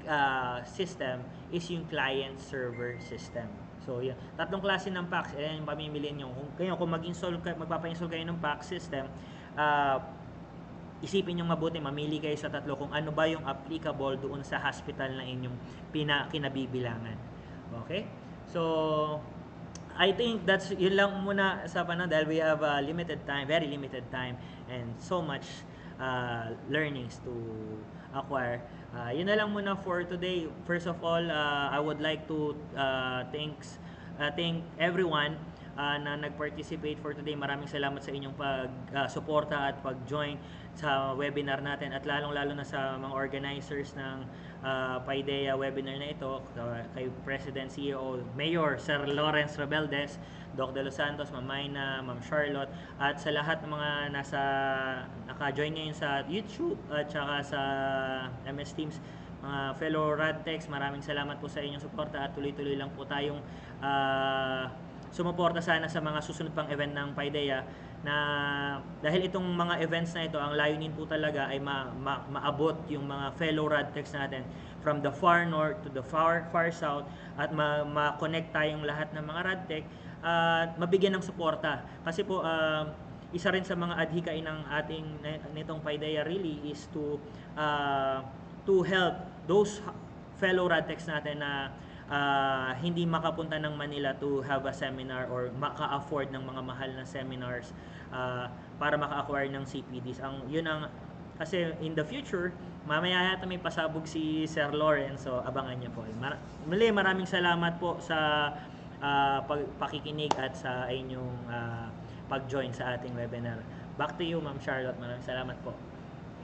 system is yung client server system. So, yan. Tatlong klase ng PACS, yung pamimiliin nyo. Kung magpapa-install kayo ng PACS system, isipin nyo mabuti, mamili kayo sa tatlo kung ano ba yung applicable doon sa hospital na inyong kinabibilangan. Okay? So, I think yun lang muna sa dahil we have limited time, very limited time, and so much learnings to acquire. Yun na lang muna for today. First of all, I would like to thank everyone na nag-participate for today. Maraming salamat sa inyong pag-suporta at pag-join sa webinar natin, at lalong-lalo na sa mga organizers ng PAIDEIA webinar na ito, kay President, CEO, Mayor Sir Lawrence Rebeldes, Doc De Los Santos, Ma'am Mayna, Ma'am Charlotte, at sa lahat ng mga naka-join ngayon sa YouTube at saka sa MS Teams, mga fellow RadTechs, maraming salamat po sa inyong suporta at tuloy-tuloy lang po tayong sumuporta sana sa mga susunod pang event ng PAIDEIA, na dahil itong mga events na ito, ang layunin po talaga ay maabot yung mga fellow RadTechs natin from the far north to the far south, at ma-connect tayong lahat ng mga RadTech at mabigyan ng suporta. Kasi po, isa rin sa mga adhikain ng ating nitong PAIDEIA really is to help those fellow RadTechs natin na hindi makapunta ng Manila to have a seminar or maka-afford ng mga mahal na seminars para maka-acquire ng CPDs. Kasi in the future, mamaya yata may pasabog si Sir Lawrence, so abangan niyo po. Muli, maraming salamat po sa pakikinig at sa inyong pag-join sa ating webinar. Back to you, Ma'am Charlotte. Maraming salamat po.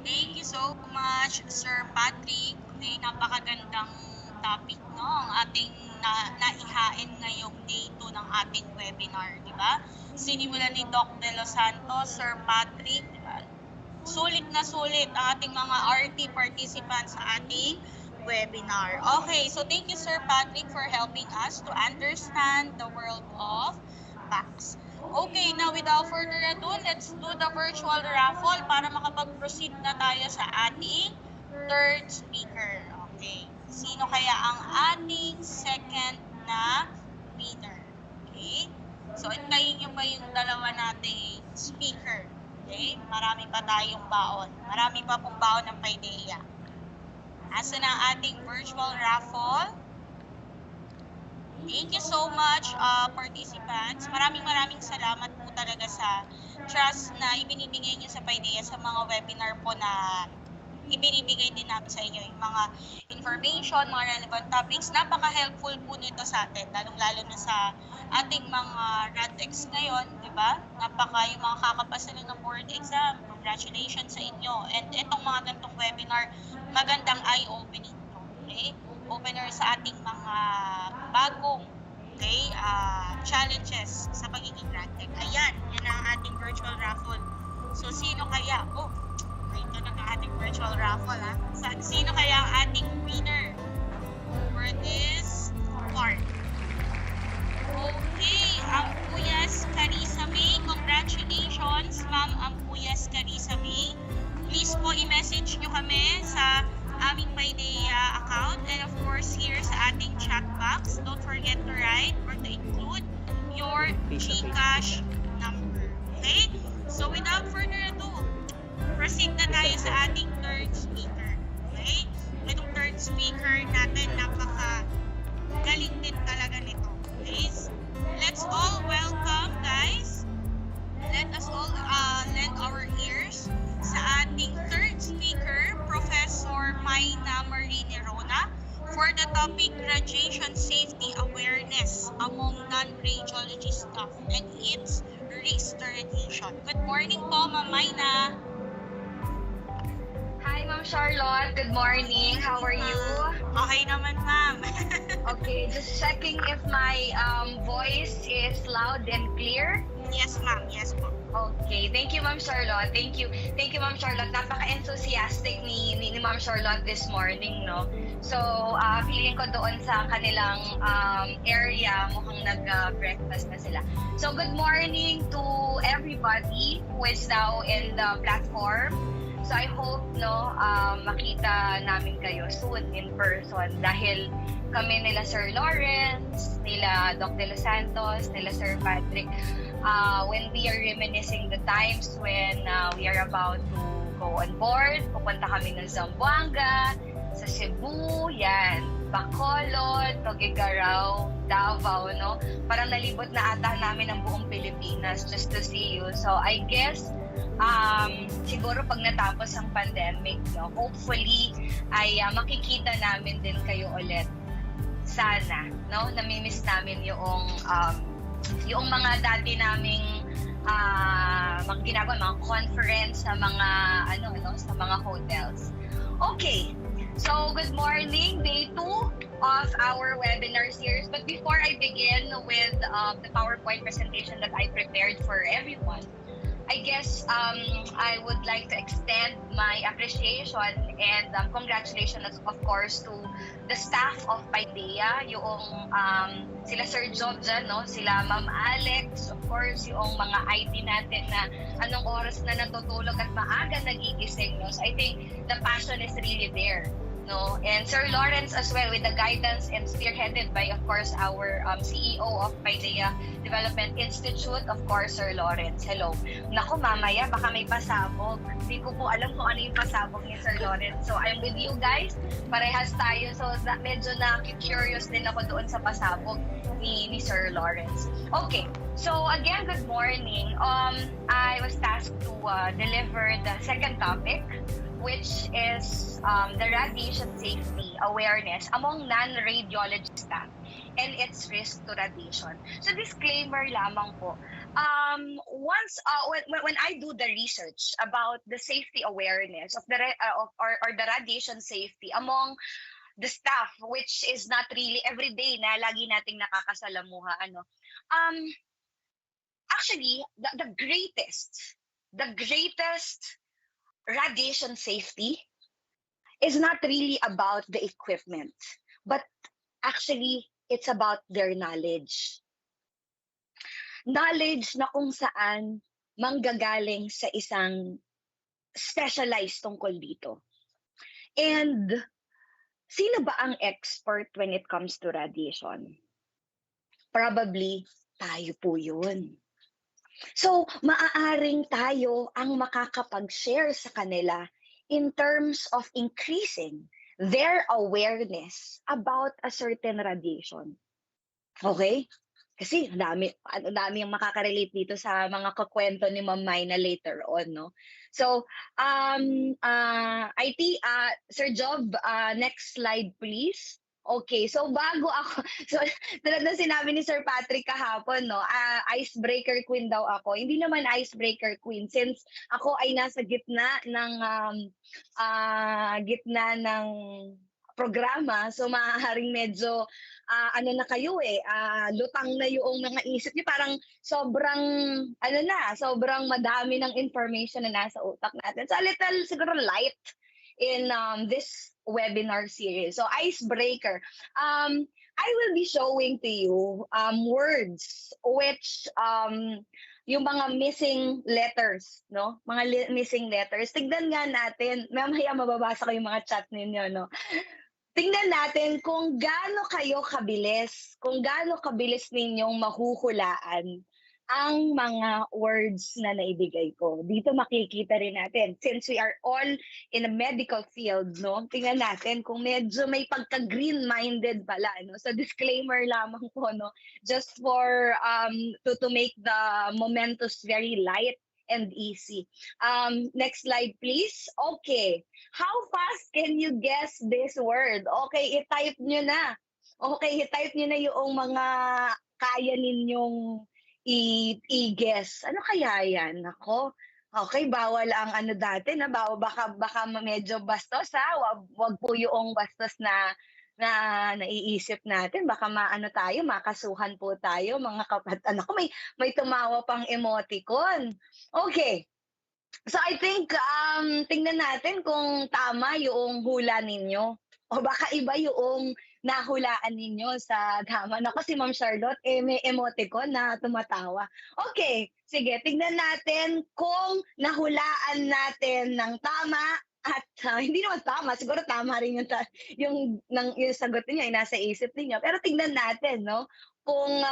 Thank you so much, Sir Patrick. Okay, napakagandang topic, no? Ang ating naihain ngayong day 2 ng ating webinar, di ba? Sinimulan ni Doc De Los Santos, Sir Patrick, di ba? Sulit na sulit ang ating mga RT participants sa ating webinar. Okay, so thank you, Sir Patrick, for helping us to understand the world of PACS. Okay, now without further ado, let's do the virtual raffle para makapag-proceed na tayo sa ating third speaker. Okay, sino kaya ang ating second na winner? Okay, so intayin nyo ba yung dalawa nating speaker? Okay, marami pa tayong baon. Marami pa pong baon ng PAIDEIA. Asa na ang ating virtual raffle? Thank you so much, participants. Maraming salamat po talaga sa trust na ibinibigay niyo sa PAIDEIA sa mga webinar po na ibinibigay din namin sa inyo. Yung mga information, mga relevant topics, napaka-helpful po nito sa atin, lalong-lalo na sa ating mga RADEX ngayon, di ba? Yung mga kakapasa lang ng board exam. Congratulations sa inyo. And itong mga ganitong webinar, magandang eye-opening to. Okay? Opener sa ating mga bagong challenges sa pagiging RADEC. Ayan, yan ang ating virtual raffle. So, sino kaya? Ito na ang ating virtual raffle, ha? Sino kaya ang ating winner for this part? Okay, Ampuyas Carissa May. Congratulations, Ma'am Ampuyas Carissa May. Please po i-message nyo kami sa aming PAIDEIA account and of course here sa ating chat box. Don't forget to write or to include your GCash number. Okay? So without further ado, proceed na tayo sa ating third speaker. Okay? Itong third speaker natin, napaka-galing din talaga nito. Okay? Let's all welcome, guys. Let us all lend our ears sa ating third speaker, Professor Mayna Marie Nerona, for the topic Radiation Safety Awareness among non-radiology staff and its risk to radiation. Good morning po, Ma'am Mayna. Hi, Ma'am Charlotte. Good morning. How are you? Okay naman, ma'am. Okay, just checking if my voice is loud and clear. Yes, ma'am. Yes po. Okay, thank you, Ma'am Charlotte. Thank you, Ma'am Charlotte. Napaka-enthusiastic ni Ma'am Charlotte this morning, no? So, feeling ko doon sa kanilang area, mukhang nag-breakfast na sila. So, good morning to everybody who is now in the platform. So, I hope, no, makita namin kayo soon in person dahil kami nila Sir Lawrence, nila Doc De Los Santos, nila Sir Patrick, when we are reminiscing the times when we are about to go on board, pupunta kami ng Zamboanga, sa Cebu, yan, Bacolod, Tuguegarao, Davao, no? Parang nalibot na ata namin ang buong Pilipinas just to see you. So I guess, siguro pag natapos ang pandemic, no, hopefully ay makikita namin din kayo ulit. Sana, no? Namimiss namin yung mga dati naming mga ginagawa, mga conference sa mga sa mga hotels. Okay. So, good morning, day 2 of our webinar series. But before I begin with the PowerPoint presentation that I prepared for everyone, I guess I would like to extend my appreciation and congratulations, of course, to the staff of PAIDEIA, yung sila Sir Job dyan, no? Sila Ma'am Alex, of course, yung mga IT natin na anong oras na natutulog at maaga nagigising. No? So I think the passion is really there. No? And Sir Lawrence as well, with the guidance and spearheaded by, of course, our CEO of PAIDEIA Development Institute, of course, Sir Lawrence. Hello. Naku, mamaya, baka may pasabog. Hindi ko po alam kung ano yung pasabog ni Sir Lawrence. So, I'm with you guys. Parehas tayo. So, medyo na-curious din ako doon sa pasabog ni Sir Lawrence. Okay. So, again, good morning. I was tasked to deliver the second topic, which is the radiation safety awareness among non-radiology staff and its risk to radiation. So disclaimer lamang po, once when I do the research about the safety awareness of the or the radiation safety among the staff, which is not really everyday na lagi nating nakakasalamuha, actually the greatest radiation safety is not really about the equipment, but actually it's about their knowledge. Knowledge na kung saan manggagaling sa isang specialized tungkol dito. And sino ba ang expert when it comes to radiation? Probably tayo po yun. So, maaaring tayo ang makakapag-share sa kanila in terms of increasing their awareness about a certain radiation. Okay? Kasi dami yung makaka-relate dito sa mga kakwento ni Ma'am Mayna later on, no? So, IT, Sir Job, next slide please. Okay, so bago ako, so tulad ng sinabi ni Sir Patrick kahapon, no, icebreaker queen daw ako. Hindi naman icebreaker queen since ako ay nasa gitna ng programa, so maaaring medyo na kayo lutang na yung mga isip niyo, parang sobrang madami ng information na nasa utak natin. So a little siguro light in this webinar series. So icebreaker. I will be showing to you words which yung mga missing letters, no? Mga missing letters. Tignan nga natin, mamaya mababasa ko yung mga chat ninyo, no? Tingnan natin kung gaano kayo kabilis, kung gaano kabilis ninyong mahuhulaan ang mga words na naibigay ko. Dito makikita rin natin, since we are all in a medical field, no? Tingnan natin kung medyo may pagka-green-minded pala, no? So disclaimer lamang po, no? Just for to make the momentous very light and easy. Next slide, please. Okay. How fast can you guess this word? Okay, i-type nyo na. Okay, i-type nyo na yung mga kaya ninyong i-guess. Ano kaya yan? Ako, okay, bawal ang dati na baka medyo bastos Wag po yung bastos na naiisip natin. Baka makasuhan po tayo mga kapatid. Ko may tumawa pang emoticon. Okay. So I think tingnan natin kung tama yung hula ninyo. O baka iba yung nahulaan ninyo sa tama. Naku, si Ma'am Charlotte, may emoticon na tumatawa. Okay, sige, tignan natin kung nahulaan natin ng tama at hindi naman tama. Siguro tama rin yung sagot niyo ay nasa isip niyo. Pero tignan natin, no? Kung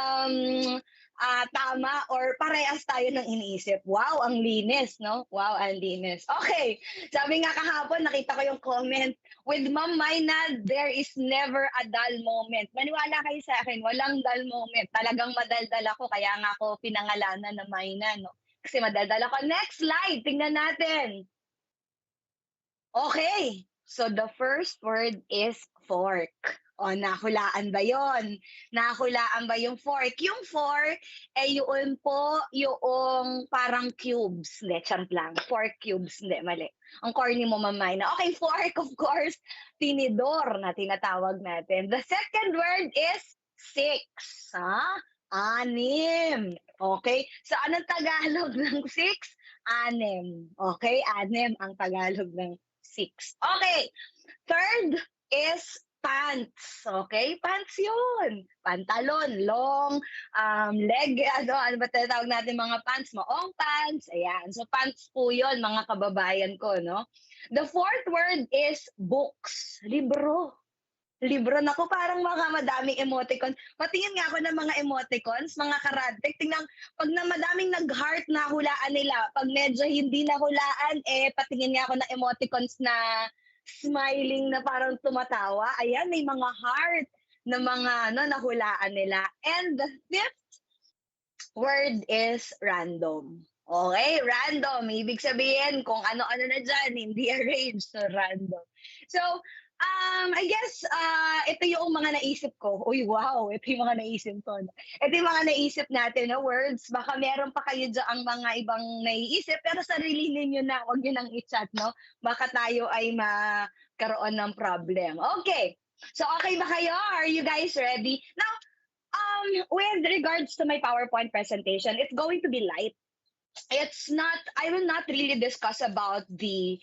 tama or parehas tayo ng iniisip. Wow, ang linis, no? Wow, ang linis. Okay, sabi nga kahapon, nakita ko yung comment, with Ma'am Mayna, there is never a dull moment. Maniwala kayo sa akin, walang dull moment. Talagang madaldal ako, kaya nga ako pinangalanan na Mayna, no? Kasi madaldal ako. Next slide, tingnan natin. Okay, so the first word is fork. O, nahulaan ba yon? Nahulaan ba yung fork? Yung fork, yun po yung parang cubes. Hindi, chant lang. Fork cubes. Hindi, mali. Ang corny mo, mamay na. Okay, fork, of course. Tinidor na tinatawag natin. The second word is six. Anim. Okay? So, anong Tagalog ng six? Anim. Okay? Anim ang Tagalog ng six. Okay. Third is pants. Okay? Pants yun. Pantalon, long, leg, ano ba tinatawag natin mga pants? Maong pants. Ayan. So, pants po yun, mga kababayan ko, no? The fourth word is books. Libro. Libro. Naku, parang mga madaming emoticons. Patingin nga ako ng mga emoticons, mga karadtek. Tingnan, pag na madaming nag-heart na hulaan nila, pag medyo hindi na hulaan, patingin nga ako ng emoticons na smiling na parang tumatawa. Ayan, may mga heart na mga nahulaan nila. And the fifth word is random. Okay, random. Ibig sabihin kung ano-ano na dyan, hindi arranged, so random. So, I guess, ito yung mga naisip ko. Uy, wow, ito yung mga naisip ko. Ito yung mga naisip natin na words. Baka meron pa kayo dyan ang mga ibang naiisip, pero sarili ninyo na, huwag nyo nang i-chat, no? Baka tayo ay magkaroon ng problem. Okay. So, okay ba kayo? Are you guys ready? Now, with regards to my PowerPoint presentation, it's going to be light. I will not really discuss about the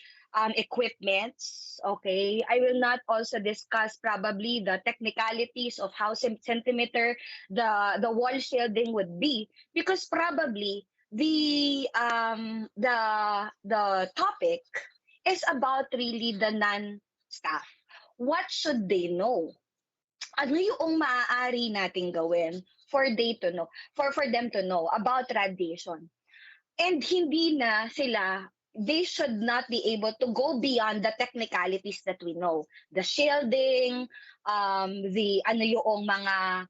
equipments, okay? I will not also discuss probably the technicalities of how centimeter the wall shielding would be, because probably the topic is about really the non-staff. What should they know? Ano yung maaari nating gawin for them to know about radiation? And hindi na sila, they should not be able to go beyond the technicalities that we know. The shielding, yung mga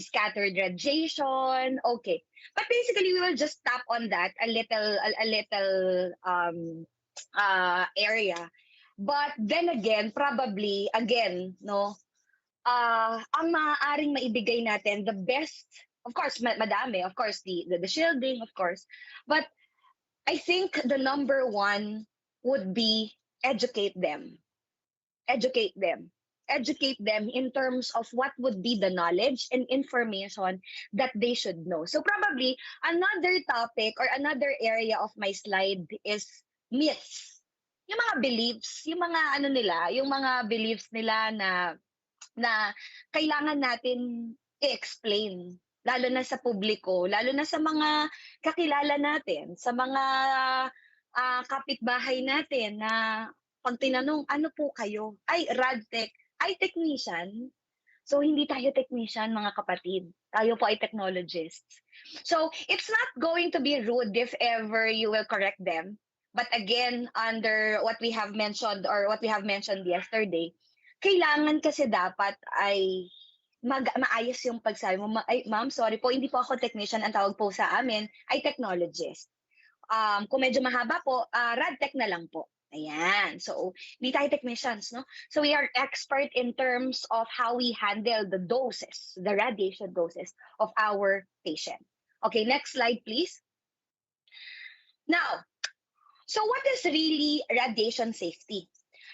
scattered radiation, okay. But basically, we will just tap on that a little area. But then again, probably, again, no, ang maaaring maibigay natin, the best, of course, madami, of course, the shielding, of course. But I think the number one would be educate them. Educate them. Educate them in terms of what would be the knowledge and information that they should know. So probably another topic or another area of my slide is myths. Yung mga beliefs, yung mga beliefs nila na kailangan natin i-explain, lalo na sa publiko, lalo na sa mga kakilala natin, sa mga kapitbahay natin na pag tinanong, ano po kayo? Ay, radtech. Ay, technician. So, hindi tayo technician, mga kapatid. Tayo po ay technologists. So, it's not going to be rude if ever you will correct them. But again, under what we have mentioned or what we have mentioned yesterday, kailangan kasi dapat ay maayos yung pagsabi mo. Ay, ma'am, sorry po, hindi po ako technician. Ang tawag po sa amin ay technologist. Kung medyo mahaba po, radtech na lang po. Ayan. So, hindi tayo technicians, no? So, we are expert in terms of how we handle the doses, the radiation doses of our patient. Okay, next slide, please. Now, so what is really radiation safety?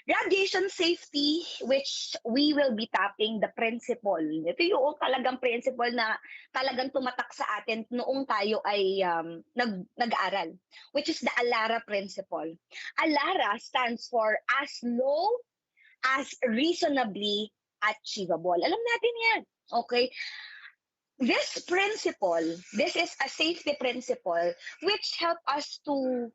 Radiation safety, which we will be tapping the principle. Ito yung talagang principle na talagang tumatak sa atin noong tayo ay nag-aaral, which is the ALARA principle. ALARA stands for as low as reasonably achievable. Alam natin yan, okay? This principle, this is a safety principle which help us to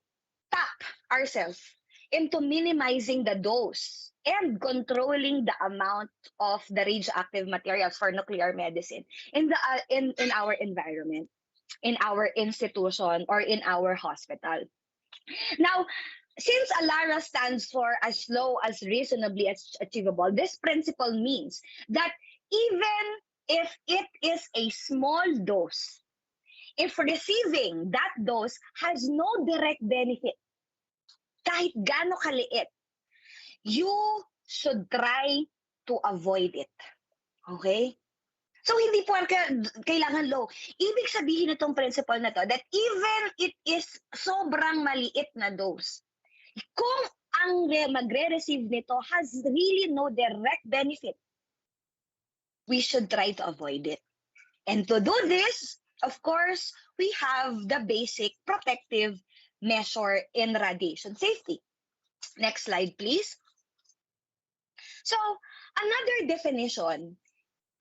tap ourselves into minimizing the dose and controlling the amount of the radioactive materials for nuclear medicine in our environment, in our institution, or in our hospital. Now, since ALARA stands for as low as reasonably achievable, this principle means that even if it is a small dose, if receiving that dose has no direct benefit, kahit gaano kaliit, you should try to avoid it. Okay? So, hindi po kailangan low. Ibig sabihin itong principle na to, that even it is sobrang maliit na dose, kung ang magre-receive nito has really no direct benefit, we should try to avoid it. And to do this, of course, we have the basic protective measure in radiation safety. Next slide, please. So, another definition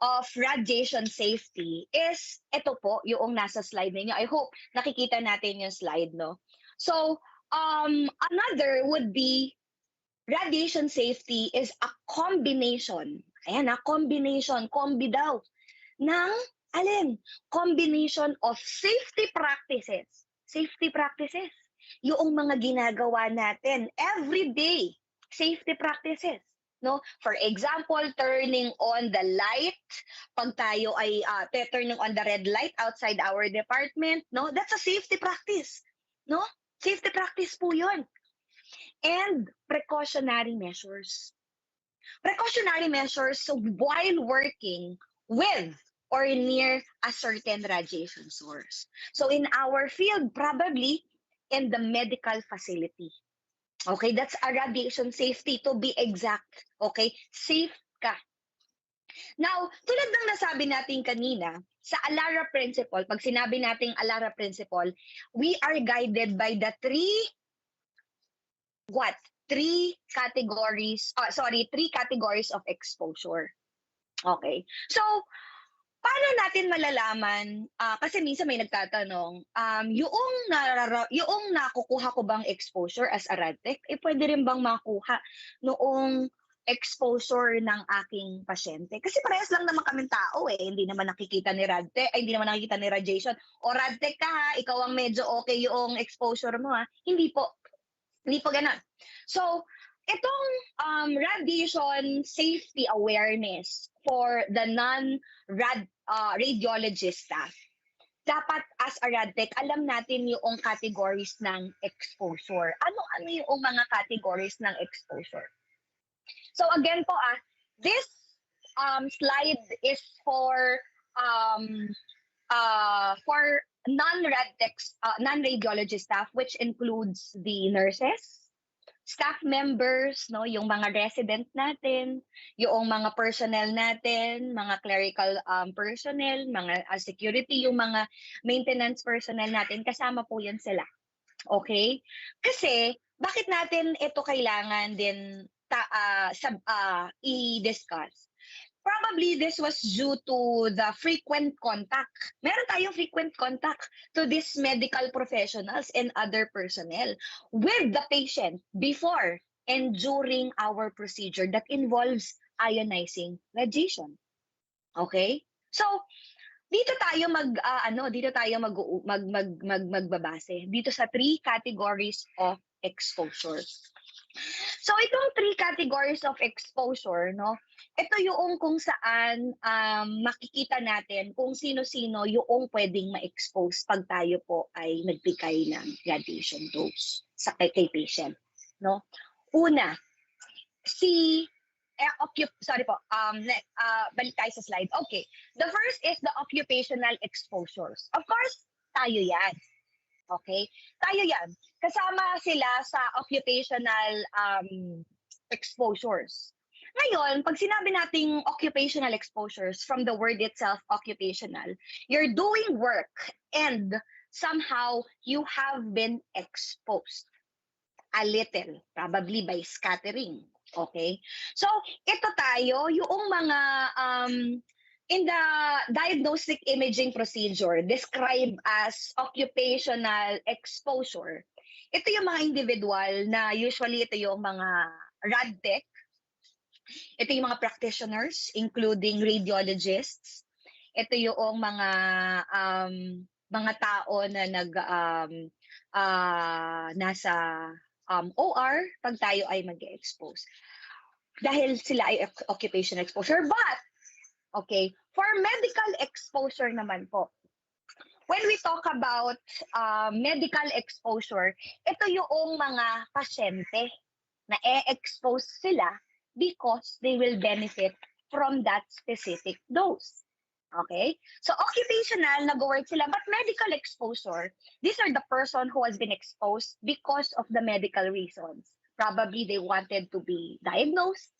of radiation safety is, ito po, yung nasa slide ninyo. I hope nakikita natin yung slide, no? So, another would be, radiation safety is a combination, ayan na, combi daw, ng, combination of safety practices, yung mga ginagawa natin everyday safety practices, no? For example, turning on the light pag tayo ay turning on the red light outside our department, no? That's a safety practice, no? Safety practice po 'yun. And precautionary measures. Precautionary measures while working with or near a certain radiation source. So in our field, probably in the medical facility. Okay, that's a radiation safety to be exact. Okay, safe ka. Now, tulad ng nasabi natin kanina, sa ALARA principle, pag sinabi nating ALARA principle, we are guided by the three categories of exposure. Okay. So, paano natin malalaman, kasi minsan may nagtatanong, yung nakukuha ko bang exposure as a radtech, pwede rin bang makuha noong exposure ng aking pasyente? Kasi parehas lang naman kaming tao hindi naman nakikita ni radtech, hindi naman nakikita ni radiation. O radtech ka ha, ikaw ang medyo okay yung exposure mo ha. Hindi po ganon. So, itong radiation safety awareness for the non-radiologist staff, dapat as a radtech, alam natin yung categories ng exposure. Ano yung mga categories ng exposure? So again po, this slide is for non-radiologist staff, which includes the nurses, staff members, no, yung mga resident natin, yung mga personnel natin, mga clerical personnel, mga security, yung mga maintenance personnel natin, kasama po yan sila. Okay? Kasi, bakit natin ito kailangan din i-discuss? Probably this was due to the frequent contact. Meron tayong frequent contact to these medical professionals and other personnel with the patient before and during our procedure that involves ionizing radiation. Okay? So, dito tayo magbabase dito sa three categories of exposure. So itong three categories of exposure, no, ito yung kung saan makikita natin kung sino-sino yung pwedeng ma-expose pag tayo po ay nagbigay ng radiation dose sa kay patient, no. Una, balik tayo sa slide. Okay, the first is the occupational exposures. Of course, tayo yan. Okay? Tayo yan. Kasama sila sa occupational exposures. Ngayon, pag sinabi nating occupational exposures, from the word itself, occupational, you're doing work and somehow you have been exposed a little, probably by scattering. Okay? So, ito tayo, yung mga in the diagnostic imaging procedure described as occupational exposure, ito yung mga individual na usually ito yung mga radtech, ito yung mga practitioners including radiologists, ito yung mga tao na nasa OR pag tayo ay mag-expose. Dahil sila ay occupational exposure. But, okay, for medical exposure naman po, when we talk about medical exposure, ito yung mga pasyente na e-expose sila because they will benefit from that specific dose. Okay? So, occupational, nag-work sila. But medical exposure, these are the person who has been exposed because of the medical reasons. Probably they wanted to be diagnosed.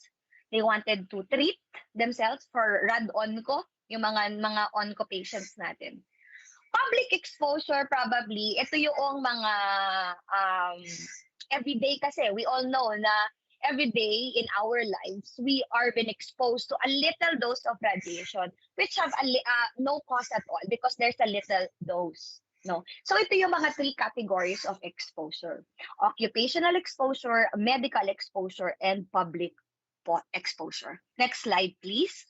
They wanted to treat themselves for rad-onco, yung mga onco patients natin. Public exposure, probably, ito yung mga everyday kasi. We all know na every day in our lives, we are being exposed to a little dose of radiation, which have no cost at all because there's a little dose. No? So ito yung mga three categories of exposure. Occupational exposure, medical exposure, and public exposure. Next slide, please.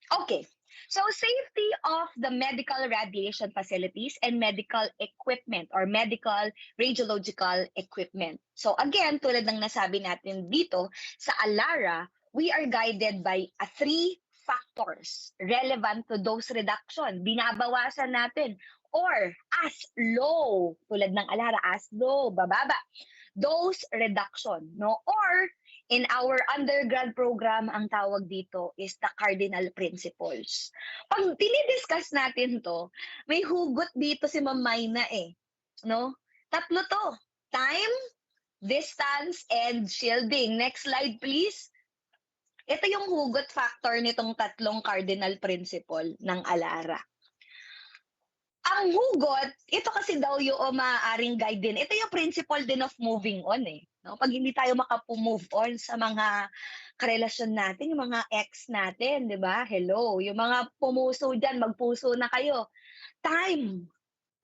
Okay. So safety of the medical radiation facilities and medical equipment or medical radiological equipment. So again, tulad ng nasabi natin dito, sa ALARA, we are guided by three factors relevant to dose reduction. Binabawasan natin or as low, tulad ng ALARA, as low, bababa. Dose reduction, no? Or In our undergrad program, ang tawag dito is the cardinal principles. Pag dinidiscuss natin to, may hugot dito si Ma'am Mayna eh. No? Tatlo to. Time, distance, and shielding. Next slide, please. Ito yung hugot factor nitong tatlong cardinal principle ng ALARA. Ang hugot, ito kasi daw yung maaaring guide din. Ito yung principle din of moving on eh. No? Pag hindi tayo makapu-move on sa mga karelasyon natin, yung mga ex natin, di ba? Hello, yung mga pumuso dyan, magpuso na kayo. Time.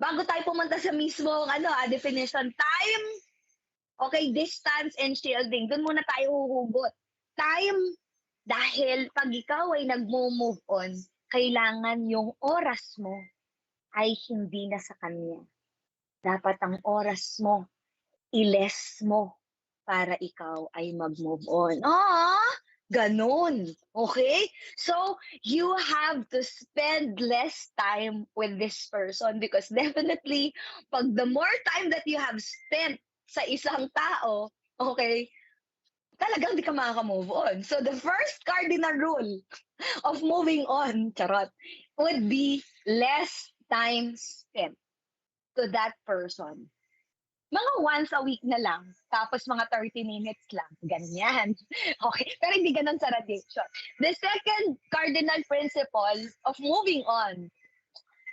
Bago tayo pumunta sa mismong definition, time, okay, distance and shielding. Doon muna tayo huhugot. Time, dahil pag ikaw ay nag-move on, kailangan yung oras mo ay hindi na sa kanya. Dapat ang oras mo, i-less mo para ikaw ay mag-move on. Ganun. Okay? So, you have to spend less time with this person because definitely, pag the more time that you have spent sa isang tao, okay, talagang di ka makaka-move on. So, the first cardinal rule of moving on, charot, would be less time spent to that person. Mga once a week na lang, tapos mga 30 minutes lang, ganyan. Okay, pero hindi ganun sa radiation. The second cardinal principle of moving on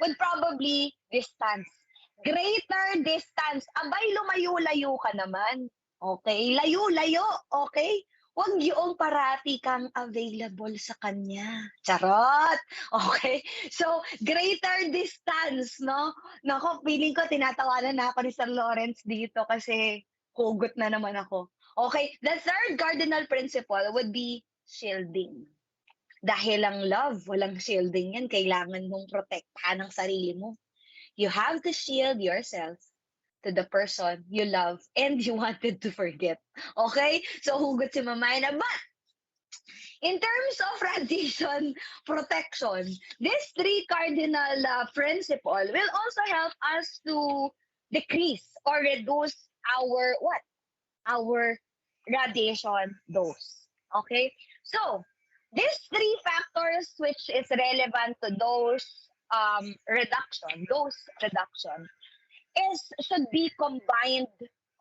would probably distance. Greater distance. Abay, lumayo-layo ka naman. Okay, layo-layo, okay? Huwag yung parati kang available sa kanya. Charot! Okay? So, greater distance, no? Nako, feeling ko tinatawanan na ako ni Sir Lawrence dito kasi hugot na naman ako. Okay, the third cardinal principle would be shielding. Dahil ang love, walang shielding yan. Kailangan mong protektahan ang sarili mo. You have to shield yourself to the person you love and you wanted to forget. Okay? So, hugot si Mamay na. But, in terms of radiation protection, these three cardinal principle will also help us to decrease or reduce our radiation dose. Okay? So, these three factors which is relevant to dose reduction, should be combined,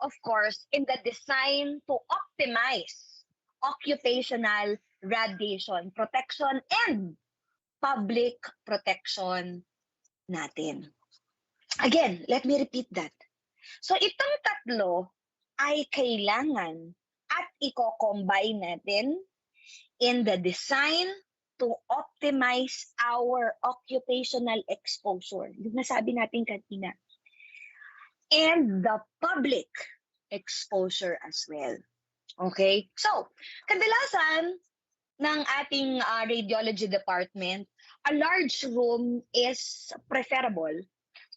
of course, in the design to optimize occupational radiation protection and public protection natin. Again, let me repeat that. So itong tatlo ay kailangan at i-combine natin in the design to optimize our occupational exposure. Yung nasabi natin kanina. And the public exposure as well. Okay? So, kadalasan ng ating radiology department, a large room is preferable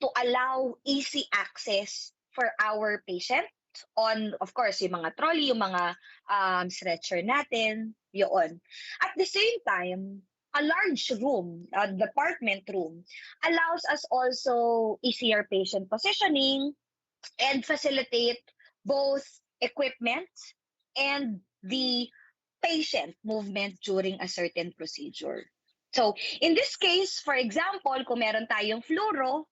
to allow easy access for our patient on, of course, yung mga trolley, yung mga stretcher natin, yun. At the same time, a large room, a department room, allows us also easier patient positioning, and facilitate both equipment and the patient movement during a certain procedure. So, in this case, for example, kung meron tayong fluoro,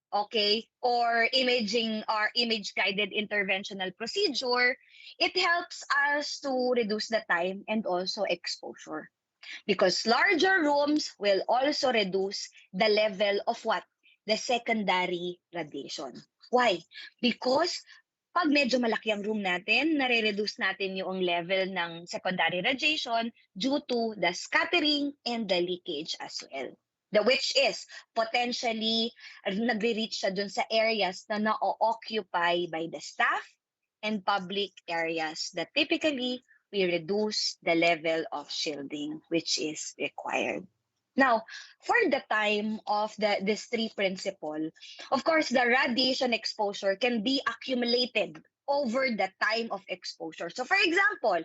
okay, or image-guided interventional procedure, it helps us to reduce the time and also exposure. Because larger rooms will also reduce the level of the secondary radiation. Why? Because pag medyo malaki ang room natin, nare-reduce natin yung level ng secondary radiation due to the scattering and the leakage as well. Which is potentially nagre-reach siya dun sa areas na na-occupy by the staff and public areas that typically we reduce the level of shielding which is required. Now, for the time of these three principles, of course, the radiation exposure can be accumulated over the time of exposure. So, for example,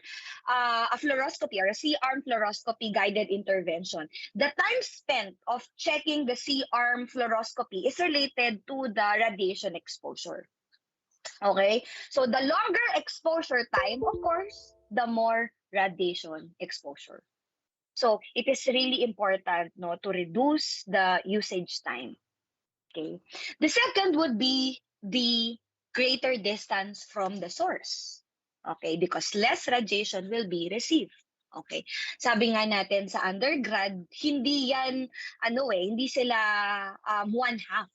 a fluoroscopy or a C-arm fluoroscopy guided intervention, the time spent of checking the C-arm fluoroscopy is related to the radiation exposure. Okay? So the longer exposure time, of course, the more radiation exposure. So it is really important, no, to reduce the usage time. Okay. The second would be the greater distance from the source. Okay, because less radiation will be received. Okay. Sabi nga natin sa undergrad, hindi yan hindi sila one half.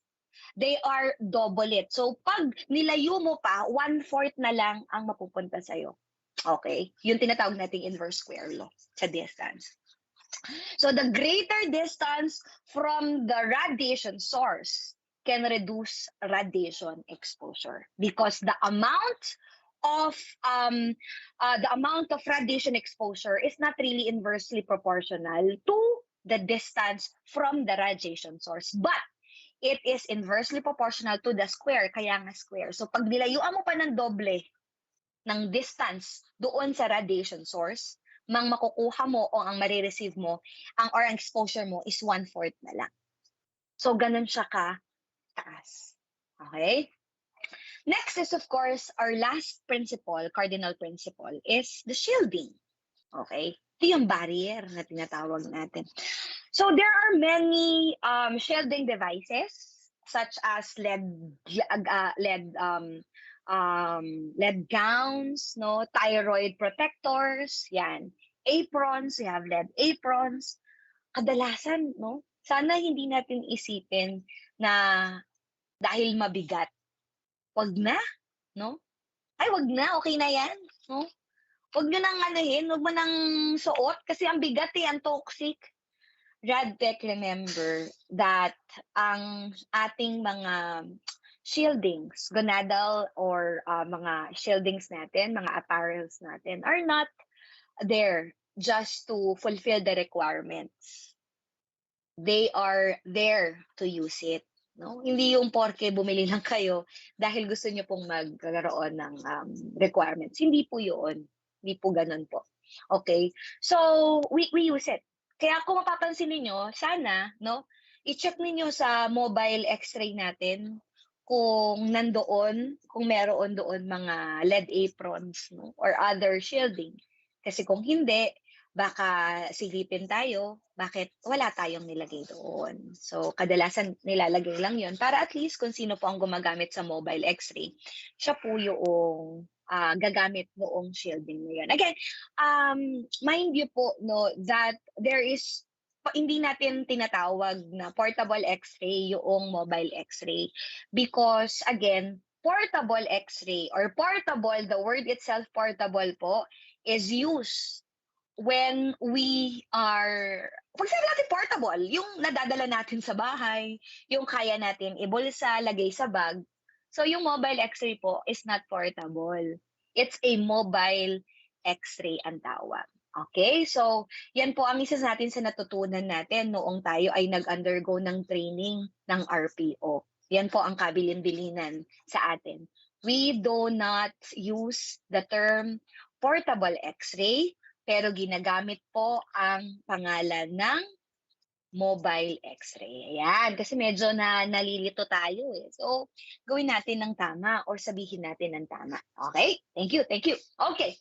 They are double it. So pag nilayo mo pa, 1/4 na lang ang mapupunta sa'yo. Okay? Yung tinatawag nating inverse square law sa distance. So the greater distance from the radiation source can reduce radiation exposure because the amount of radiation exposure is not really inversely proportional to the distance from the radiation source, but it is inversely proportional to the square, kaya nga square. So pag nilayuan mo pa ng doble ng distance doon sa radiation source, mang makukuha mo o ang marireceive mo, ang exposure mo is 1/4 na lang. So, ganun siya ka-taas. Okay? Next is, of course, our last principle, cardinal principle, is the shielding. Okay? Ito yung barrier na tinatawag natin. So, there are many shielding devices such as lead gowns, no, thyroid protectors, yan. Aprons, we have lead aprons. Kadalasan, no, sana hindi natin isipin na dahil mabigat, wag na, no? Ay, wag na, okay na yan, no? Wag nyo nang wag mo nang suot kasi ang bigat ang toxic. Radtech, remember that ang ating mga shieldings, gonadal or mga shieldings natin, mga apparels natin are not there just to fulfill the requirements. They are there to use it. No? Hindi yung porke bumili lang kayo dahil gusto nyo pong magkaroon ng requirements. Hindi po yun. Hindi po ganun po. Okay? So, we use it. Kaya kung mapapansin niyo, sana, no, i-check niyo sa mobile x-ray natin kung meron doon mga lead aprons, no, or other shielding. Kasi kung hindi, baka silipin tayo, bakit wala tayong nilagay doon. So, kadalasan nilalagay lang yon para at least kung sino po ang gumagamit sa mobile x-ray, siya po yung gagamit noong shielding na yun. Again, mind you po, no, that there is, hindi natin tinatawag na portable x-ray yung mobile x-ray because, again, portable x-ray or portable, the word itself portable po, is used when we are, pag sabi natin portable, yung nadadala natin sa bahay, yung kaya natin ibulsa, lagay sa bag. So yung mobile x-ray po is not portable. It's a mobile x-ray ang tawag. Okay? So yan po ang isa natin sa natutunan natin noong tayo ay nag-undergo ng training ng RPO. Yan po ang kabilin-bilinan sa atin. We do not use the term portable x-ray, pero ginagamit po ang pangalan ng mobile x-ray. Ayan, kasi medyo nalilito tayo eh. So, gawin natin ng tama or sabihin natin ng tama. Okay? Thank you, thank you. Okay.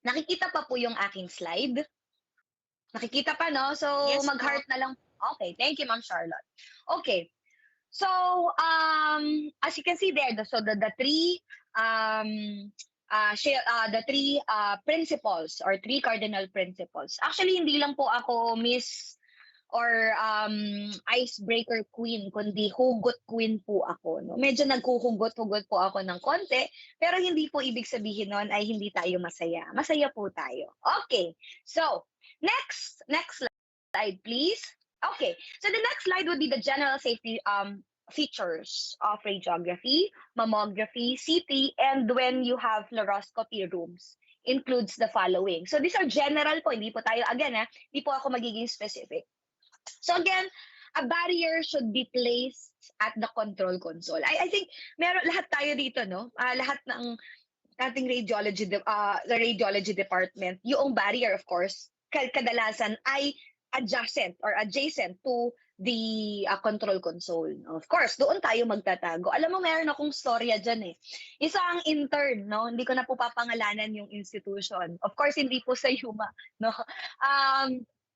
Nakikita pa po yung aking slide? Nakikita pa, no? So, Yes, mag-heart na lang. Okay, thank you, Ma'am Charlotte. Okay. So, as you can see there, the three principles or three cardinal principles. Actually, hindi lang po ako Miss or icebreaker queen, kundi hugot queen po ako. No? Medyo naghuhugot-hugot po ako ng konti, pero hindi po ibig sabihin nun ay hindi tayo masaya. Masaya po tayo. Okay, so next slide, please. Okay, so the next slide would be the general safety features of radiography, mammography, CT, and when you have fluoroscopy rooms, includes the following. So these are general po, hindi po tayo, again, hindi po ako magiging specific. So again, a barrier should be placed at the control console. I think meron lahat tayo dito, no? Lahat ng ating radiology, the radiology department, yung barrier, of course, kadalasan ay adjacent to the control console. Of course, doon tayo magtatago. Alam mo, meron akong storya dyan eh. Isang intern, no? Hindi ko na po papangalanan yung institution. Of course, hindi po sa Yuma, no?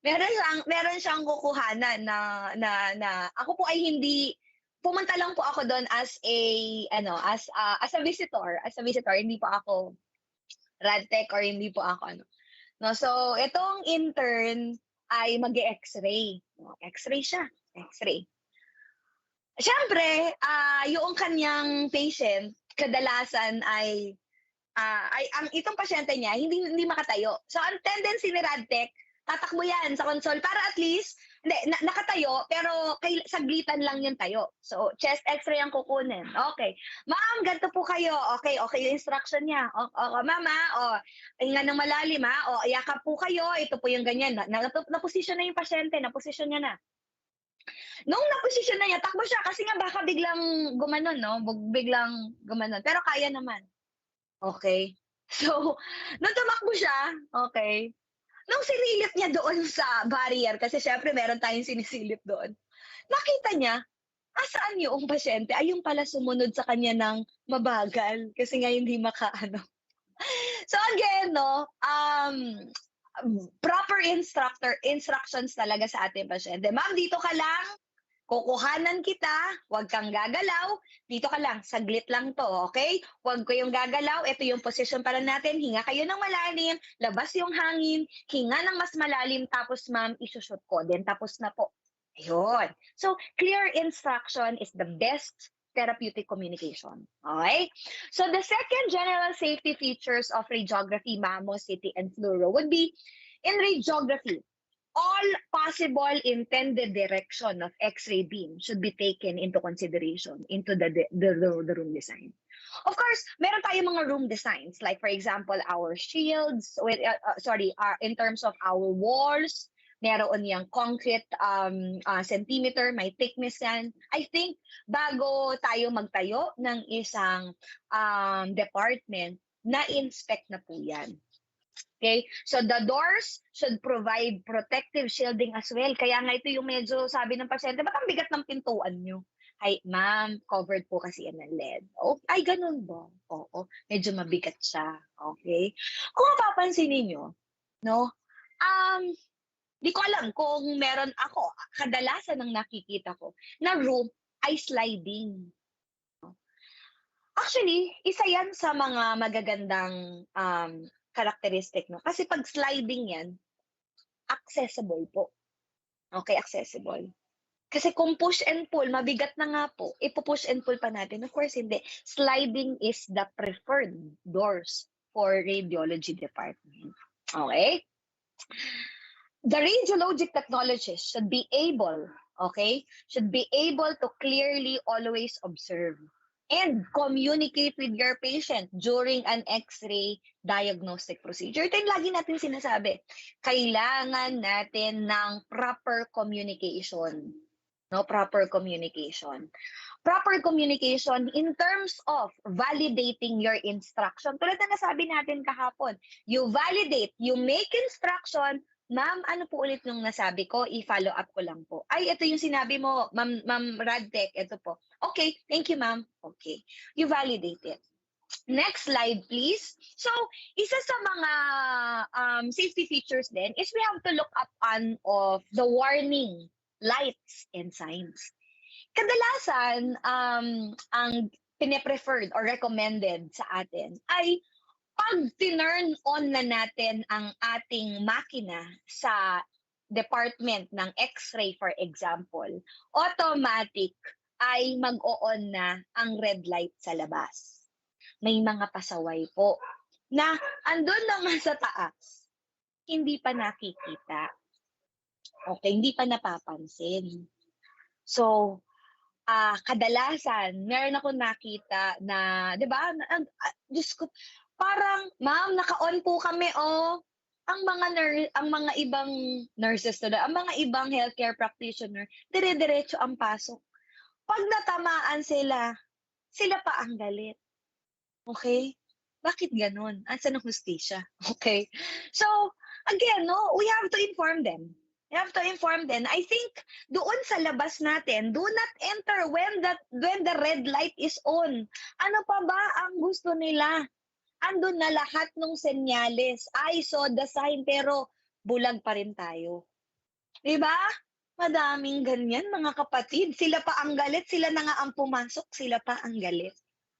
Meron siyang kukuhanan na ako po ay hindi pumunta lang po ako doon as a visitor, hindi po ako radtech or hindi po ako no. So itong intern ay mag-X-ray. X-ray siya. X-ray. Siyempre, yung kanyang patient kadalasan ay ang itong pasyente niya hindi makatayo. So ang tendency ni radtech, tatakbo yan sa console para at least, nakatayo, pero saglitan lang yung tayo. So, chest x-ray ang kukunin. Okay. Ma'am, ganito po kayo. Okay yung instruction niya. Mama, hinga ng malalim, yakap po kayo. Ito po yung ganyan. Na-position na yung pasyente, na-position niya na. Nung na-position na niya, takbo siya kasi nga baka biglang gumanon, no? Biglang gumanon. Pero kaya naman. Okay. So, nung tumakbo siya, okay, nung sinilip niya doon sa barrier, kasi syempre meron tayong sinisilip doon, nakita niya, saan yung pasyente? Ay, yung pala sumunod sa kanya ng mabagal, kasi nga hindi makaano. So again, no, proper instructions talaga sa ating pasyente. Ma'am, dito ka lang, kukuhanan kita, huwag kang gagalaw, dito ka lang, saglit lang to, okay? Huwag ko yung gagalaw, ito yung position para natin, hinga kayo ng malalim, labas yung hangin, hinga ng mas malalim, tapos ma'am, isushoot ko, then tapos na po. Ayun. So, clear instruction is the best therapeutic communication. Okay? So, the second general safety features of radiography, mammo, CT, and fluoro would be, in radiography, all possible intended direction of X-ray beam should be taken into consideration into the room design. Of course, meron tayong mga room designs, like for example, our shields, in terms of our walls, meron yung concrete centimeter, may thickness yan. I think bago tayo magtayo ng isang department, na-inspect na po yan. Okay? So the doors should provide protective shielding as well. Kaya nga ito yung medyo sabi ng pasyente, ba't ang bigat ng pintuan nyo? Ay, ma'am, covered po kasi yan ng LED. Oh, ay, ganun ba? Oo, medyo mabigat siya. Okay? Kung mapapansin niyo, no? Di ko alam kung meron ako, kadalasan ng nakikita ko, na room ay sliding. Actually, isa yan sa mga magagandang characteristic, no? Kasi pag sliding yan, accessible po. Okay, accessible. Kasi kung push and pull, mabigat na nga po, ipo-push and pull pa natin. Of course, hindi. Sliding is the preferred doors for radiology department. Okay? The radiologic technologists should be able to clearly always observe and communicate with your patient during an X-ray diagnostic procedure. Ito yung lagi natin sinasabi. Kailangan natin ng proper communication. No, proper communication. Proper communication in terms of validating your instruction. Tulad na nasabi natin kahapon, you validate, you make instruction. Ma'am, ano po ulit yung nasabi ko? I-follow up ko lang po. Ay, ito yung sinabi mo, Ma'am Radtech, ito po. Okay, thank you, ma'am. Okay, you validate it. Next slide, please. So, isa sa mga safety features then is we have to look up on of the warning lights and signs. Kadalasan, ang pine-preferred or recommended sa atin ay pag tinurn on na natin ang ating makina sa department ng X-ray, for example, automatic ay mag-o-on na ang red light sa labas. May mga pasaway po na andun naman sa taas, hindi pa nakikita. Okay, hindi pa napapansin. So, kadalasan, meron ako nakita na, di ba, Diyos ko, parang, ma'am, naka-on po kami, ang mga ibang nurses ang mga ibang healthcare practitioner, dire-diretso ang pasok. Pag natamaan sila pa ang galit. Okay? Bakit ganun? Asan ang hustisya? Okay? So, again, no, we have to inform them. You have to inform them. I think doon sa labas natin, do not enter when the red light is on. Ano pa ba ang gusto nila? Andun na lahat ng senyales. I saw the sign, pero bulag pa rin tayo. Diba? Madaming ganyan, mga kapatid. Sila pa ang galit, sila na nga ang pumasok, sila pa ang galit.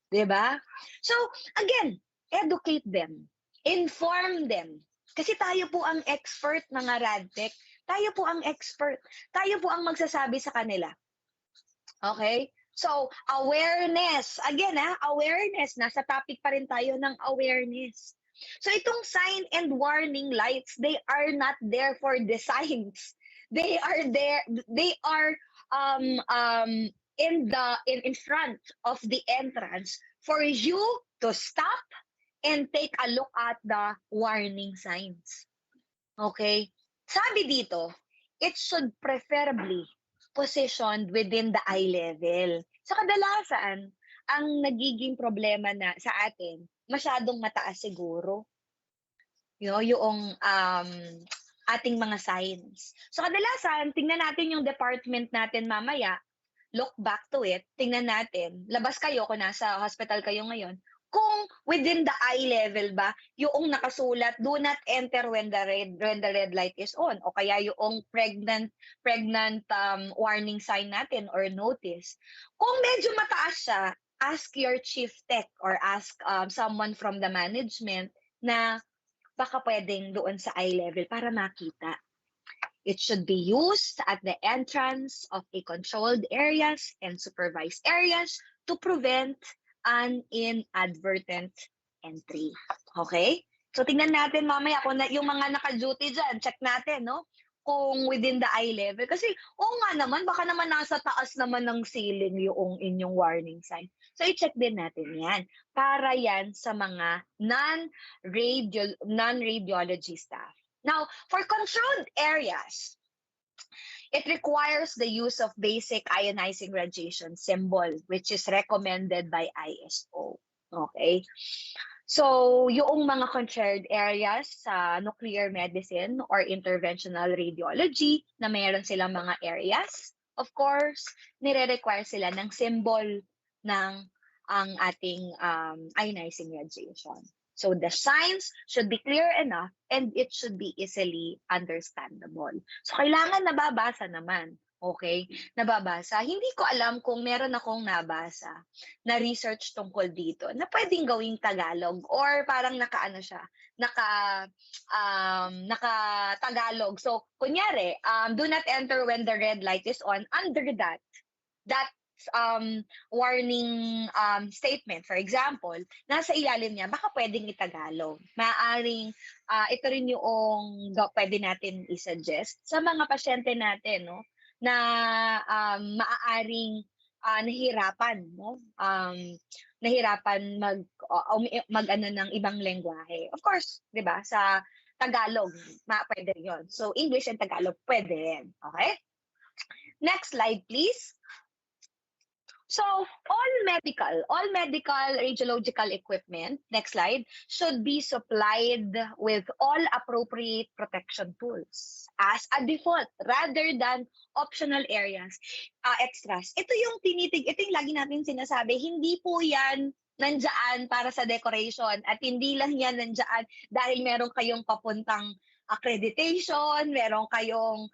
Diba? So, again, educate them. Inform them. Kasi tayo po ang expert, mga radtech. Tayo po ang expert. Tayo po ang magsasabi sa kanila. Okay? So, awareness. Again, awareness. Nasa topic pa rin tayo ng awareness. So, itong sign and warning lights, they are not there for the signs. They are there. They are in front of the entrance for you to stop and take a look at the warning signs. Okay? Sabi dito, it should preferably positioned within the eye level. Sa kadalasan, ang nagiging problema na sa atin, masyadong mataas siguro. Yung ating mga signs. So kadalasan, tingnan natin yung department natin mamaya, look back to it, tingnan natin, labas kayo kung nasa hospital kayo ngayon, kung within the eye level ba, yung nakasulat, do not enter when the red light is on, o kaya yung pregnant warning sign natin or notice. Kung medyo mataas siya, ask your chief tech or ask someone from the management na baka pwedeng doon sa eye level para makita. It should be used at the entrance of a controlled areas and supervised areas to prevent an inadvertent entry. Okay? So, tingnan natin mamaya kung yung mga naka-duty dyan, check natin, no? Kung within the eye level. Kasi, nga naman, baka naman nasa taas naman ng ceiling yung inyong warning sign. So, i-check din natin yan. Para yan sa mga non-radiology staff. Now, for controlled areas, it requires the use of basic ionizing radiation symbol, which is recommended by ISO. Okay? So, yung mga controlled areas sa nuclear medicine or interventional radiology na mayroon silang mga areas, of course, nire-require sila ng symbol ng ang ating ionizing radiation. So the signs should be clear enough and it should be easily understandable. So kailangan nababasa naman. Okay? Nababasa. Hindi ko alam kung meron akong nabasa na research tungkol dito na pwedeng gawing Tagalog or parang naka Tagalog. So kunyari, do not enter when the red light is on. Under that warning statement, for example, nasa ilalim niya, baka pwedeng itagalog. Maaaring ito rin yung pwede natin i-suggest sa mga pasyente natin, no, na maaaring nahirapan, no? Nahirapan mag ng ibang lengguwahe. Of course, 'di ba? Sa Tagalog, pwede 'yon. So English and Tagalog pwede rin. Okay? Next slide, please. So, all medical radiological equipment, next slide, should be supplied with all appropriate protection tools as a default rather than optional areas, extras. Ito yung lagi natin sinasabi, hindi po yan nandiyan para sa decoration at hindi lang yan nandiyan dahil meron kayong papuntang accreditation, meron kayong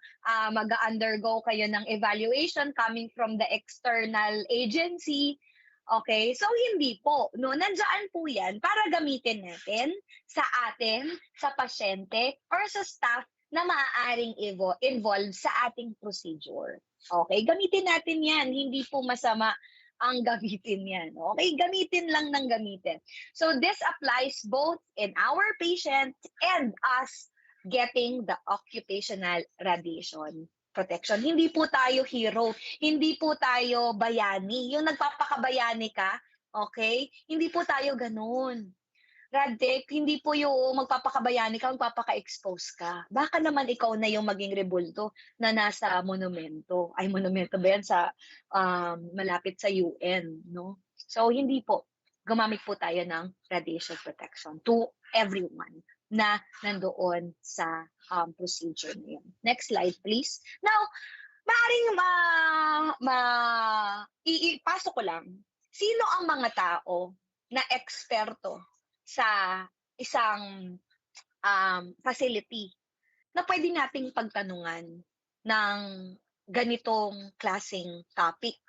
mag-undergo kayo ng evaluation coming from the external agency. Okay? So, hindi po. No? Nandiyan po yan para gamitin natin sa atin, sa pasyente, or sa staff na maaaring involved sa ating procedure. Okay? Gamitin natin yan. Hindi po masama ang gamitin yan. Okay? Gamitin lang ng gamitin. So, this applies both in our patient and us getting the occupational radiation protection. Hindi po tayo hero. Hindi po tayo bayani. Yung nagpapakabayani ka, okay? Hindi po tayo ganun. Radtech, hindi po yung magpapakabayani ka, magpapaka-expose ka. Baka naman ikaw na yung maging rebulto na nasa monumento. Ay, monumento ba yan sa malapit sa UN, no? So, hindi po. Gumamit po tayo ng radiation protection to everyone. na nandoon sa procedure na yun. Next slide, please. Now, maaring ipasok ko lang, sino ang mga tao na eksperto sa isang facility na pwede nating pagtanungan ng ganitong klaseng topic?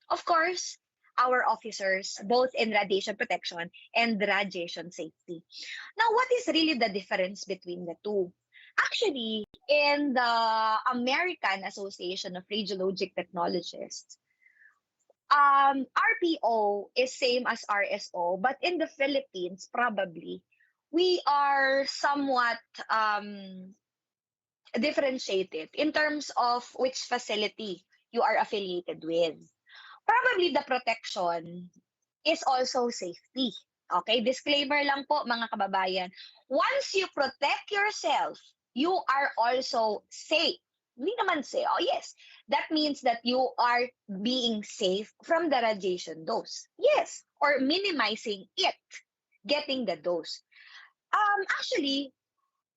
Of course, our officers, both in radiation protection and radiation safety. Now, what is really the difference between the two? Actually, in the American Association of Radiologic Technologists, RPO is same as RSO, but in the Philippines, probably, we are somewhat differentiated in terms of which facility you are affiliated with. Probably the protection is also safety. Okay, disclaimer lang po mga kababayan. Once you protect yourself, you are also safe. Hindi naman safe. Oh yes, that means that you are being safe from the radiation dose. Yes, or minimizing it, getting the dose. Actually,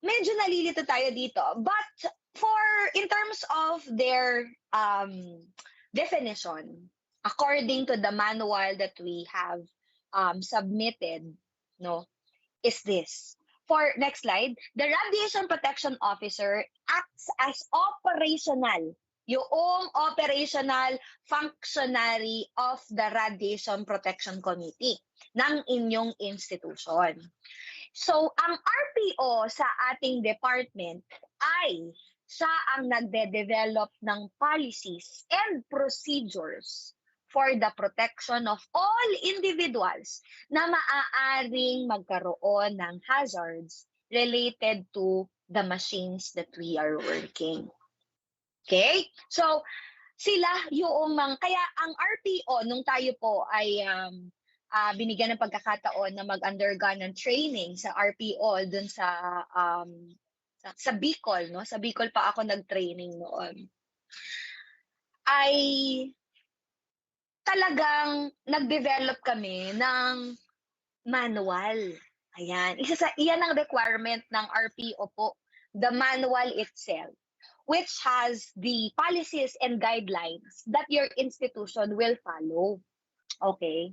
medyo nalilito tayo dito. But in terms of their definition, according to the manual that we have submitted, is this. For next slide, the radiation protection officer acts as yung operational functionary of the radiation protection committee ng inyong institution. So, ang RPO sa ating department ay siya ang nagde-develop ng policies and procedures for the protection of all individuals na maaaring magkaroon ng hazards related to the machines that we are working. Okay? So, sila yung kaya ang RPO, nung tayo po ay binigyan ng pagkakataon na mag-undergo ng training sa RPO dun sa Bicol, no? Sa Bicol pa ako nag-training noon. Ay talagang nag-develop kami ng manual. Ayan. Iyan ang requirement ng RPO po, the manual itself, which has the policies and guidelines that your institution will follow. Okay?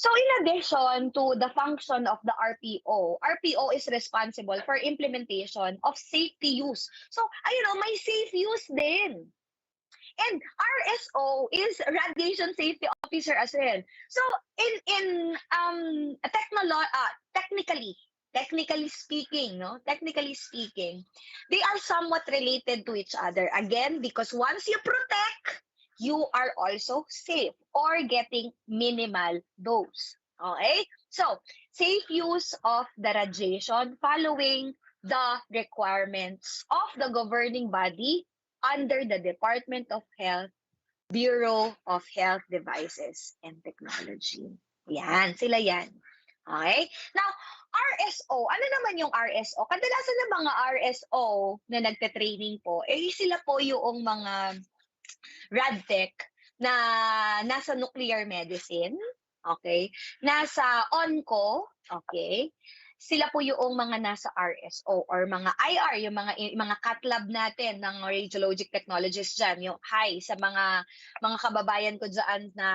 So in addition to the function of the RPO is responsible for implementation of safety use. So, may safe use din. And RSO is Radiation Safety Officer as well. So technically speaking, they are somewhat related to each other. Again, because once you protect, you are also safe or getting minimal dose. Okay? So, safe use of the radiation following the requirements of the governing body under the Department of Health, Bureau of Health Devices and Technology. Yan, sila yan. Okay? Now, RSO, ano naman yung RSO? Kadalasan ng mga RSO na nagte-training po, sila po yung mga radtech na nasa nuclear medicine, okay? Nasa onco, okay? Sila po yung mga nasa RSO or mga IR, yung mga cat lab natin ng radiologic technologists dyan. Yung hi sa mga kababayan ko dyan na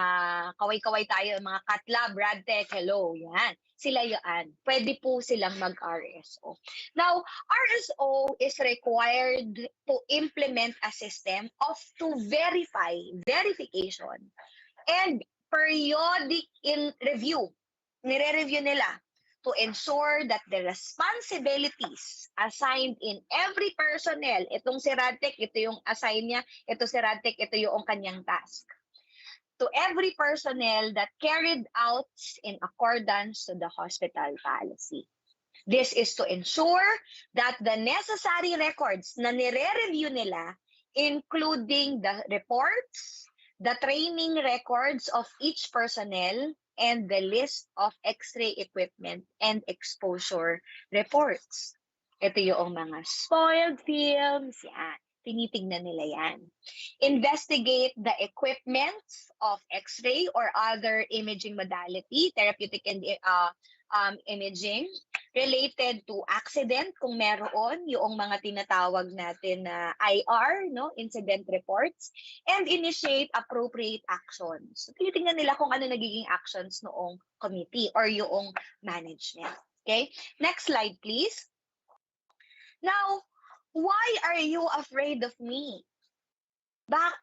kaway-kaway tayo, mga cat lab, radtech, hello, yan. Sila yan. Pwede po silang mag-RSO. Now, RSO is required to implement a system to verification, and periodic review. Nire-review nila to ensure that the responsibilities assigned in every personnel, itong si Radtech, ito yung assign niya, ito si Radtech, ito yung kanyang task. To every personnel that carried out in accordance to the hospital policy. This is to ensure that the necessary records na nire-review nila, including the reports, the training records of each personnel, and the list of X-ray equipment and exposure reports. Ito yung mga spoiled films, yan. Tinitignan nila yan. Investigate the equipment of X-ray or other imaging modality, therapeutic and imaging. related to accident kung meron, yung mga tinatawag natin na IR, no, incident reports, and initiate appropriate actions. So, tinitingnan nila kung ano nagiging actions noong committee or yung management. Okay? Next slide, please. Now, why are you afraid of me?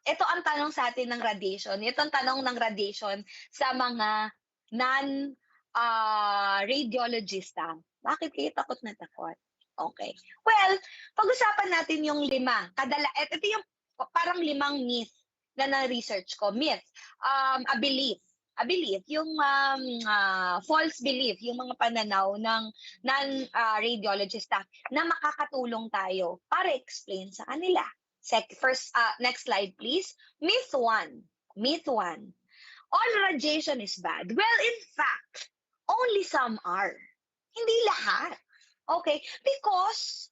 Ito ang tanong sa atin ng radiation. Ito ang tanong ng radiation sa mga non-radiologista. Bakit kayo takot na takot? Okay. Well, pag-usapan natin yung 5. Ito yung parang 5 myth na na-research ko. Myth, a belief, yung false belief, yung mga pananaw ng non-radiologista na makakatulong tayo para explain sa kanila. Next slide, please. Myth 1. All radiation is bad. Well, in fact, only some are. Hindi lahat. Okay? Because,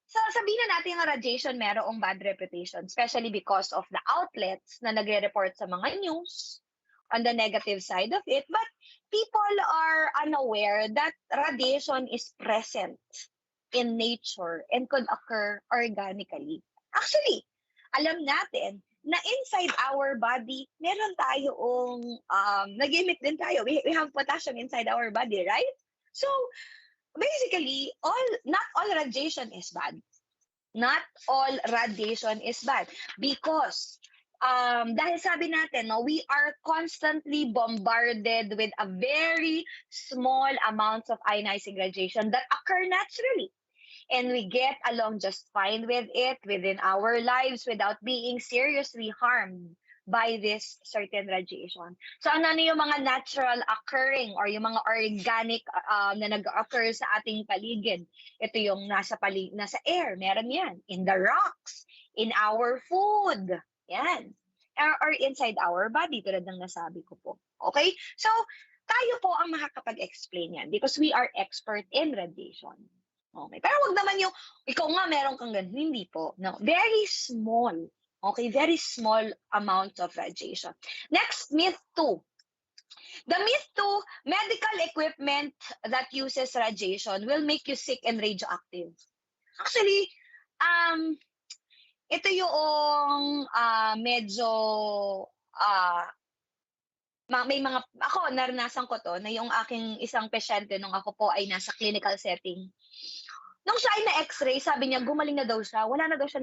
sabihin na natin yung radiation merong bad reputation, especially because of the outlets na nagre-report sa mga news on the negative side of it. But people are unaware that radiation is present in nature and could occur organically. Actually, alam natin na inside our body, meron tayong, nag-emit din tayo. We have potassium inside our body, right? So, basically, not all radiation is bad. Not all radiation is bad. Because, dahil sabi natin, no, we are constantly bombarded with a very small amounts of ionizing radiation that occur naturally. And we get along just fine with it within our lives without being seriously harmed by this certain radiation. So ano yung mga natural occurring or yung mga organic na nag-occur sa ating paligid? Ito yung nasa air, meron yan. In the rocks, in our food, yan. Or inside our body, tulad ng nasabi ko po. Okay? So, tayo po ang makakapag-explain yan because we are expert in radiation. Okay. Pero wag naman yung, ikaw nga meron kang ganun. Hindi po. No. Very small. Okay. Very small amount of radiation. Next, myth 2. The myth 2, medical equipment that uses radiation will make you sick and radioactive. Actually, ito yung medyo, may mga, ako naranasan ko to, na yung aking isang pasyente nung ako po ay nasa clinical setting. Nung siya ay na x-ray, sabi niya, gumaling na daw siya. Wala na daw siya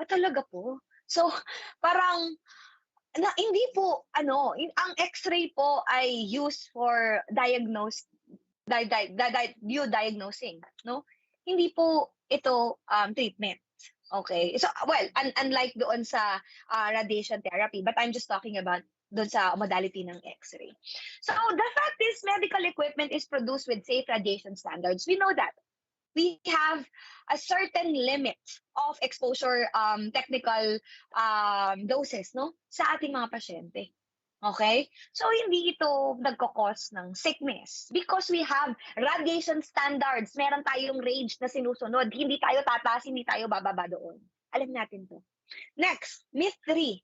talaga po. So, parang, hindi po, ang x-ray po ay used for diagnosing, no? Hindi po ito treatment. Okay? So, well, unlike doon sa radiation therapy, but I'm just talking about doon sa modality ng x-ray. So, the fact is, medical equipment is produced with safe radiation standards. We know that. We have a certain limit of exposure technical doses, no, sa ating mga pasyente. Okay? So, hindi ito nagkakos ng sickness because we have radiation standards. Meron tayong range na sinusunod. Hindi tayo tataas, hindi tayo bababa doon. Alam natin to. Next, myth 3.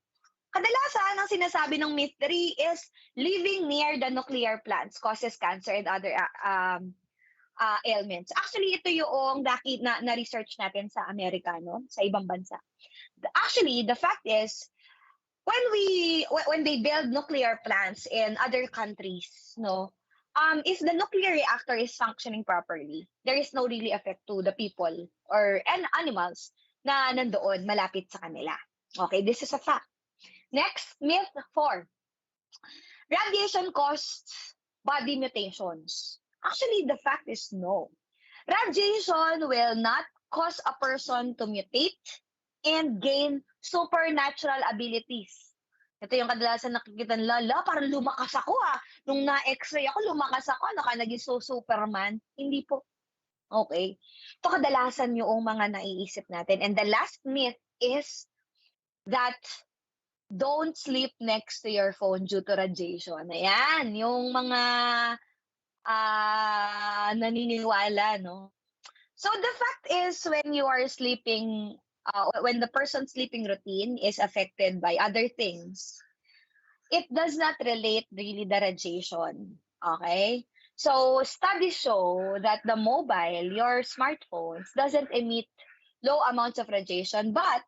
Kadalasan, ang sinasabi ng myth 3 is living near the nuclear plants causes cancer and other ailments. Actually, ito yung na-research natin sa Amerika, no? Sa ibang bansa. Actually, the fact is, when they build nuclear plants in other countries, no, if the nuclear reactor is functioning properly, there is no really effect to the people and animals na nandoon malapit sa kanila. Okay, this is a fact. Next, myth 4. Radiation causes body mutations. Actually, the fact is no. Radiation will not cause a person to mutate and gain supernatural abilities. Ito yung kadalasan nakikita nila, parang lumakas ako Nung na-x-ray ako, lumakas ako. Naging Superman. Hindi po. Okay. Ito kadalasan yung mga naiisip natin. And the last myth is that don't sleep next to your phone due to radiation. Ayan, yung mga naniniwala, no? So the fact is, when you are sleeping, when the person's sleeping routine is affected by other things, it does not relate really the radiation. Okay? So studies show that the mobile, your smartphones, doesn't emit low amounts of radiation, but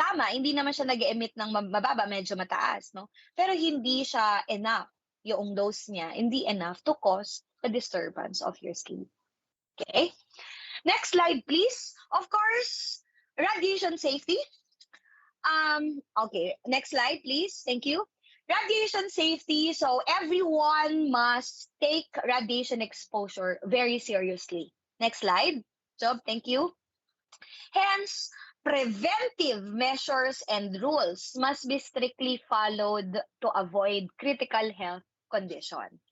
tama, hindi naman siya nag-emit ng mababa, medyo mataas, no? Pero hindi siya enough, yung dose niya, hindi enough to cause the disturbance of your sleep. Okay? Next slide, please. Of course, radiation safety. Okay, next slide, please. Thank you. Radiation safety. So everyone must take radiation exposure very seriously. Next slide. Job, thank you. Hence, preventive measures and rules must be strictly followed to avoid critical health condition.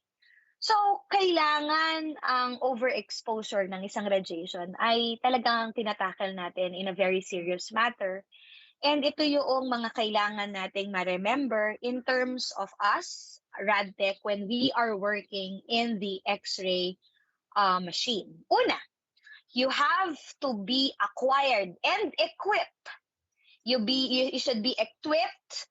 So, kailangan ang overexposure ng isang radiation ay talagang tinatakal natin in a very serious matter. And ito yung mga kailangan nating ma-remember in terms of us, RadTech, when we are working in the X-ray machine. Una, you have to be acquired and equipped. You should be equipped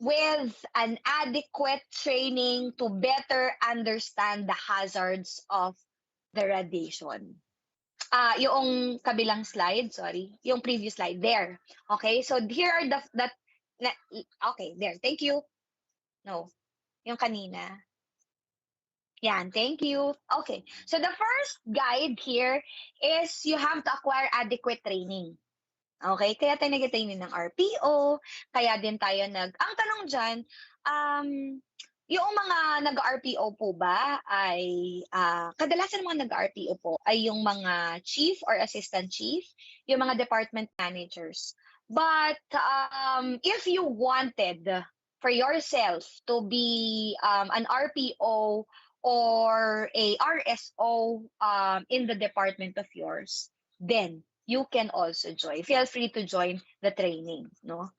with an adequate training to better understand the hazards of the radiation. Yung kabilang slide, sorry, yung previous slide there. Okay, so here are okay, there. Thank you. No, yung kanina. Yan, thank you. Okay, so the first guide here is you have to acquire adequate training. Okay, kaya tayo nag-training ng RPO, kaya din tayo ang tanong dyan, yung mga nag-RPO po ba ay, kadalasan mga nag-RPO po ay yung mga chief or assistant chief, yung mga department managers. But if you wanted for yourself to be an RPO or a RSO in the department of yours, then you can also join. Feel free to join the training, no?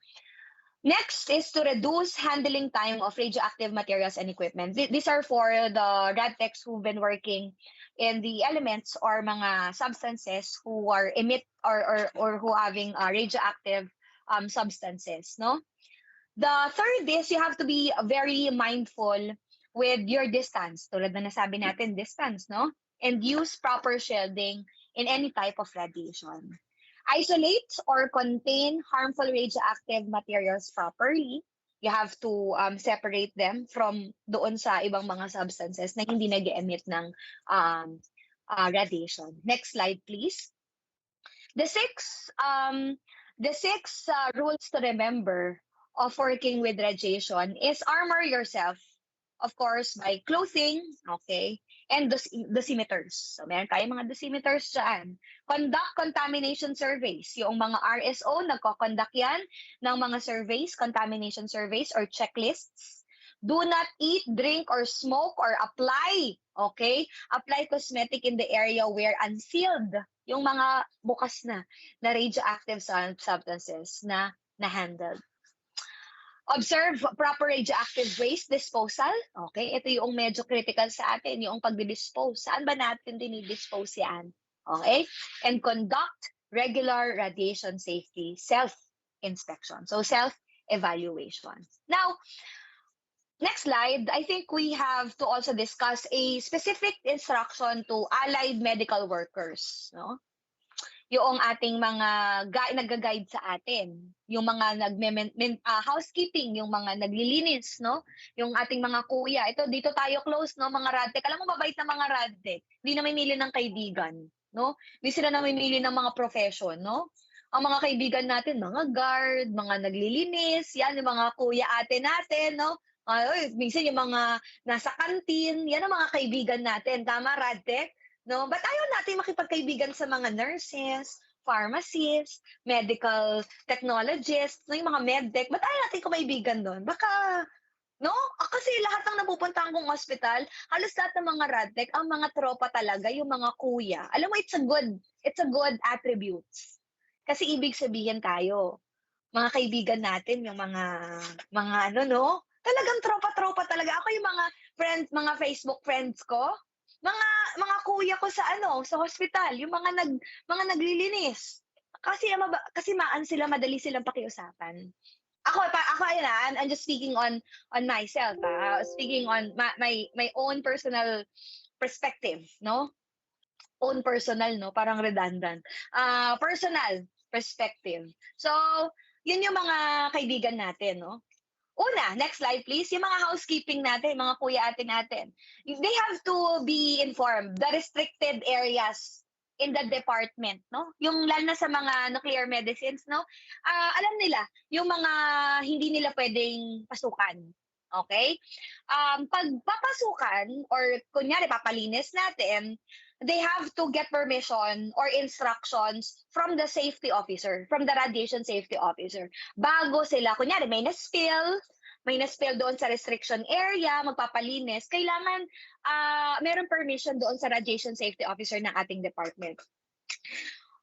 Next is to reduce handling time of radioactive materials and equipment. These are for the RadTechs who've been working in the elements or mga substances who are emit or who having radioactive substances, no? The third is you have to be very mindful with your distance. Tulad na nasabi natin, distance, no? And use proper shielding in any type of radiation. Isolate or contain harmful radioactive materials properly. You have to separate them from doon sa ibang mga substances na hindi nag-emit ng radiation. Next slide, please. The six rules to remember of working with radiation is armor yourself, of course, by clothing, okay, and dosimeters. So, meron tayong mga dosimeters dyan. Conduct contamination surveys. Yung mga RSO, nagko-conduct yan ng mga surveys, contamination surveys or checklists. Do not eat, drink, or smoke or apply, okay? Apply cosmetic in the area where unsealed. Yung mga bukas na radioactive substances na handled. Observe proper radioactive waste disposal. Okay, ito yung medyo critical sa atin, yung pagdi-dispose. Saan ba natin dinidispose yan? Okay? And conduct regular radiation safety self-inspection. So, self-evaluation. Now, next slide, I think we have to also discuss a specific instruction to allied medical workers, no? Yung ating mga nag-guide sa atin, yung mga housekeeping, yung mga naglilinis, no? Yung ating mga kuya. Ito, dito tayo close, no? Mga RadTech. Alam mo, mabait na mga RadTech. Hindi na mamimili ng kaibigan, no? Hindi sila namimili ng mga profession, no? Ang mga kaibigan natin, mga guard, mga naglilinis, yan, yung mga kuya ate natin, no? Minsan yung mga nasa kantin, yan ang mga kaibigan natin. Tama, RadTech? No, but ayaw natin makipagkaibigan sa mga nurses, pharmacists, medical technologists, no, yung mga medtech. Ba't ayaw natin kumaibigan doon? Baka, no? Kasi lahat ng napupuntahan kong hospital, halos lahat ng mga RadTech, ang mga tropa talaga, yung mga kuya. Alam mo, it's a good attributes. Kasi ibig sabihin tayo, mga kaibigan natin, yung mga ano, no? Talagang tropa-tropa talaga. Ako yung mga Facebook friends ko, mga kuya ko sa hospital, yung mga naglilinis. Kasi maan sila, madali silang pakiusapan. Ako I'm just speaking on myself, speaking on my own personal perspective, no? Own personal, no? Parang redundant. Personal perspective. So, yun yung mga kaibigan natin, no? Una, next slide please, yung mga housekeeping natin, mga kuya ate natin, they have to be informed, the restricted areas in the department, no? Yung lalo na sa mga nuclear medicines, no? Alam nila, yung mga hindi nila pwedeng pasukan. Okay? Pag papasukan, or kunyari papalinis natin, they have to get permission or instructions from the safety officer, from the radiation safety officer. Bago sila, kunyari may na-spill doon sa restriction area, magpapalinis, kailangan meron permission doon sa radiation safety officer ng ating department.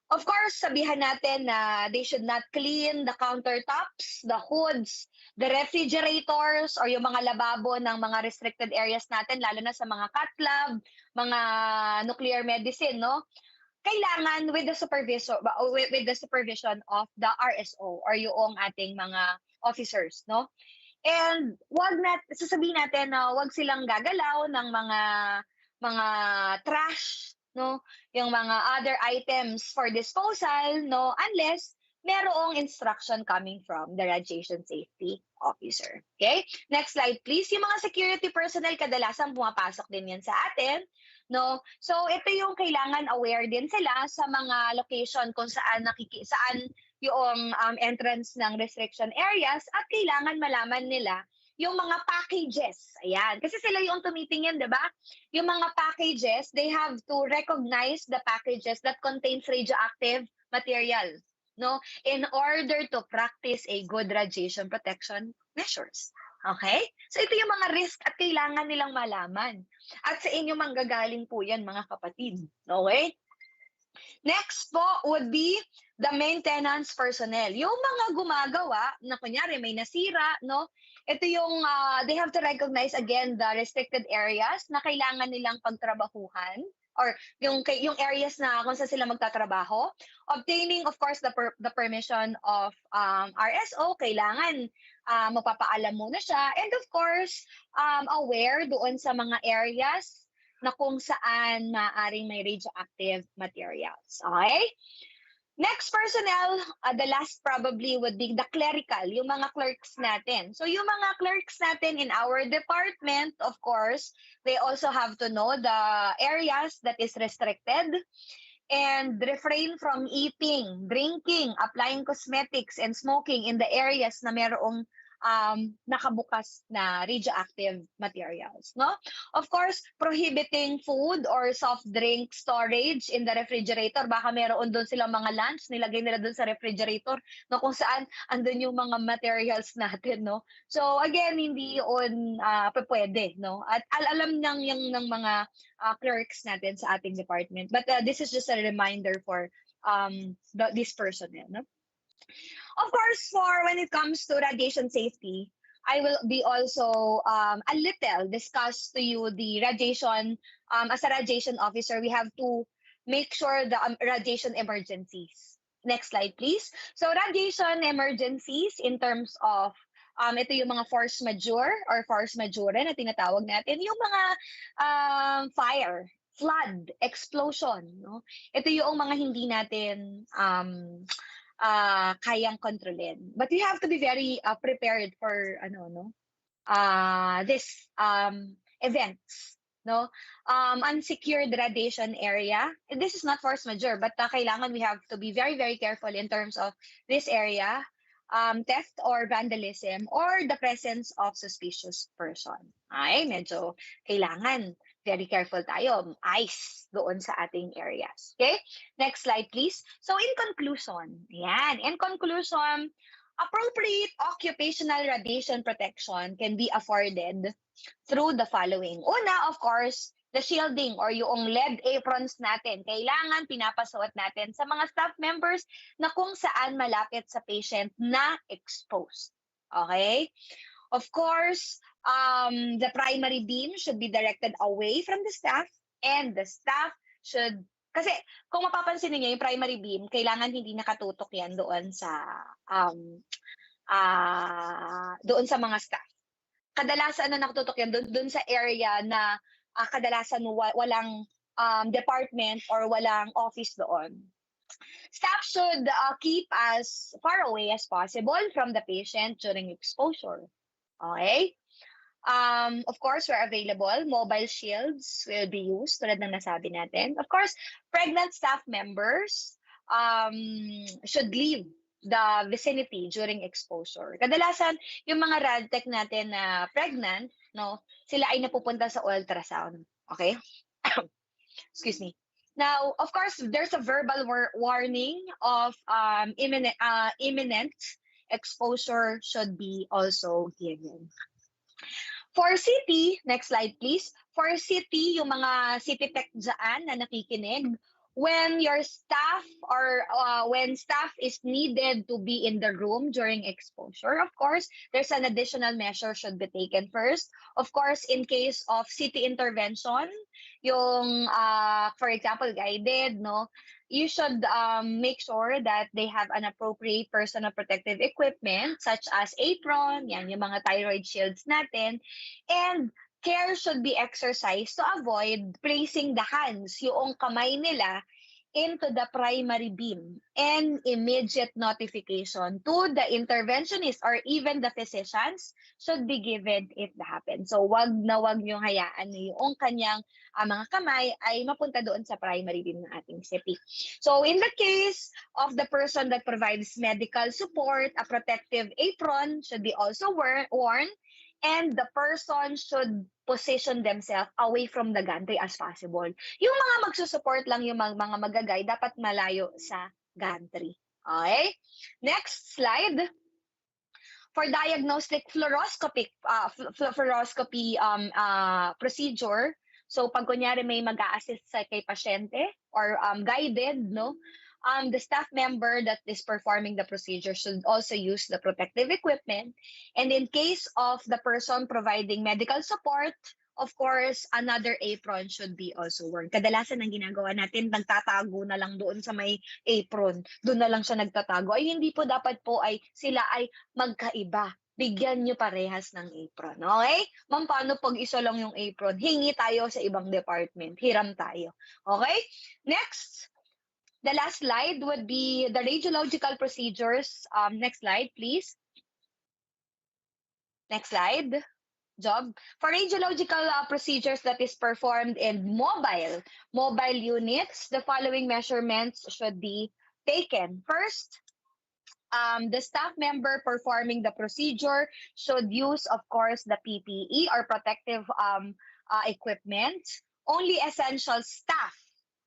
Of course, sabihan natin na they should not clean the countertops, the hoods, the refrigerators, or yung mga lababo ng mga restricted areas natin, lalo na sa mga cath lab, mga nuclear medicine, no? Kailangan with the supervision of the RSO or yung ating mga officers, no? And sasabihin natin na wag silang gagalaw ng mga trash, no? Yung mga other items for disposal, no? Unless merong instruction coming from the radiation safety officer. Okay? Next slide please. Yung mga security personnel kadalasan pumapasok din yan sa atin, no? So ito yung kailangan aware din sila sa mga location kung saan yung entrance ng restriction areas, at kailangan malaman nila yung mga packages. Ayan. Kasi sila yung tumitingin, di ba? Yung mga packages, they have to recognize the packages that contains radioactive material, no? In order to practice a good radiation protection measures. Okay? So ito yung mga risk at kailangan nilang malaman. At sa inyo manggagaling po yan, mga kapatid. Okay? Next po would be the maintenance personnel. Yung mga gumagawa na kunyari may nasira, no? Ito yung they have to recognize again the restricted areas na kailangan nilang pagtrabahuhan, or yung areas na kung saan sila magtatrabaho. Obtaining of course the permission of RSO, kailangan magpapaalam muna siya, and of course aware doon sa mga areas na kung saan maaaring may radioactive materials. Okay? Next personnel, the last probably would be the clerical, yung mga clerks natin. So yung mga clerks natin in our department, of course, they also have to know the areas that is restricted and refrain from eating, drinking, applying cosmetics, and smoking in the areas na merong nakabukas na radioactive materials, no? Of course, prohibiting food or soft drink storage in the refrigerator. Baka meron doon silang mga lunch, nilagay nila doon sa refrigerator, no, kung saan andun yung mga materials natin, no? So again, hindi yun pwede, no? At alam ng mga clerks natin sa ating department. But this is just a reminder for this personnel, no? Of course, for when it comes to radiation safety, I will be also a little discuss to you the radiation. As a radiation officer, we have to make sure the radiation emergencies. Next slide, please. So radiation emergencies in terms of ito yung mga force majeure or force majeure na tinatawag natin, yung mga fire, flood, explosion, no? Ito yung mga hindi natin kayang kontrolin. But we have to be very prepared for this events, no? Unsecured radiation area. This is not force majeure, but kailangan we have to be very, very careful in terms of this area, theft or vandalism, or the presence of suspicious person. Ay, medyo kailangan very careful tayo, eyes doon sa ating areas. Okay? Next slide, please. So in conclusion, appropriate occupational radiation protection can be afforded through the following. Una, of course, the shielding or yung lead aprons natin. Kailangan pinapasuot natin sa mga staff members na kung saan malapit sa patient na exposed. Okay? Of course, the primary beam should be directed away from the staff, and the staff should, kasi kung mapapansin niyo yung primary beam, kailangan hindi nakatutok yan doon sa mga staff. Kadalasan nakatutok yan doon sa area na kadalasan walang department or walang office doon. Staff should keep as far away as possible from the patient during exposure. Okay? Of course, where available, mobile shields will be used, tulad ng nasabi natin. Of course, pregnant staff members should leave the vicinity during exposure. Kadalasan, yung mga radtech natin na pregnant, no, sila ay napupunta sa ultrasound. Okay? Excuse me. Now, of course, there's a verbal warning of imminent exposure should be also given. For CT, next slide please. For CT, yung mga CT tech dyan na nakikinig, when your staff or when staff is needed to be in the room during exposure, of course, there's an additional measure should be taken first. Of course, in case of CT intervention, yung, for example, guided, no, you should make sure that they have an appropriate personal protective equipment such as apron, yan, yung mga thyroid shields natin, and care should be exercised to avoid placing the hands, yung kamay nila, into the primary beam, and immediate notification to the interventionist or even the physicians should be given if that happens. So wag yung hayaan na yung kanyang mga kamay ay mapunta doon sa primary beam ng ating CP. So in the case of the person that provides medical support, a protective apron should be also worn, and the person should position themselves away from the gantry as possible. Yung mga magsusupport lang, yung mga magagay, dapat malayo sa gantry. Okay? Next slide. For diagnostic fluoroscopy procedure, so pag kunyari may mag-a-assist sa kay pasyente or guided, no? The staff member that is performing the procedure should also use the protective equipment. And in case of the person providing medical support, of course, another apron should be also worn. Kadalasan ang ginagawa natin, nagtatago na lang doon sa may apron. Doon na lang siya nagtatago. Ay, hindi po dapat po ay sila ay magkaiba. Bigyan nyo parehas ng apron. Okay? Ma'am, paano pag isa lang yung apron? Hingi tayo sa ibang department. Hiram tayo. Okay? Next. The last slide would be the radiological procedures. Next slide, please. Next slide. Job. For radiological procedures that is performed in mobile units, the following measurements should be taken. First, the staff member performing the procedure should use, of course, the PPE or protective equipment. Only essential staff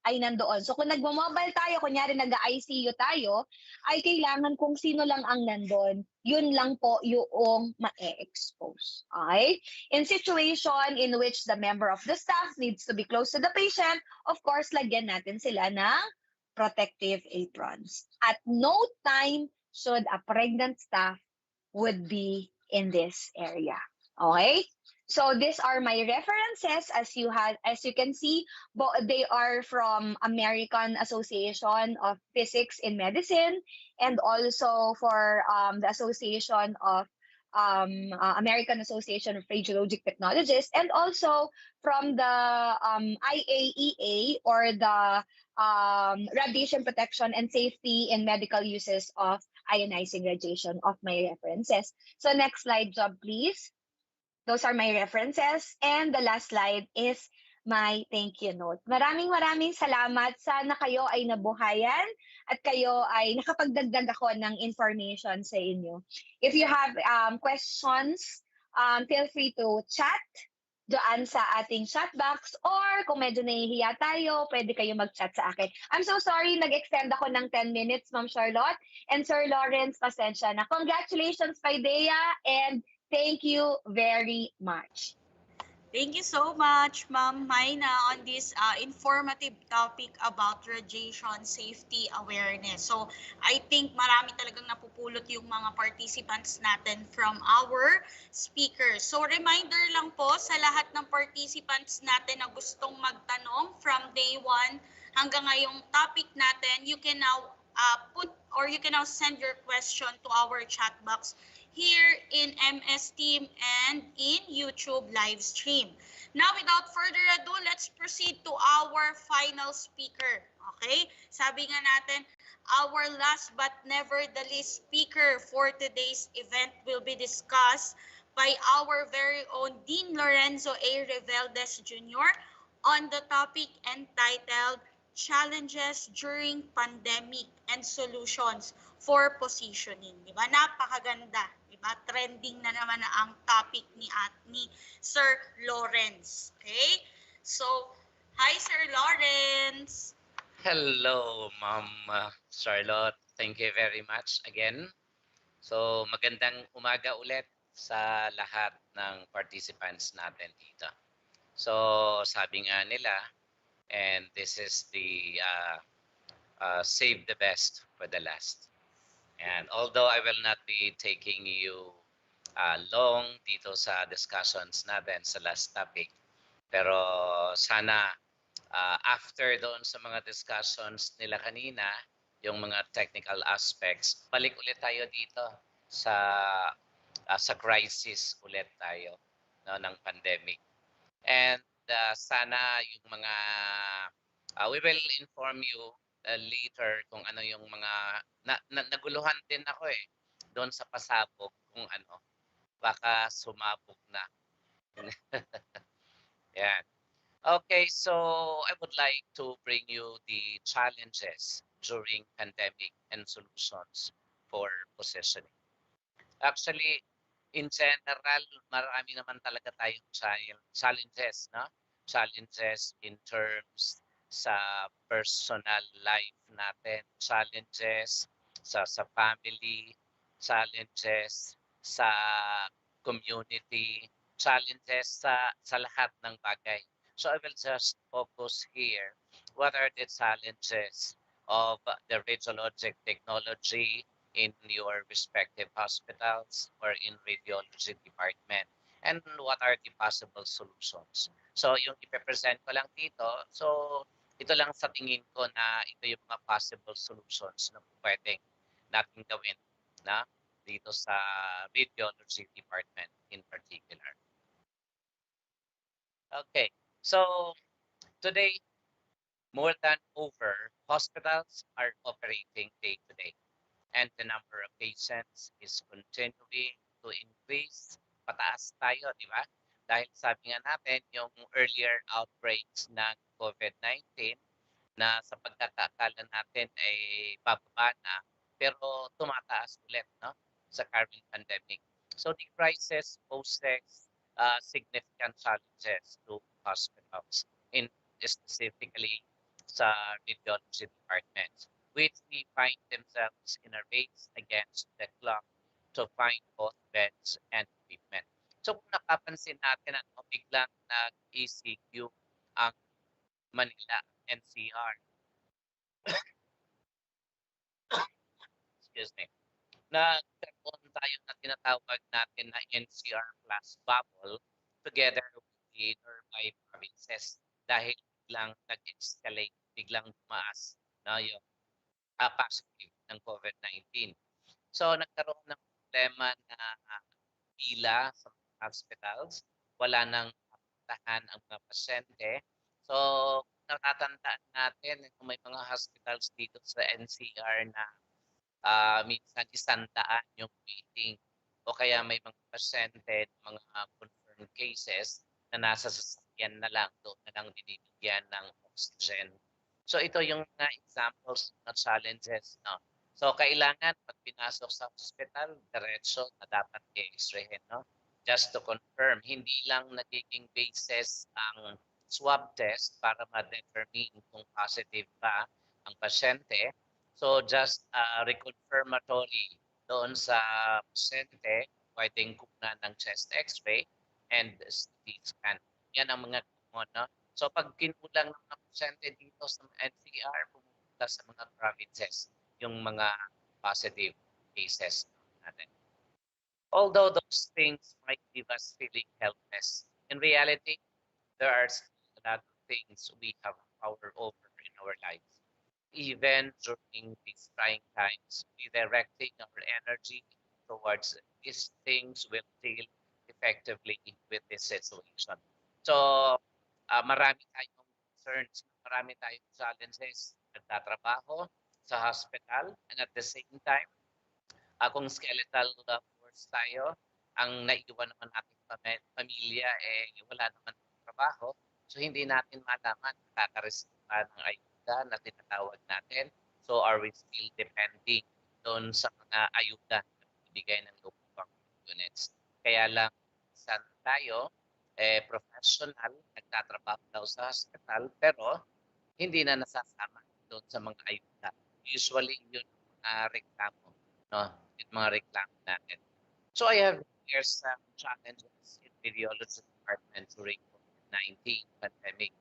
ay nandoon. So kung nagmo-mobile tayo, kunyari nag-ICU tayo, ay kailangan kung sino lang ang nandoon, yun lang po yung ma-expose. Okay? In situation in which the member of the staff needs to be close to the patient, of course, lagyan natin sila ng protective aprons. At no time should a pregnant staff would be in this area. Okay? So these are my references. As you can see, they are from American Association of Physics in Medicine, and also for the Association of American Association of Radiologic Technologists, and also from the IAEA, or the Radiation Protection and Safety in Medical Uses of Ionizing Radiation, of my references. So next slide, Job, please. Those are my references. And the last slide is my thank you note. Maraming salamat. Sana kayo ay nabuhayan at kayo ay nakapagdagdag ako ng information sa inyo. If you have questions, feel free to chat doon sa ating chat box, or kung medyo nahihiya tayo, pwede kayo mag-chat sa akin. I'm so sorry, nag-extend ako ng 10 minutes, Ma'am Charlotte. And Sir Lawrence, pasensya na. Congratulations, PAIDEIA, and thank you very much. Thank you so much, Ma'am Maina, on this informative topic about radiation safety awareness. So, I think marami talagang napupulot yung mga participants natin from our speakers. So, reminder lang po sa lahat ng participants natin na gustong magtanong from day 1 hanggang ngayong topic natin, you can now you can now send your question to our chat box here in MS Team and in YouTube live stream. Now, without further ado, let's proceed to our final speaker. Okay? Sabi nga natin, our last but never the least speaker for today's event will be discussed by our very own Dean Lorenzo A. Reveldes Jr. on the topic entitled Challenges During Pandemic and Solutions for Positioning. Di ba? Napakaganda. Di ba? Trending na naman na ang topic ni Sir Lawrence. Okay? So, hi Sir Lawrence! Hello, Ma'am Charlotte. Thank you very much again. So, magandang umaga ulit sa lahat ng participants natin dito. So, sabi nga nila, and this is the save the best for the last. And although I will not be taking you long dito sa discussions natin sa last topic, pero sana after doon sa mga discussions nila kanina, yung mga technical aspects, balik ulit tayo dito sa crisis ulit tayo, no, ng pandemic. And sana yung mga we will inform you later kung ano yung mga naguluhan din ako doon sa pasabog kung ano, baka sumabog na. Yan. Okay, so I would like to bring you the challenges during pandemic and solutions for positioning. Actually, in general, marami naman talaga tayong challenges, no? Challenges in terms sa personal life natin, challenges sa family, challenges sa community, challenges sa lahat ng bagay. So I will just focus here. What are the challenges of the radiologic technology in your respective hospitals or in radiology department? And what are the possible solutions? So yung ipepresent ko lang dito, so ito lang sa tingin ko na ito yung mga possible solutions na pwedeng natin gawin na dito sa radiology department in particular. Okay. So today, more than over, hospitals are operating day to day, and the number of patients is continuing to increase. Pataas tayo, di ba? Dahil sabi nga natin, yung earlier outbreaks ng COVID-19 na sa pagkakakala natin ay bababa na, pero tumataas ulit, no, sa current pandemic. So the crisis poses significant challenges to hospitals, in specifically sa radiology departments, which we find themselves in a race against the clock to find both beds and equipment. So kung nakapansin natin, biglang nag-ECQ ang Manila NCR. Excuse me. Nagkaroon tayo na tinatawag natin na NCR plus bubble together with the nearby provinces dahil biglang nag-escalate, biglang tumaas na yung positive ng COVID-19. So nagkaroon ng problema na pila sa hospitals, wala nang mapuntahan ang mga pasyente. So natatandaan natin kung may mga hospitals dito sa NCR na minsan 100 yung waiting o kaya may mga pasyente, mga confirmed cases na nasa sasakyan na lang, doon na lang binibigyan ng oxygen. So ito yung mga examples na challenges, no? So kailangan pag pinasok sa hospital, diretso na dapat i-x-rayhin, no? Just to confirm, hindi lang nagiging basis ang swab test para ma-determine kung positive ba ang pasyente. So just reconfirmatory doon sa pasyente, pwedeng kunan ng chest x-ray and CT scan. Yan ang mga common, no? So pag kinulang ng mga pasyente dito sa NCR, pumunta sa mga provinces yung mga positive cases natin. Although those things might leave us feeling helpless, in reality, there are a lot of things we have power over in our lives. Even during these trying times, redirecting our energy towards these things will deal effectively with this situation. So, marami tayong concerns, marami tayong challenges nagtatrabaho sa hospital, and at the same time, kung skeletal force tayo, ang naiwan naman nating pamilya, wala naman trabaho. So, hindi natin malaman, nakaka-receive pa ng ayuda na tinatawag natin. So, are we still depending doon sa mga ayuda na bibigay ng local government units? Kaya lang, saan tayo, professional, nagtatrabaho daw sa hospital, pero hindi na nasasama doon sa mga ayuda. Usually, yun ang reklamo, no? Yung mga reklamo natin. So I have here some challenges in radiology department during COVID-19 pandemic,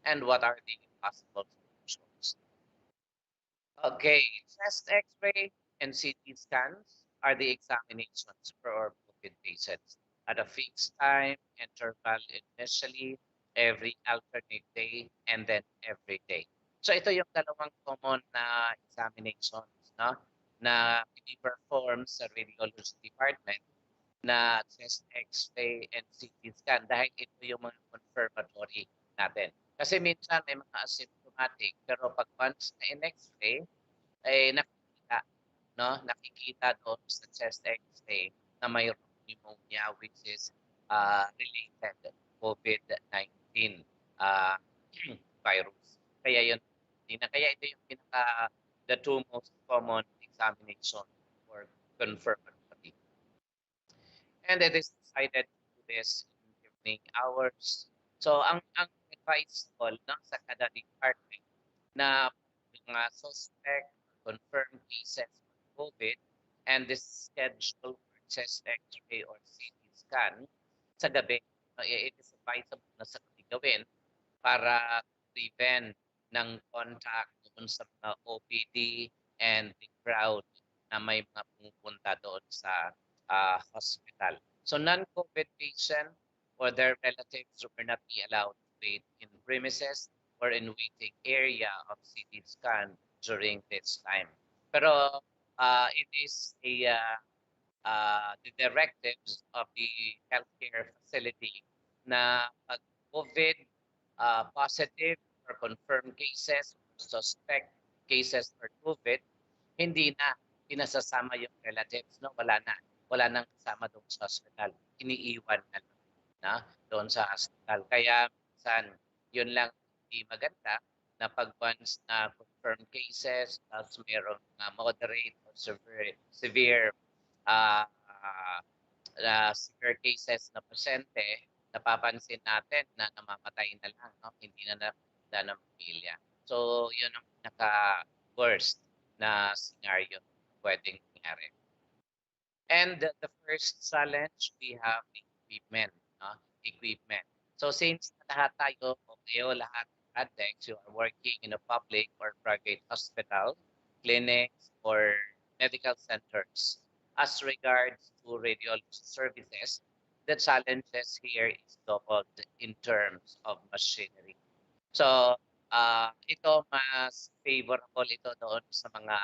and what are the possible solutions? Okay, chest X-ray and CT scans are the examinations for our COVID patients at a fixed time interval initially, every alternate day, and then every day. So ito yung dalawang common na examinations, no, na i-perform sa radiology department na chest X-ray and CT scan dahil ito yung mga confirmatory natin. Kasi minsan may mga asymptomatic pero pag once na in X-ray, nakikita, no? Nakikita doon sa chest X-ray na mayroong pneumonia which is related to COVID-19 virus. Kaya yun, kaya ito yung the two most common examination for confirmatory. And it is decided to do this in evening hours. So ang advisable, no, sa kada department na mga suspect or confirmed cases of COVID and this schedule for chest X-ray or CT scan sa gabi, it is advisable na sa gabi gawin para prevent ng contact doon sa mga OPD and the crowd na may mga pumupunta doon sa hospital. So non-COVID patient or their relatives will not be allowed to wait in premises or in waiting area of CT scan during this time. Pero it is the directives of the healthcare facility na pag COVID positive or confirmed cases, suspect cases for COVID, hindi na pinasasama yung relatives, no? Wala nang kasama doon sa hospital. Iniiwan na lang na doon sa hospital. Kaya minsan, yun lang hindi maganda na pag once na confirmed cases, tapos mayroong moderate or severe cases na pasyente, napapansin natin na namamatay na lang, no? Hindi na nakita ng pamilya. So, yun ang pinaka-worst na scenario pwedeng nangyari. And the first challenge, we have equipment, no? Equipment. So since lahat tayo, o kayo lahat adects, you are working in a public or private hospital, clinics, or medical centers, as regards to radiology services, the challenges here is doubled in terms of machinery. So ito mas favorable ito doon sa mga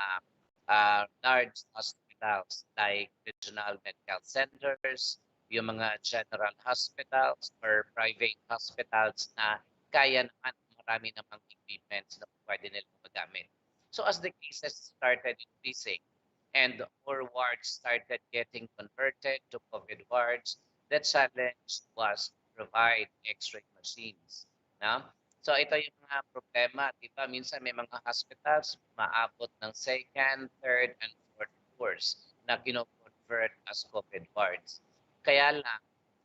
large hospitals like regional medical centers, yung mga general hospitals or private hospitals na kaya naman marami namang equipments na pwede nilang magamit. So as the cases started increasing and more wards started getting converted to COVID wards, the challenge was to provide X-ray machines. No? So ito yung mga problema, di ba? Minsan may mga hospitals maabot ng second, third, and fourth floors na kino-convert as COVID wards. Kaya lang,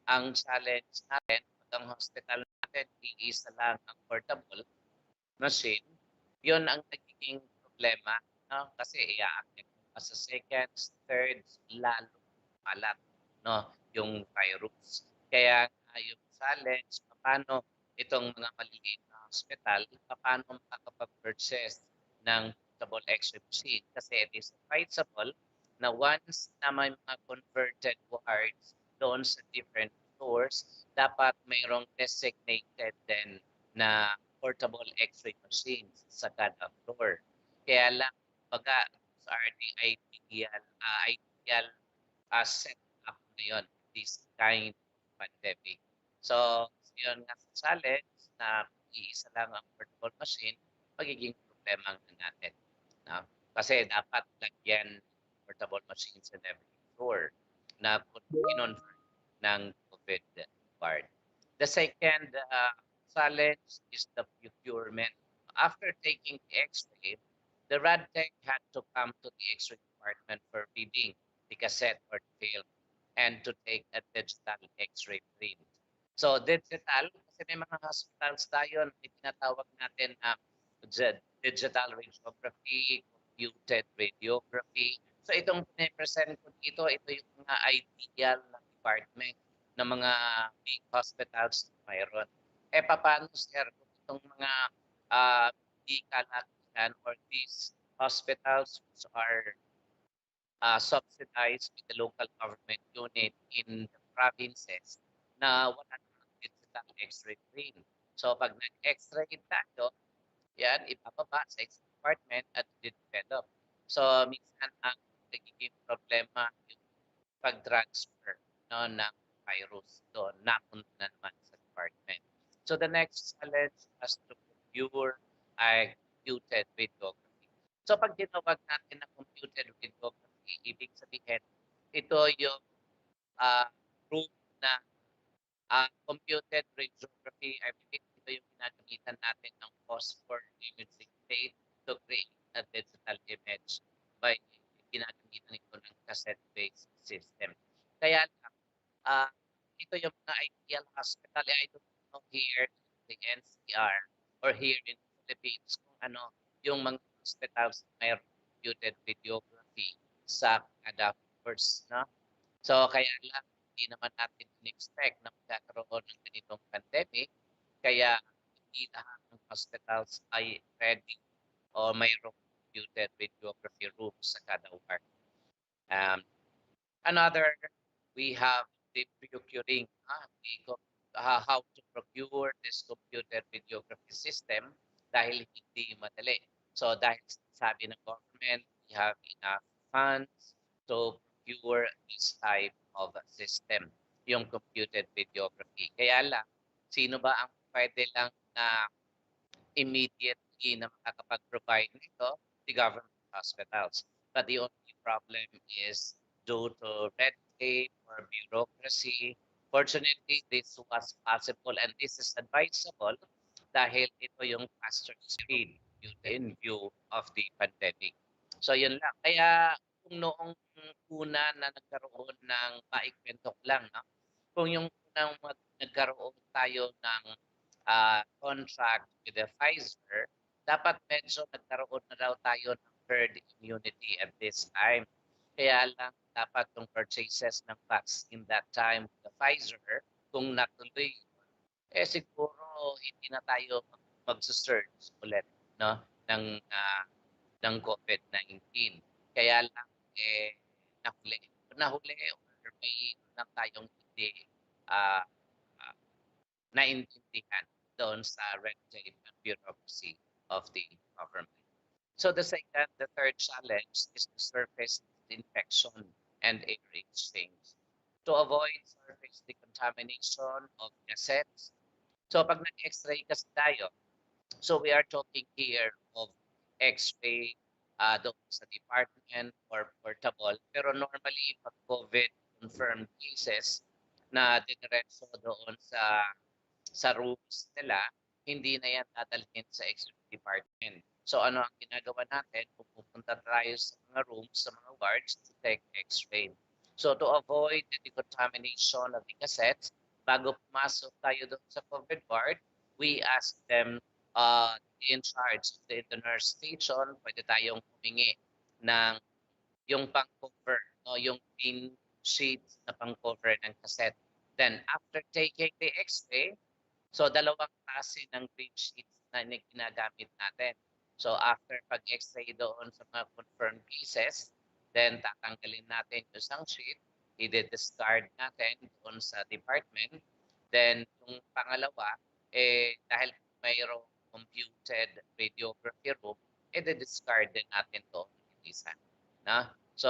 ang challenge natin, pag ang hospital natin, iisa lang ang portable machine, yun ang nagiging problema, no? Kasi i-affect sa seconds, thirds, lalo palat, no? Yung virus. Kaya yung challenge, paano itong mga maliliit na hospital, paano makakapag-purchase ng portable X-ray machine? Kasi it is advisable na once na may mga converted wards doon sa different floors, dapat mayroong designated din na portable X-ray machines sa kada floor. Kaya lang, baga, are the ideal set up ngayon this kind of pandemic. So, yun nga sa challenge na iisa lang ang portable machine, magiging problema na natin. No? Kasi dapat lagyan portable machines in every floor na kinonvert ng COVID ward. The second challenge is the procurement. After taking the X-ray, the RadTech had to come to the X-ray department for reading the cassette or the film and to take a digital X-ray print. So digital, kasi may mga hospitals tayo na tinatawag natin na digital radiography, computed radiography. So itong pinipresent ko dito, ito yung mga ideal na department ng mga big hospitals na mayroon. Paano sir, kung itong mga di kalakasan or these hospitals which are subsidized with the local government unit in the provinces na wala namang digital X-ray screen. So pag nag-X-ray tayo, yan, ibababa sa X department at i-develop. So minsan ang nagiging problema yung pag-transfer ng virus doon, napunta na naman sa department. So the next challenge is to procure computed radiography. So pag tinawag natin na computed radiography, ibig sabihin, ito yung room na computed radiography. I believe ito yung ginagamitan natin ng phosphor imaging plate to create a digital image by ginagamitan ito ng cassette-based system. Kaya lang, ito yung mga ideal hospital. I don't know here in the NCR or here in the Philippines kung ano yung mga hospitals na mayroong computed radiography sa kada course. No? So kaya lang, hindi naman natin in-expect na magkakaroon ng ganitong pandemic. Kaya hindi lahat ng hospitals ay ready o mayroong computed radiography room sa kada ward. Another, we have the procuring, how to procure this computed radiography system dahil hindi madali. So dahil sabi ng government, we have enough funds to procure this type of system, yung computed radiography. Kaya lang, sino ba ang pwede lang na immediately na makakapag-provide nito? The government hospitals. But the only problem is due to red tape or bureaucracy. Fortunately, this was possible and this is advisable dahil ito yung faster speed in view of the pandemic. So yun lang. Kaya kung noong una na nagkaroon ng maikwento ko lang, no? Kung yung unang nagkaroon tayo ng contract with the Pfizer, dapat medyo nagkaroon na daw tayo ng herd immunity at this time. Kaya lang dapat yung purchases ng vaccine that time with the Pfizer, kung natuloy, siguro hindi na tayo mag-surge ulit no ng COVID-19. Kaya lang nahuli or may lang tayong hindi naintindihan doon sa red tape and bureaucracy of the government. So the third challenge is the surface infection and air exchange. To avoid surface decontamination of cassettes, so pag nag-X-ray kasi tayo, so we are talking here of X-ray doon sa department or portable. Pero normally, pag COVID-confirmed cases na diniretso doon sa rooms nila, hindi na yan dadalhin sa X-ray department. So ano ang ginagawa natin? Pupunta tayo sa mga rooms, sa mga wards to take X-ray. So to avoid the decontamination of the cassettes, bago pumasok tayo doon sa COVID ward, we ask them in charge of the nurse station, pwede tayong humingi ng yung pang-cover, no, yung thin sheets na pang-cover ng cassette. Then after taking the X-ray, so dalawang klase ng green sheets na ginagamit natin. So after pag-X-ray doon sa mga confirmed cases, then tatanggalin natin yung isang sheet, i-discard natin doon sa department. Then yung pangalawa, dahil mayroong computed radiography room, i-discard din natin doon yung isa. No? So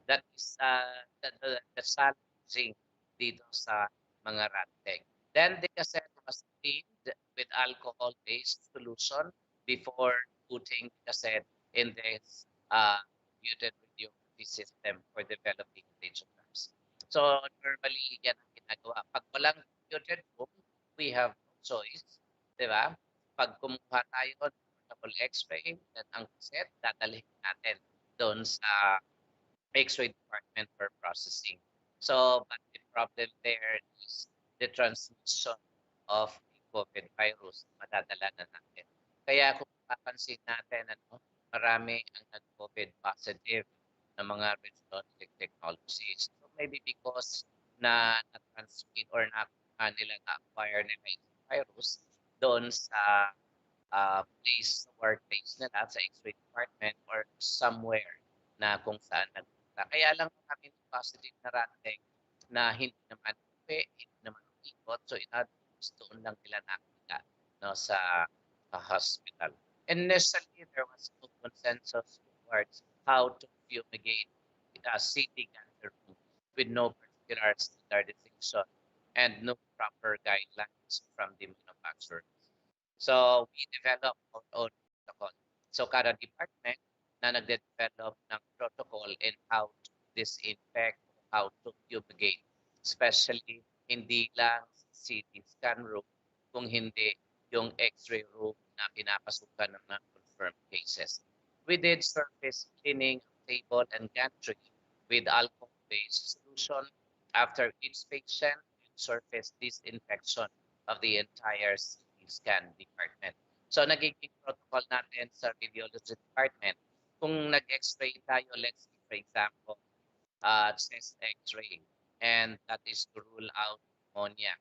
That is the challenging dito sa mga RADTEC. Then the cassette was cleaned with alcohol-based solution before putting the cassette in this computed radiography system for developing radiographs. So normally, yan ang ginagawa. Pag walang computed room, we have no choice. Di ba? Pag kumuha tayo ng portable X-ray, then ang cassette, dadalhin natin doon sa X-ray department for processing. So, but the problem there is the transmission of the COVID virus na madadala na natin. Kaya kung papansin natin, marami ang nag-COVID positive na mga radiologic technologies. So maybe because na-transmit or nila na-acquire nila yung virus doon sa workplace nila sa X-ray department or somewhere na kung saan nagpunta. Kaya lang kami positive na RADTEC na hindi naman hindi naman ikot. So in other words, doon lang nila nakita sa hospital. Initially, there was no consensus towards how to fumigate city cancer room with no particular standardization and no proper guidelines from the manufacturers. So we developed our own protocol. So kada department na nagde-develop ng protocol in how to disinfect, how to fumigate, especially hindi lang CT scan room, kung hindi yung X-ray room na pinapasukan ng non-confirmed cases. We did surface cleaning of table and gantry with alcohol-based solution after each patient and surface disinfection of the entire CT scan department. So nagiging protocol natin sa radiology department, kung nag-X-ray tayo, let's say for example, chest X-ray, and that is to rule out pneumonia.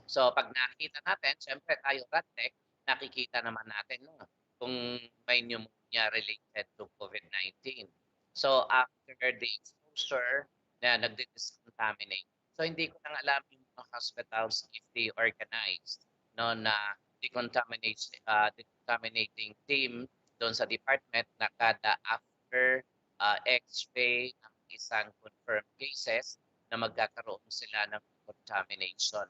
So pag nakita natin, syempre tayo RADTEC, nakikita naman natin kung may pneumonia related to COVID-19. So after the exposure na nagdi-discontaminate, so hindi ko nang alam yung mga hospitals if they organized na decontaminating team doon sa department na kada after X-ray ng isang confirmed cases na magkakaroon sila ng contamination.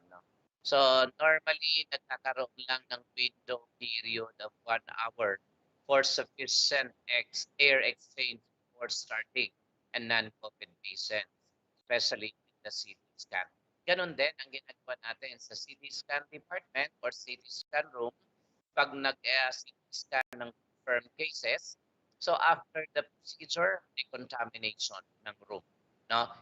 So normally, nagkakaroon lang ng window period of 1 hour for sufficient air exchange before starting and non-COVID patients, especially in the CT scan. Ganon din ang ginagawa natin sa CT scan department or CT scan room pag nag-CT scan ng confirmed cases. So after the procedure, decontamination ng room.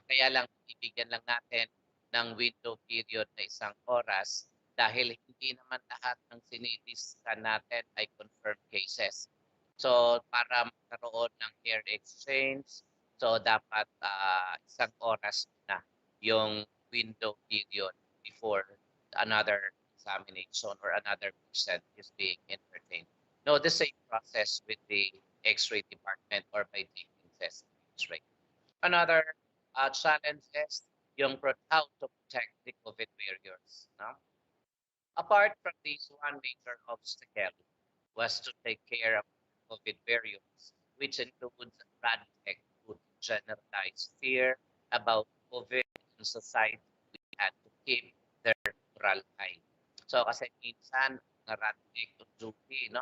Kaya lang, ibigyan lang natin ng window period na 1 oras dahil hindi naman lahat ng siniscan natin ay confirmed cases. So para magkaroon ng air exchange, so dapat 1 oras na yung window period before another examination or another patient is being entertained. No, the same process with the X-ray department or by taking test X-ray. Another challenge is yung how to protect the COVID barriers. Apart from this, one major obstacle was to take care of COVID barriers, which includes RADTEC with generalized fear about COVID in society. We had to keep their moral high. So kasi minsan, ng RADTEC on duty,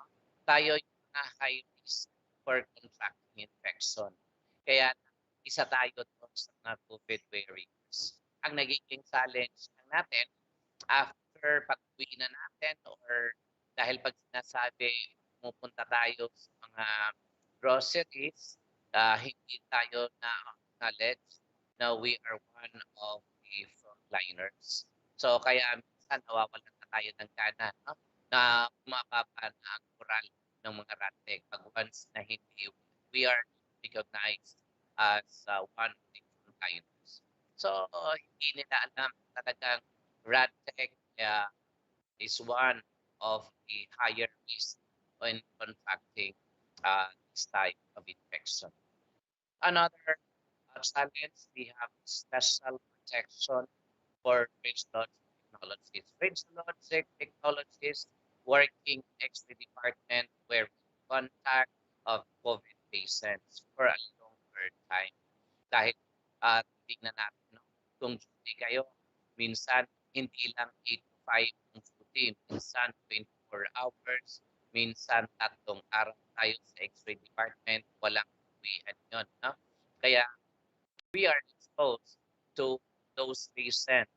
tayo yung na high risk for contracting infection. Kaya isa tayo doon sa mga COVID barriers. Ang nagiging challenge natin, after pag-uwi na natin or dahil pag sinasabi, pupunta tayo sa mga groceries, hindi tayo na acknowledge na we are one of the frontliners. So kaya minsan nawawalan na tayo ng gana na mababa na ang moral ng mga RADTEC pag once na hindi we are recognized as one of the frontliners. So hindi nila alam talagang RADTEC is one of the higher risk when contracting this type of infection. Another challenge, we have special protection for radiologic technologies. Radiologic technologies working X-ray department where contact of COVID patients for a longer time. dahil tingnan natin, no? Kung duty kayo, minsan hindi lang 8 to 5 ang duty, minsan 24 hours, minsan 3 araw tayo sa X-ray department, walang uwian yun, no? Kaya we are exposed to those recent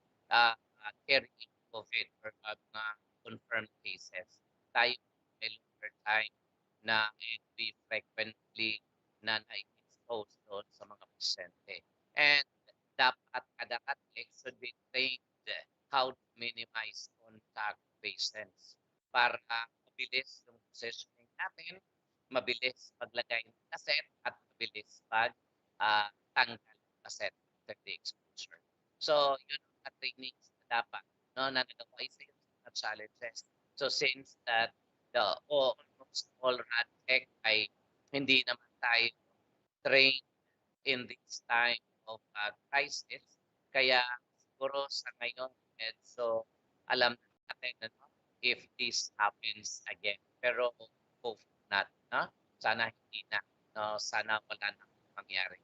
carrying COVID or mga confirmed cases. Tayo may longer time na we frequently na na-expose doon sa mga pasyente. And dapat kada katek should be trained how to minimize contact patients para mabilis yung positioning natin, mabilis maglagay ng cassette at mabilis tanggal ng cassette after the exposure. So, yun ang trainings na dapat na nagawa isa yun sa mga challenges. So, since that almost all RadTech ay hindi naman tayo trained in this time of crisis, kaya siguro sa ngayon, so alam natin if this happens again. Pero hope not, no? Sana hindi na, no? Sana wala na mangyari.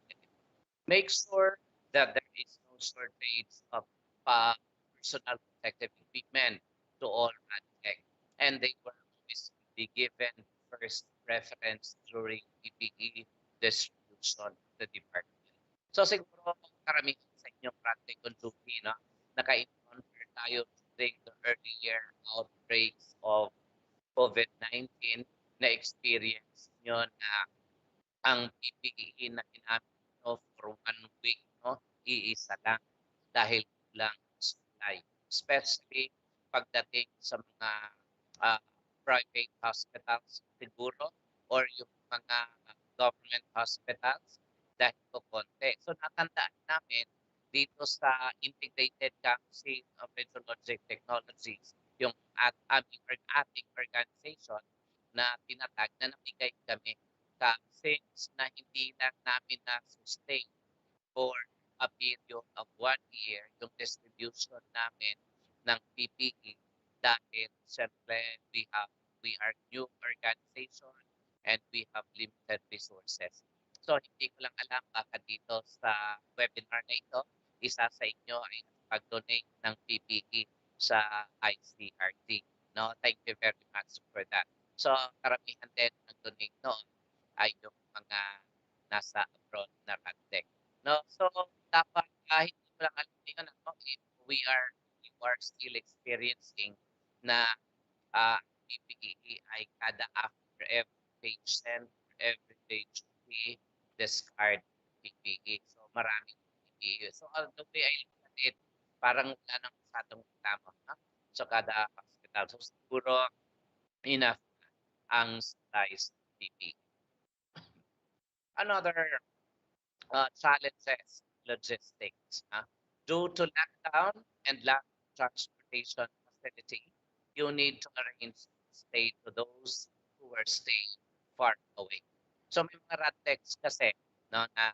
Make sure that there is no shortage of personal protective equipment to all RadTech, and they were always be given first preference during PPE distribution of the department. So siguro karamihan sa inyong RadTech on duty, no? Naka-encounter tayo during the earlier outbreaks of COVID-19 na experience nyo na ang PPE na ginamit nyo for 1 week, no? Iisa lang dahil kulang supply. Especially pagdating sa mga private hospitals siguro or yung mga government hospitals dahil po konti. So natandaan namin dito sa Integrated Council of Radiologic Technologies, yung ating organization na tinatag na nabigay kami since na hindi lang namin na-sustain for a period of 1 year yung distribution namin ng PPE dahil siyempre we are new organization and we have limited resources. So hindi ko lang alam baka dito sa webinar na ito, isa sa inyo ay pag-donate ng PPE sa ICRT. No, thank you very much for that. So karamihan din ang donate noon ay yung mga nasa abroad na RadTech. No, so dapat hindi ko lang alam ngayon if we are still experiencing na PPE ay kada after every patient, every day duty, discard PPE. So maraming PPE. So the way I look at it, parang wala nang masyadong tama. So kada hospital. So siguro enough ang supplies PPE. Another challenges, logistics. Due to lockdown and lack of transportation facility, you need to arrange stay to those who are staying far away. So may mga RadTechs kasi no, na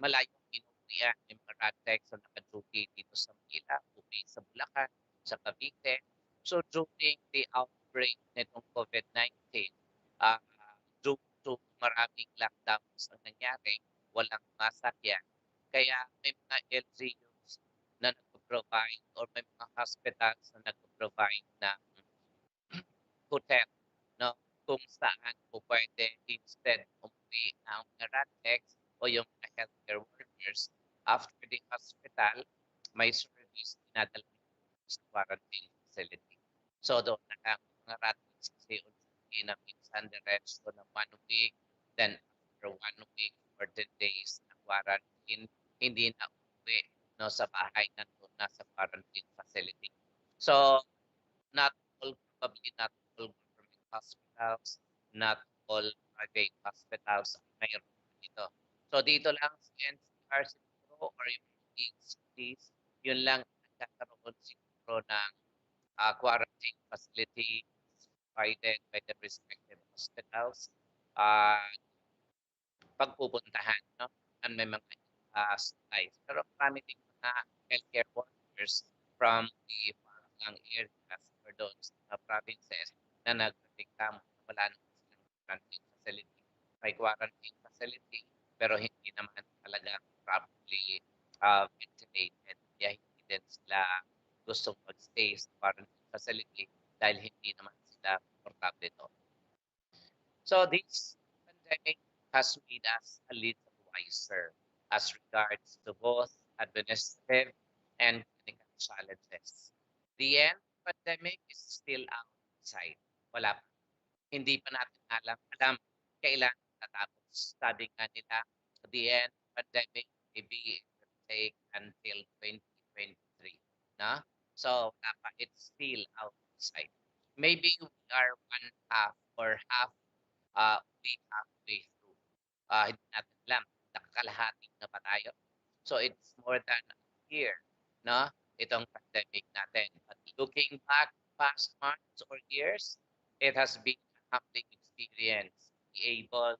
malayong inuwian. May mga RadTechs na naka-duty dito sa Manila, uwi sa Bulacan, sa Cavite. So during the outbreak nitong COVID-19, due to maraming lockdowns ang nangyari, walang masakyan. Kaya may mga LGUs na nag-provide or may mga hospitals na nag-provide ng hotel, no? Kung saan po pwede instead umuwi ang mga RadTechs o yung mga healthcare workers after the hospital, may service dinadala sa quarantine facility. So doon na ang mga RadTechs kasi na minsan diretso na 1 week, then after 1 week or 10 days na quarantine, hindi na uwi no, sa bahay na doon nasa quarantine facility. So probably not all government hospitals, not all private hospitals mayroon dito. So dito lang sa NCR siguro or yung big cities, yun lang nagkakaroon siguro ng quarantine facility provided by the respective hospitals. Pagpupuntahan, no? And may mga supplies. Pero marami ding mga healthcare workers from the far-flung areas or those provinces na nagreklamo na wala naman silang quarantine facility. May quarantine facility pero hindi naman talaga probably ventilated. Kaya hindi din sila gustong magstay sa quarantine facility dahil hindi naman sila komportable doon. So this pandemic has made us a little wiser as regards to both administrative and clinical challenges. The end pandemic is still outside. Wala pa. Hindi pa natin alam kailan tatapos. Sabi nga nila, the end pandemic maybe it will take until 2023. No? So wala pa. It's still outside. Maybe we are one half or week halfway through. Hindi natin alam. Nakakalahati na ba tayo? So it's more than a year, no? Itong pandemic natin. But looking back past months or years, it has been a humbling experience to be able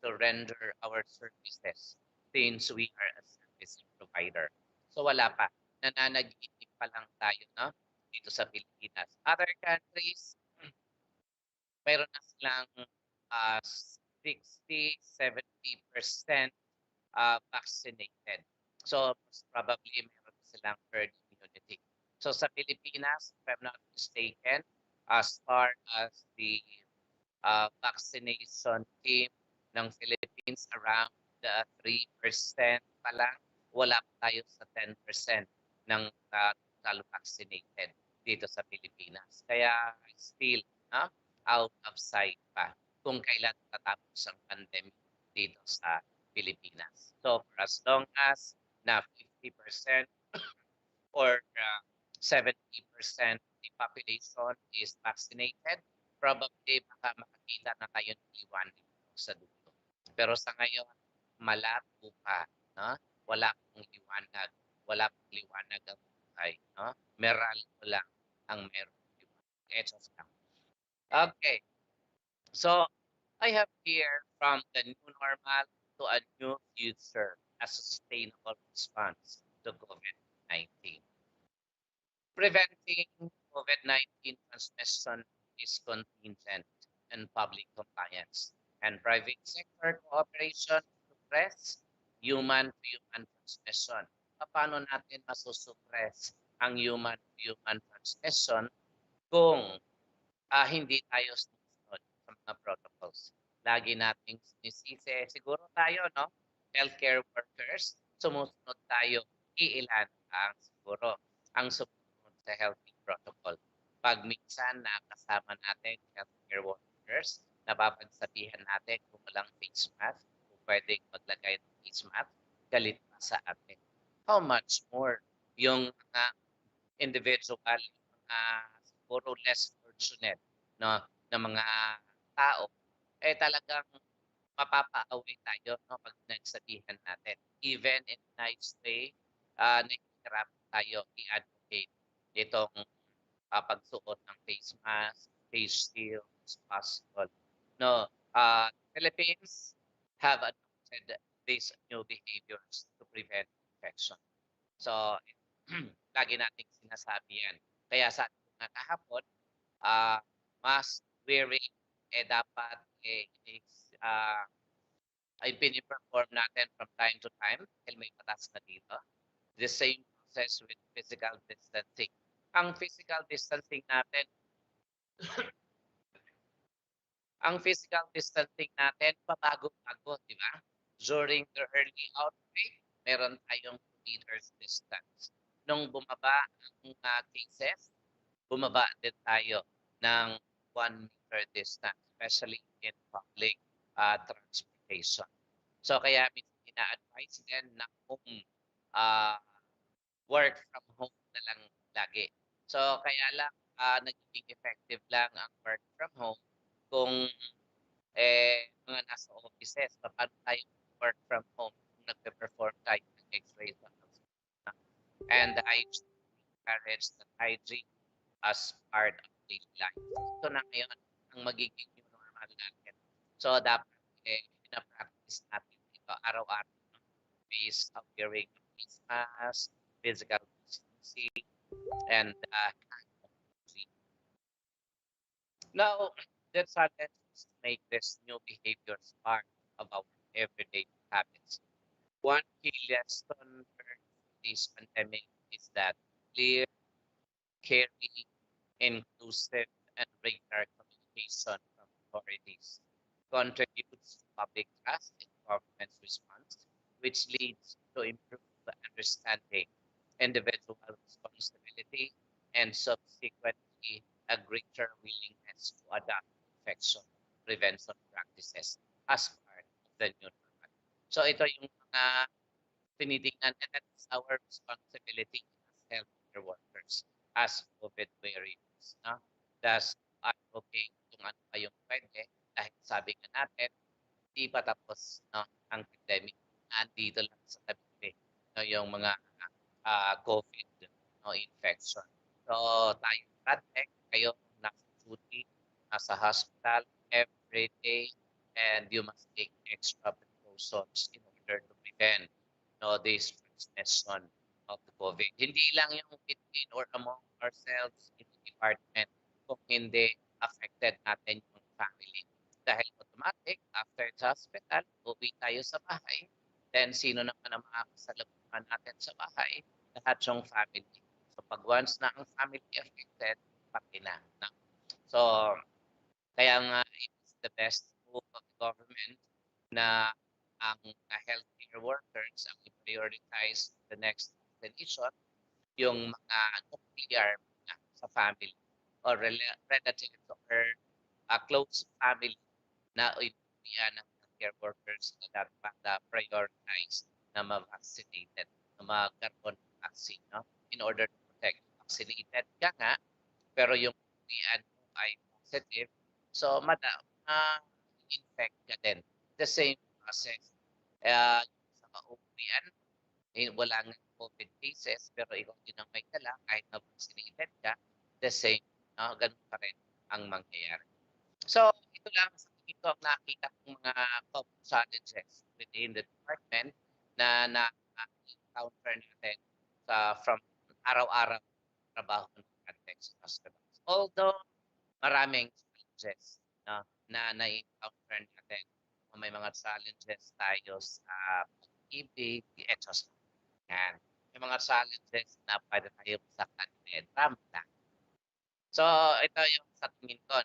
to render our services since we are a service provider. So wala pa. Nananaginip pa lang tayo, no? Dito sa Pilipinas. Other countries, mayroon na silang 60-70% vaccinated. So, most probably, meron silang herd immunity. So, sa Pilipinas, if I'm not mistaken, as far as the vaccination team ng Philippines, around 3% pa lang, wala pa tayo sa 10% ng total vaccinated dito sa Pilipinas. Kaya still, out of sight pa kung kailan tatapos ang pandemic dito sa Pilipinas. So for as long as na 50% or 70% of the population is vaccinated, probably baka makakita na tayo ng liwanag sa dulo. Pero sa ngayon, malabo pa. No? Wala pong liwanag. Wala pong liwanag ang buhay. No? Meral lang ang meron liwanag. Etos lang. Okay. So, I have here from the new normal to a new future, a sustainable response to COVID-19. Preventing COVID-19 transmission is contingent on public compliance and private sector cooperation to suppress human-to-human transmission. Paano natin masusuppress ang human-to-human transmission kung hindi tayo sumusunod sa mga protocols? Lagi nating sinisisi, siguro tayo, no? Healthcare workers, sumusunod tayo. Iilan ang siguro ang sumunod sa healthy protocol. Pag minsan nakasama natin healthcare workers, napapagsabihan natin kung walang face mask, kung pwedeng maglagay ng face mask, galit pa sa atin. How much more yung mga individual, yung mga siguro less fortunate, no, na mga tao, talagang mapapaaway tayo, no, pag nagsabihan natin. Even in a nice way, nahihirap tayo i-advocate itong pagsuot ng face mask, face shield as possible. No, Philippines have adopted these new behaviors to prevent infection. So, lagi nating sinasabi yan. Kaya sa ating mga kahapon, mask wearing dapat ay piniperform natin from time to time dahil may batas na dito. The same process with physical distancing. Ang physical distancing natin pabago-bago, di ba? During the early outbreak, meron tayong 2 meters distance. Nung bumaba ang cases, bumaba din tayo ng 1 meter distance, especially in public transportation. So kaya ina-advise din na work from home na lang lagi. So kaya lang nagiging effective lang ang work from home kung mga nasa offices. Paano tayo work from home kung nagpe-perform tayo ng x-ray sa hospital? And I encourage the hygiene as part of daily life. Ito na ngayon ang magiging new normal natin. So dapat na-practice natin ito araw-araw. Based on wearing a face mask, physical distancing, and hygiene. Now, the challenge is to make this new behaviors part of our everyday habits. one key lesson learned from this pandemic is that clear, caring, inclusive, and regular communication from authorities contributes to public trust in government's response, which leads to improved understanding, individual responsibility, and subsequently a greater willingness to adopt infection prevention practices as part of the new normal. So ito yung mga tinitingnan, and that's our responsibility as healthcare workers, as COVID warriors. No? Thus, advocate kung ano pa yung pwede dahil sabi nga natin, di pa tapos no, ang pandemic. Andito lang sa tabi no, yung mga COVID no, infection. So, tayo protect, kayo nasa duty, nasa hospital every day, and you must take extra precautions in order to prevent no, this transmission of the COVID. Hindi lang yung between or among ourselves in the department, kung hindi affected natin yung family. Dahil automatic, after the hospital, uwi tayo sa bahay. Then, sino naman ang makakasalubungan natin sa bahay? Lahat yung family. So, pag once na ang family affected, pati na. No? So, kaya nga, it is the best move of the government na ang healthcare workers ang i-prioritize the next destination, yung mga nuclear sa family or relatives or close family na inuwian ng healthcare workers na dapat prioritize na ma-vaccinated, na magkaroon ng vaccine no? In order to protect. Vaccinated ka nga, pero yung inuwian mo ay positive, so ma-infect ka din. The same process. Sa kauwian, wala nga COVID cases, pero ikaw din ang may dala, kahit na vaccinated ka, the same, ganun pa rin ang mangyayari. So, ito lang sa ito ang nakita kong mga common challenges within the department na na-encounter natin from araw-araw trabaho ng context hospitals. Although, maraming challenges na na-encounter natin. May mga challenges tayo sa pag-ibig, etos. Yan. May mga challenges na pwede tayo sa kanila. Tama lang. So, ito yung sa tingin ko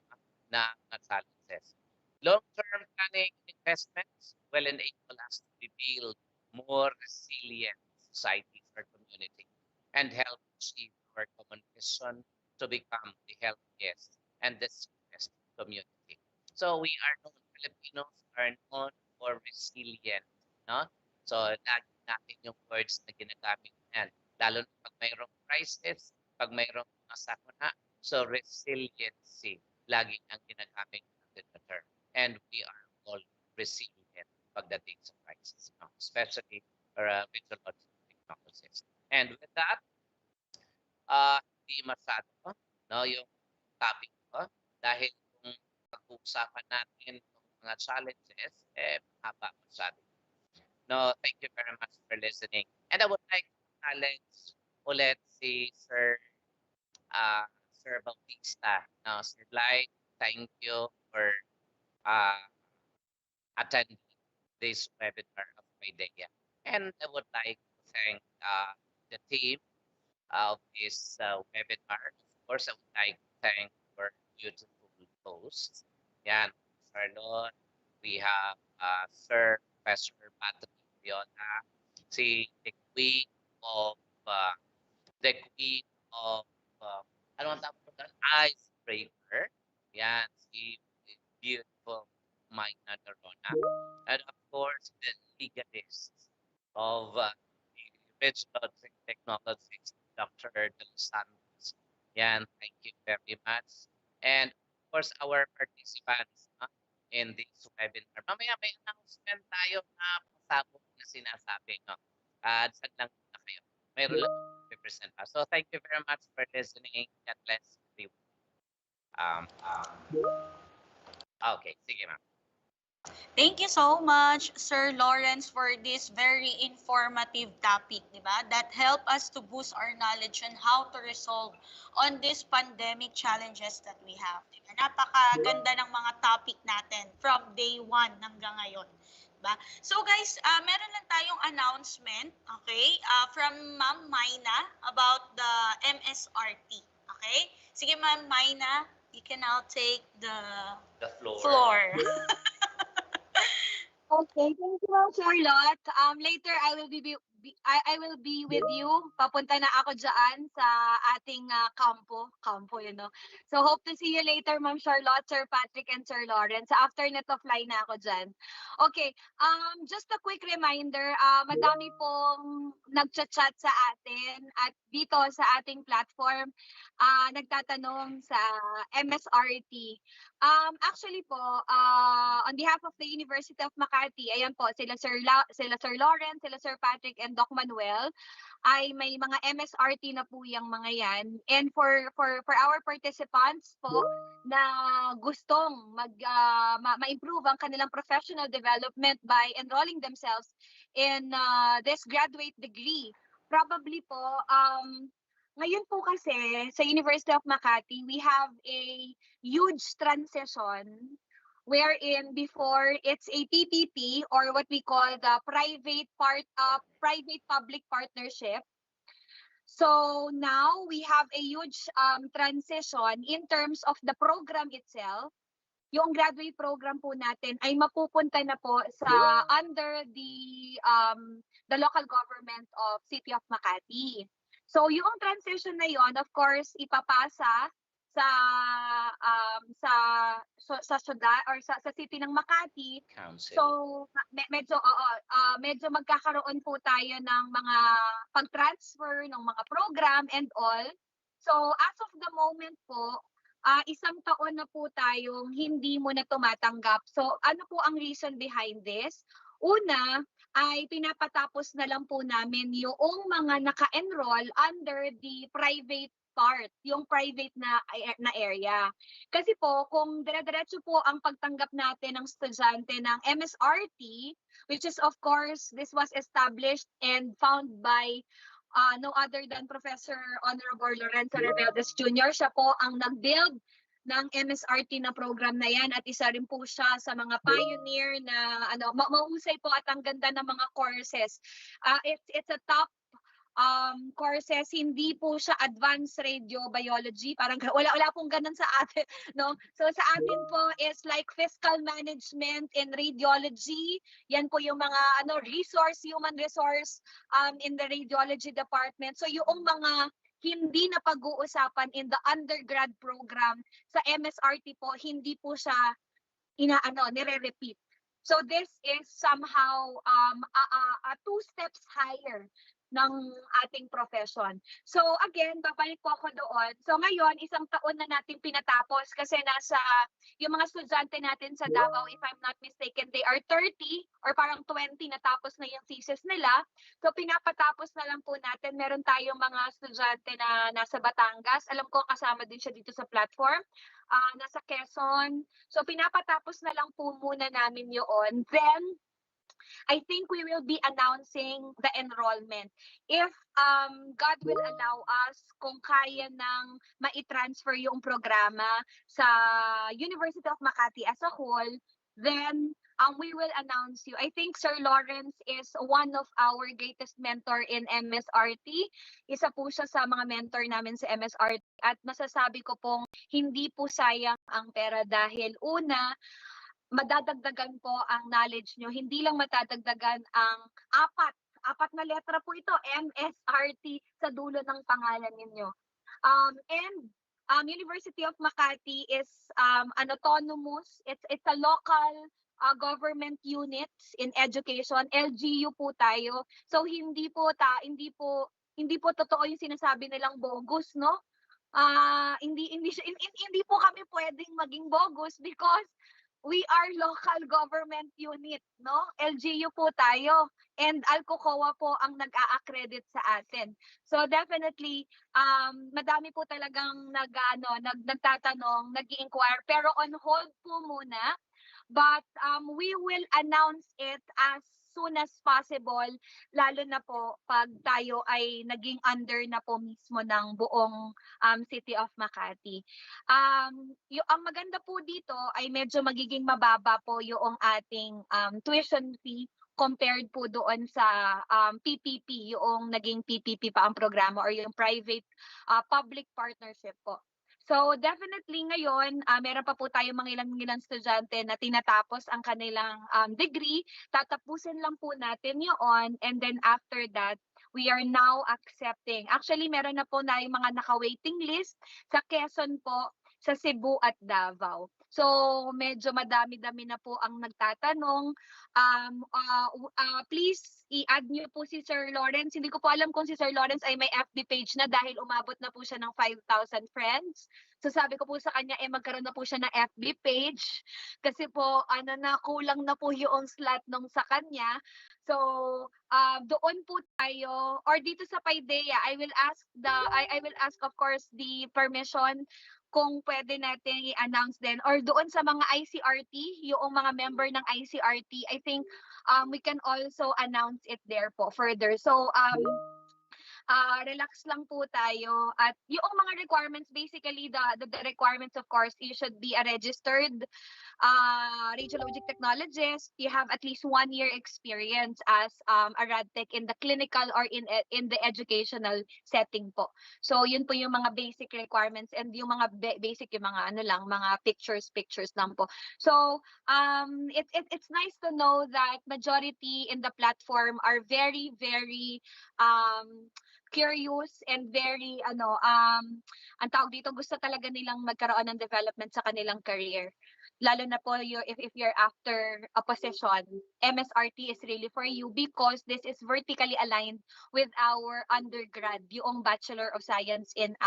na mga challenges. Long-term planning investments will enable us to build more resilient societies or community and help achieve our common vision to become the healthiest and the safest community. So we are known, Filipinos are known for resilient, no? So lagi natin yung words na ginagamit yan. Lalo na pag mayroong crisis, pag mayroong sakuna, so resiliency, lagi ang ginagamit natin na term. And we are all resilient pagdating sa crisis, no? Especially for radiologic technologies. And with that, hindi masyado, no, yung topic ko, dahil kung pag-uusapan natin yung mga challenges, mahaba masyado. No, thank you very much for listening. And I would like to challenge ulit si Sir Bautista. No, Sir Lai, thank you for attending this webinar of PAIDEIA. And I would like to thank the team of this webinar. Of course, I would like to thank our beautiful hosts. Yan, Charlotte, we have Sir Professor Patrick Viola, si the queen of ano ang tawag ko doon? Icebreaker. Yan, si beautiful Magna Dorona. And of course, the legalists of the radiologic technologies, Dr. De Los Santos. Yan, thank you very much. And of course, our participants in this webinar. Mamaya may announcement tayo na pasabog na sinasabi. No? Saan lang na kayo. Mayroon lang represent us. So thank you very much for listening. God bless everyone. Okay, sige ma'am. Thank you so much, Sir Lawrence, for this very informative topic, di ba? That help us to boost our knowledge on how to resolve on these pandemic challenges that we have. Di ba? Napakaganda ng mga topic natin from day one hanggang ngayon. Diba? So guys, meron lang tayong announcement, okay, from Ma'am Maina about the MSRT. Okay? Sige, Ma'am Maina, you can now take the floor. Okay, thank you, Ma'am Charlotte. Later I will I will be with you. Papunta na ako diyan sa ating campo, you know. So hope to see you later, Ma'am Charlotte, Sir Patrick, and Sir Lawrence. So after nito, fly na ako diyan. Okay, just a quick reminder, madami pong nagchat-chat sa atin at dito sa ating platform, nagtatanong sa MSRT. Actually po, on behalf of the University of Makati, ayan po, sila Sir Lawrence, sila Sir Patrick, and Doc Manuel, ay may mga MSRT na po yung mga yan. And for our participants po na gustong ma-improve ang kanilang professional development by enrolling themselves in this graduate degree, probably po, ngayon po kasi sa University of Makati, we have a huge transition wherein before it's a PPP, or what we call the private public partnership. So now we have a huge transition in terms of the program itself. Yung graduate program po natin ay mapupunta na po sa under the local government of City of Makati. So yung transition na yon, of course, ipapasa sa syudad or sa city ng Makati. Council. So medyo magkakaroon po tayo ng mga pag-transfer ng mga program and all. So as of the moment po, isang taon na po tayong hindi mo na tumatanggap. So ano po ang reason behind this? Una, ay pinapatapos na lang po namin yung mga naka-enroll under the private part, yung private na area. Kasi po, kung dire-diretso po ang pagtanggap natin ng estudyante ng MSRT, which is of course, this was established and found by no other than Professor Honorable Lorenzo Rebeldes Jr. Siya po ang nag-build ng MSRT na program na yan at isa rin po siya sa mga pioneer na mahusay po at ang ganda ng mga courses. It's a top courses, hindi po siya advanced radiobiology, parang wala pong ganun sa atin, no? So sa atin po is like fiscal management and radiology. Yan po yung mga human resource in the radiology department. So yung mga hindi na pag-uusapan in the undergrad program sa MSRT po, hindi po siya nire-repeat. So this is somehow two steps higher ng ating profession. So again, babalik po ako doon. So ngayon, isang taon na natin pinatapos kasi yung mga estudyante natin sa Davao, if I'm not mistaken, they are 30 or parang 20 natapos na yung thesis nila. So pinapatapos na lang po natin. Meron tayong mga estudyante na nasa Batangas. Alam ko kasama din siya dito sa platform. Nasa Quezon. So pinapatapos na lang po muna namin yun. Then, I think we will be announcing the enrollment. If God will allow us, kung kaya nang ma-transfer yung programa sa University of Makati as a whole, then we will announce you. I think Sir Lawrence is one of our greatest mentor in MSRT. Isa po siya sa mga mentor namin sa MSRT. At masasabi ko pong hindi po sayang ang pera dahil una, madadagdagan po ang knowledge nyo. Hindi lang matadagdagan ang apat na letra po ito, MSRT sa dulo ng pangalan ninyo. University of Makati is an autonomous, it's a local government unit in education. LGU po tayo. So hindi po totoo yung sinasabi nilang bogus, no? Hindi po kami pwedeng maging bogus because we are local government unit, no? LGU po tayo. And Alcocoa po ang nag-a-accredit sa atin. So definitely, madami po talagang nagtatanong, nag-i-inquire. Pero on hold po muna But we will announce it as soon as possible, lalo na po pag tayo ay naging under na po mismo ng buong City of Makati. Ang maganda po dito ay medyo magiging mababa po yung ating tuition fee compared po doon sa PPP, yung naging PPP pa ang programa or yung private public partnership po. So definitely ngayon, meron pa po tayo mga ilang estudyante na tinatapos ang kanilang degree. Tatapusin lang po natin yun, and then after that, we are now accepting. Actually, meron na po na yung mga naka-waiting list sa Quezon po, sa Cebu at Davao. So medyo madami-dami na po ang nagtatanong. Please i-add niyo po si Sir Lawrence. Hindi ko po alam kung si Sir Lawrence ay may FB page na dahil umabot na po siya ng 5,000 friends. So sabi ko po sa kanya magkaroon na po siya ng FB page kasi po kulang na po yung slot nung sa kanya. So doon po tayo, or dito sa PAIDEIA, I will ask of course the permission kung pwede natin i-announce din, or doon sa mga ICRT, yung mga member ng ICRT, I think we can also announce it there po further. So relax lang po tayo, at yung mga requirements, basically the requirements, of course, you should be a registered radiologic technologist. You have at least 1 year experience as a radtech in the clinical or in the educational setting po. So yun po yung mga basic requirements, and yung mga basic yung mga mga pictures lang po. So it's nice to know that majority in the platform are very curious and very ang tawag dito, gusto talaga nilang magkaroon ng development sa kanilang career. Lalo na po if you're after a position, MSRT is really for you because this is vertically aligned with our undergrad, yung Bachelor of Science in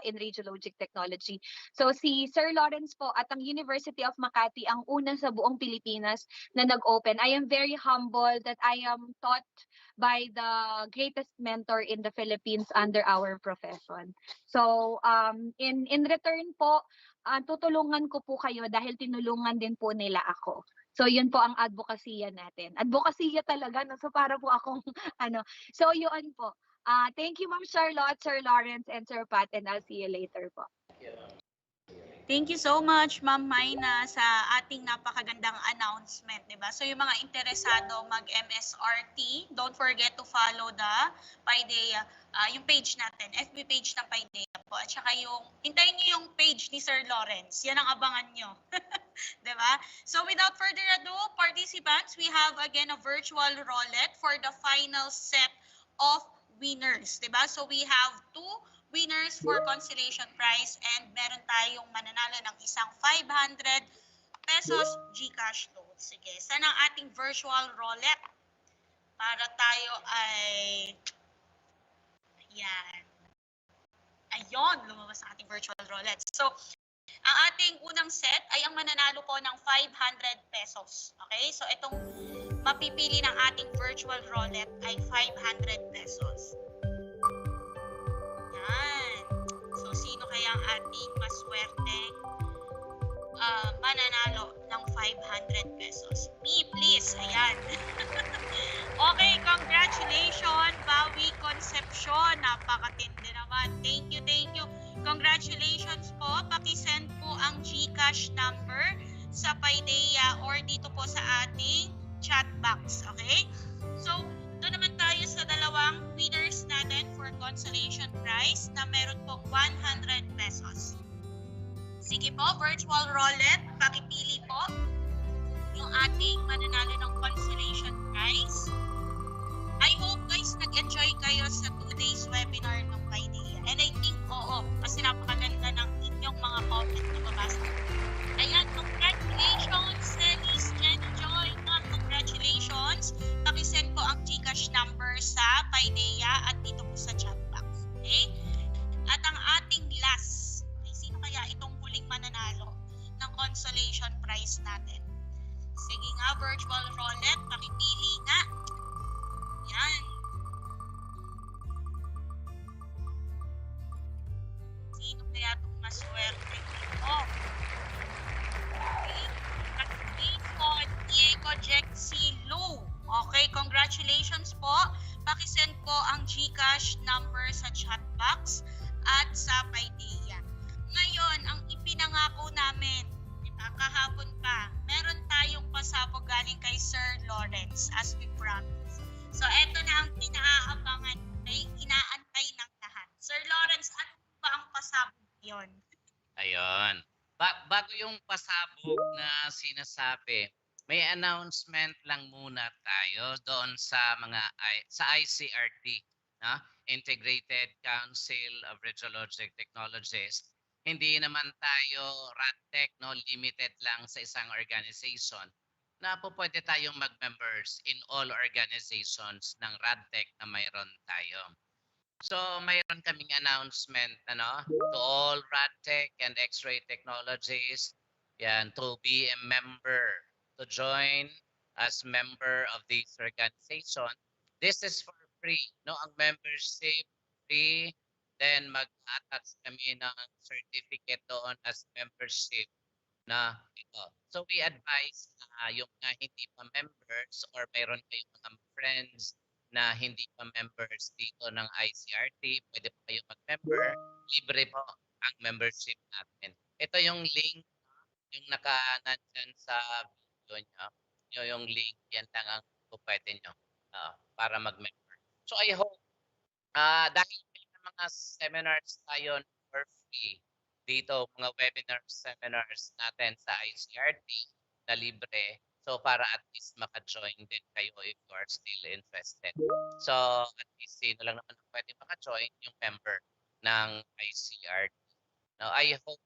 Radiologic Technology. So si Sir Lawrence po at ang University of Makati ang una sa buong Pilipinas na nag-open. I am very humbled that I am taught by the greatest mentor in the Philippines under our profession. So in return po, tutulungan ko po kayo dahil tinulungan din po nila ako. So yun po ang advokasya natin. Advokasya talaga, no? So para po akong So yun po. Thank you Ma'am Charlotte, Sir Lawrence, and Sir Pat, and I'll see you later po. Thank you so much, Ma'am Mayna, sa ating napakagandang announcement, di ba? So yung mga interesado mag-MSRT, don't forget to follow the PAIDEIA, yung page natin, FB page ng PAIDEIA po. At saka hintayin niyo yung page ni Sir Lawrence. Yan ang abangan nyo. Di ba? So without further ado, participants, we have again a virtual roulette for the final set of winners. Di ba? So we have 2 winners for consolation prize, and meron tayong mananalo ng isang 500 pesos GCash load. Sige, saan ang ating virtual roulette? Para tayo ay... Ayan. Ayun, lumabas ang ating virtual roulette. So, ang ating unang set ay ang mananalo po ng 500 pesos. Okay? So, itong mapipili ng ating virtual roulette ay 500 pesos. So, sino kaya ang ating maswerteng mananalo ng 500 pesos? Me, please. Ayan. Okay, congratulations, Bawi Concepcion. Napakatindi naman. Thank you, thank you. Congratulations po. Pakisend po ang GCash number sa PAIDEIA or dito po sa ating chat box. Okay? So, doon naman tayo sa dalawang winners natin for consolation prize na meron pong 100 pesos. Sige po, virtual roulette, pakipili po yung ating mananalo ng consolation prize. I hope guys nag-enjoy kayo sa 2 days webinar ng PAIDEIA. And I think oo, kasi napakaganda ng inyong mga comment na babasa. Ayan, congratulations, Celis, Jenny Joy, congratulations. Pakisend po ang GCash number sa PAIDEIA at dito po sa chat box. Okay? At ang ating last, okay, sino kaya itong huling mananalo ng consolation prize natin? Sige nga, virtual roulette, pakipili nga. Yan. Sino kaya itong maswerte dito? Okay. congratulations po. Pakisend po ang GCash number sa chat box at sa PAIDEIA. Ngayon, ang ipinangako namin, di ba, kahapon pa, meron tayong pasabog galing kay Sir Lawrence as we promised. So, eto na ang pinaabangan, ay inaantay ng lahat. Sir Lawrence, ano ba ang pasabog yun? Ayun. Bago yung pasabog na sinasabi, may announcement lang muna tayo doon sa sa ICRT, no? Integrated Council of Radiologic Technologists. Hindi naman tayo RadTech, no, limited lang sa isang organization. Na po pwede tayong mag-members in all organizations ng RadTech na mayroon tayo. So mayroon kaming announcement to all RadTech and X-ray technologies yan, to be a member, to join as member of this organization. This is for free. No, ang membership free. Then mag-attach kami ng certificate doon as membership na ito. So we advise yung hindi pa members or mayroon kayong mga friends na hindi pa members dito ng ICRT, pwede pa kayo mag-member. Libre po ang membership natin. Ito yung link, yung nandyan sa video nyo. Yung link, yan lang ang pwede nyo para mag-member. So I hope, dahil may mga seminars tayo for free, dito mga webinar seminars natin sa ICRT na libre. So para at least maka-join din kayo if you are still interested. So at least sino lang naman pwede maka-join, yung member ng ICRT. Now I hope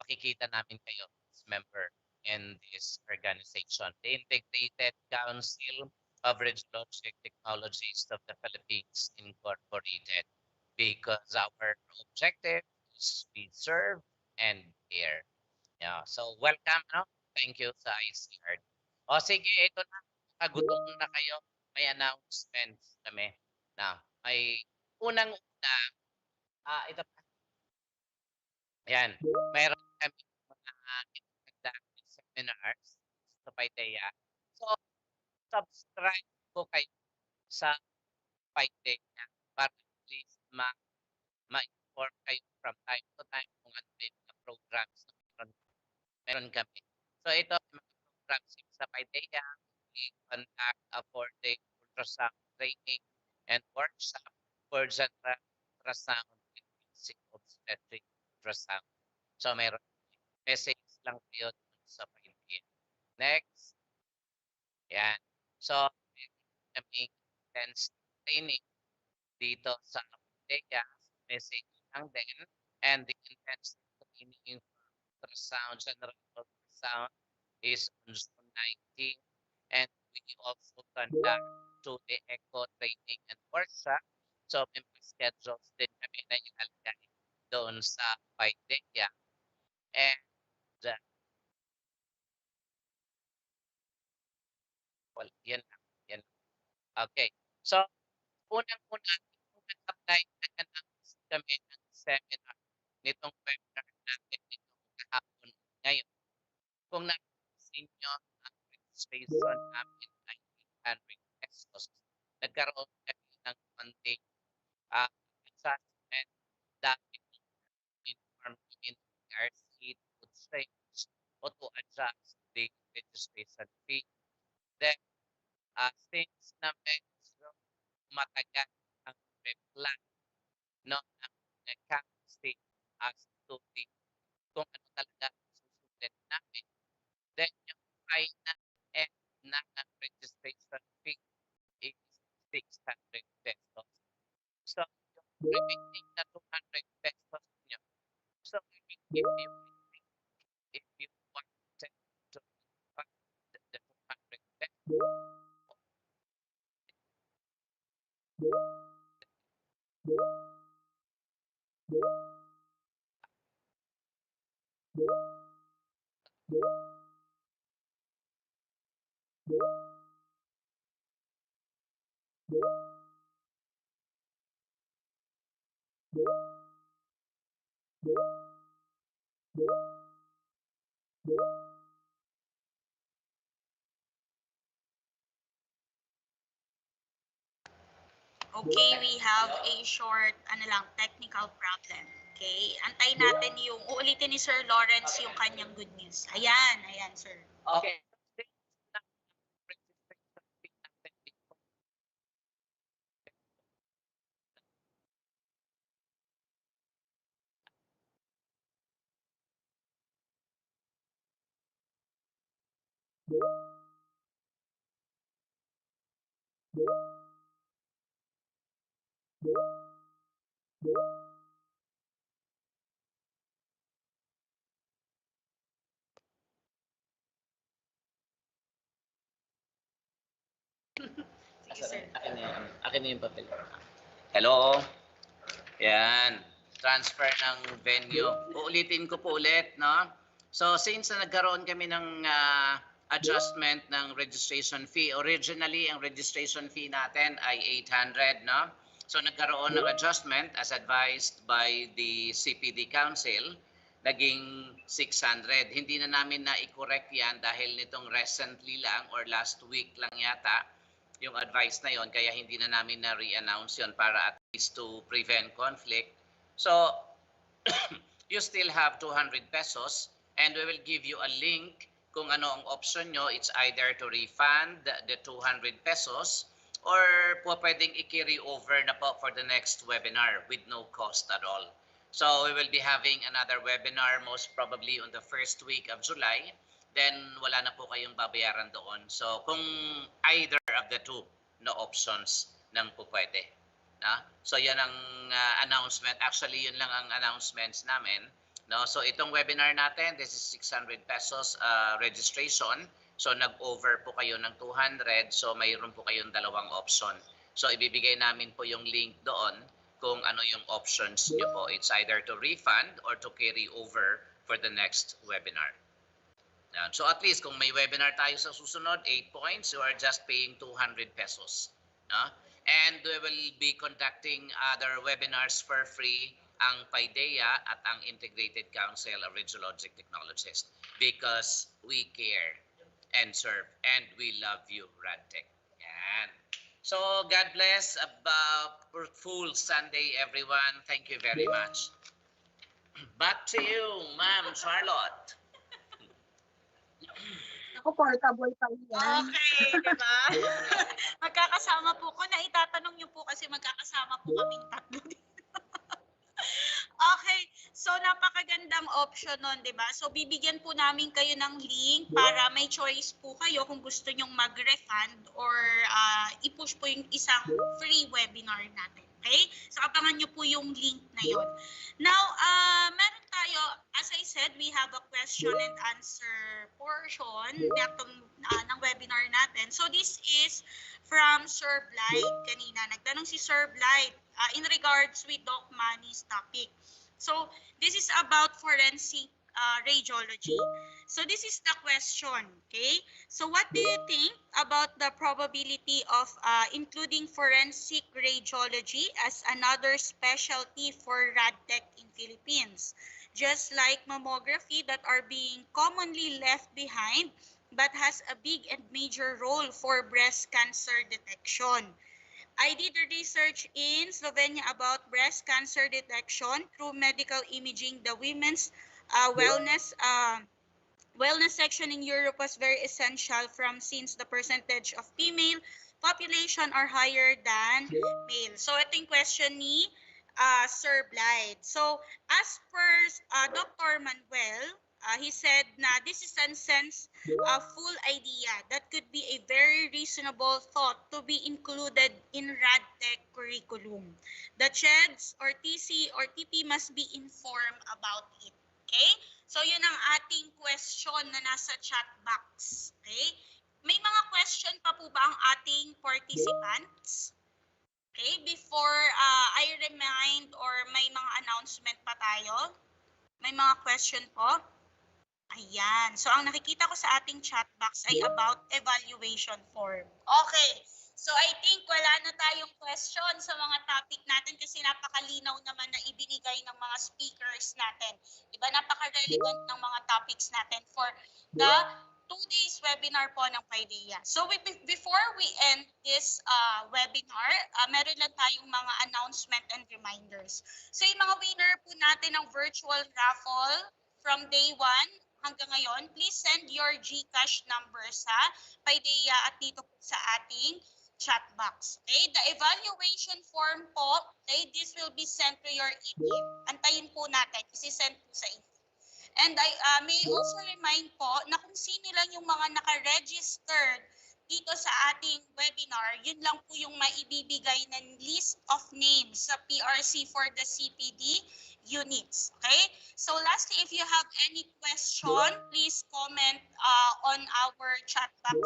makikita namin kayo as member in this organization, the Integrated Council of Radiologic Technologies of the Philippines Incorporated, because our objective is we serve and care. Yeah. So welcome, no? Thank you sa ICRT. O sige, ito na. Kagutom na kayo. May announcements kami. Na may unang-una, ito pa. Ayan. Mayroon kami mga seminars sa PAIDEIA. So, subscribe po kayo sa PAIDEIA para at least ma-inform kayo from time to time kung ano yung mga programs na meron kami. So ito ang mga programs sa PAIDEIA. We conduct a 4-day ultrasound training and workshop for general ultrasound and basic obstetric ultrasound. So meron message lang kayo sa PAIDEIA. Next. Yan. So kami intensive training dito sa PAIDEIA, message lang din, and the intensive training for ultrasound, general ultrasound is on June 19, and we also conduct the echo training and workshop. So may mga schedules din kami na ilalagay doon sa PAIDEIA. And well, yan lang. Yan. Okay. So unang-una, kung nag-apply na kami ng seminar nitong webinar natin nitong kahapon ngayon, kung napansin nyo ang registration namin ay 800 pesos, nagkaroon kami ng konting adjustment dahil inform kami ng PRC to change o to adjust the registration fee. Then, since na medyo matagal ang reply ng council as to the kung ano talaga susunod namin, then yung final end na registration fee is 600 pesos. So, yung remaining na 200 pesos nyo, so if you wanted to refund the 200 pesos, Okay, we have a short, technical problem. Okay, antayin natin uulitin ni Sir Lawrence yung kanyang good news. Ayan, sir. Okay. Sige, sir. Akin na yung papel. Hello? Yan. Transfer ng venue. Uulitin ko po ulit, no? So, since nagkaroon kami ng adjustment ng registration fee, originally, ang registration fee natin ay 800, no? So, nagkaroon ng adjustment as advised by the CPD Council, naging 600. Hindi na namin na i-correct yan dahil nitong recently lang or last week lang yata, yung advice na yon, kaya hindi na namin na re-announce yon para at least to prevent conflict. So, you still have 200 pesos and we will give you a link kung ano ang option nyo. It's either to refund the 200 pesos or po pwedeng i-carry over na po for the next webinar with no cost at all. So, we will be having another webinar most probably on the first week of July. Then wala na po kayong babayaran doon. So kung either of the two na options nang po pwede. So yan ang announcement. Actually yun lang ang announcements namin. No? So itong webinar natin, this is 600 pesos registration. So nag-over po kayo ng 200. So mayroon po kayong dalawang option. So ibibigay namin po yung link doon kung ano yung options nyo po. It's either to refund or to carry over for the next webinar. So at least kung may webinar tayo sa susunod, 8 points, you are just paying 200 pesos. And we will be conducting other webinars for free, ang PAIDEIA at ang Integrated Council of Radiologic Technologists, because we care and serve and we love you, RadTech. Yan. So God bless. Fruitful Sunday, everyone. Thank you very much. Back to you, Ma'am Charlotte. Ako, portable pa yan. Okay, di ba? Magkakasama po ko. Naitatanong niyo po kasi magkakasama po kaming tatlo dito. Okay, so napakagandang option nun, di ba? So bibigyan po namin kayo ng link para may choice po kayo kung gusto nyong mag-refund or i-push po yung isang free webinar natin. Okay? So abangan nyo po yung link na yon. Now, meron tayo, as I said, we have a question and answer portion ng webinar natin. So this is from Sir Blight kanina. Nagtanong si Sir Blight in regards with Doc Manny's topic. So this is about forensic radiology. So this is the question, okay? So what do you think about the probability of including forensic radiology as another specialty for RadTech in Philippines? Just like mammography that are being commonly left behind but has a big and major role for breast cancer detection. I did research in Slovenia about breast cancer detection through medical imaging. The women's wellness section in Europe was very essential since the percentage of female population are higher than male. So ito yung question ni Sir Blight. So as per Dr. Manuel, he said na this is a full idea that could be a very reasonable thought to be included in RadTech curriculum. The CHEDs or TC or TP must be informed about it. Okay? So yun ang ating question na nasa chat box. Okay? May mga question pa po ba ang ating participants? Okay? Before I remind or may mga announcement pa tayo? May mga question po? Ayan. So, ang nakikita ko sa ating chat box ay about evaluation form. Okay. So, I think wala na tayong question sa mga topic natin kasi napakalinaw naman na ibinigay ng mga speakers natin. Diba? Napaka-relevant ng mga topics natin for the 2 days webinar po ng PAIDEIA. So before we end this webinar, meron lang tayong mga announcement and reminders. So yung mga winner po natin ng virtual raffle from day 1 hanggang ngayon, please send your GCash number sa PAIDEIA at dito po sa ating chat box. Okay? The evaluation form po, okay, this will be sent to your email. Antayin po natin, isi-send po sa email. And I may also remind po na kung sino lang yung mga naka-registered dito sa ating webinar, yun lang po yung maibibigay ng list of names sa PRC for the CPD units. Okay? So lastly, if you have any question, please comment on our chat box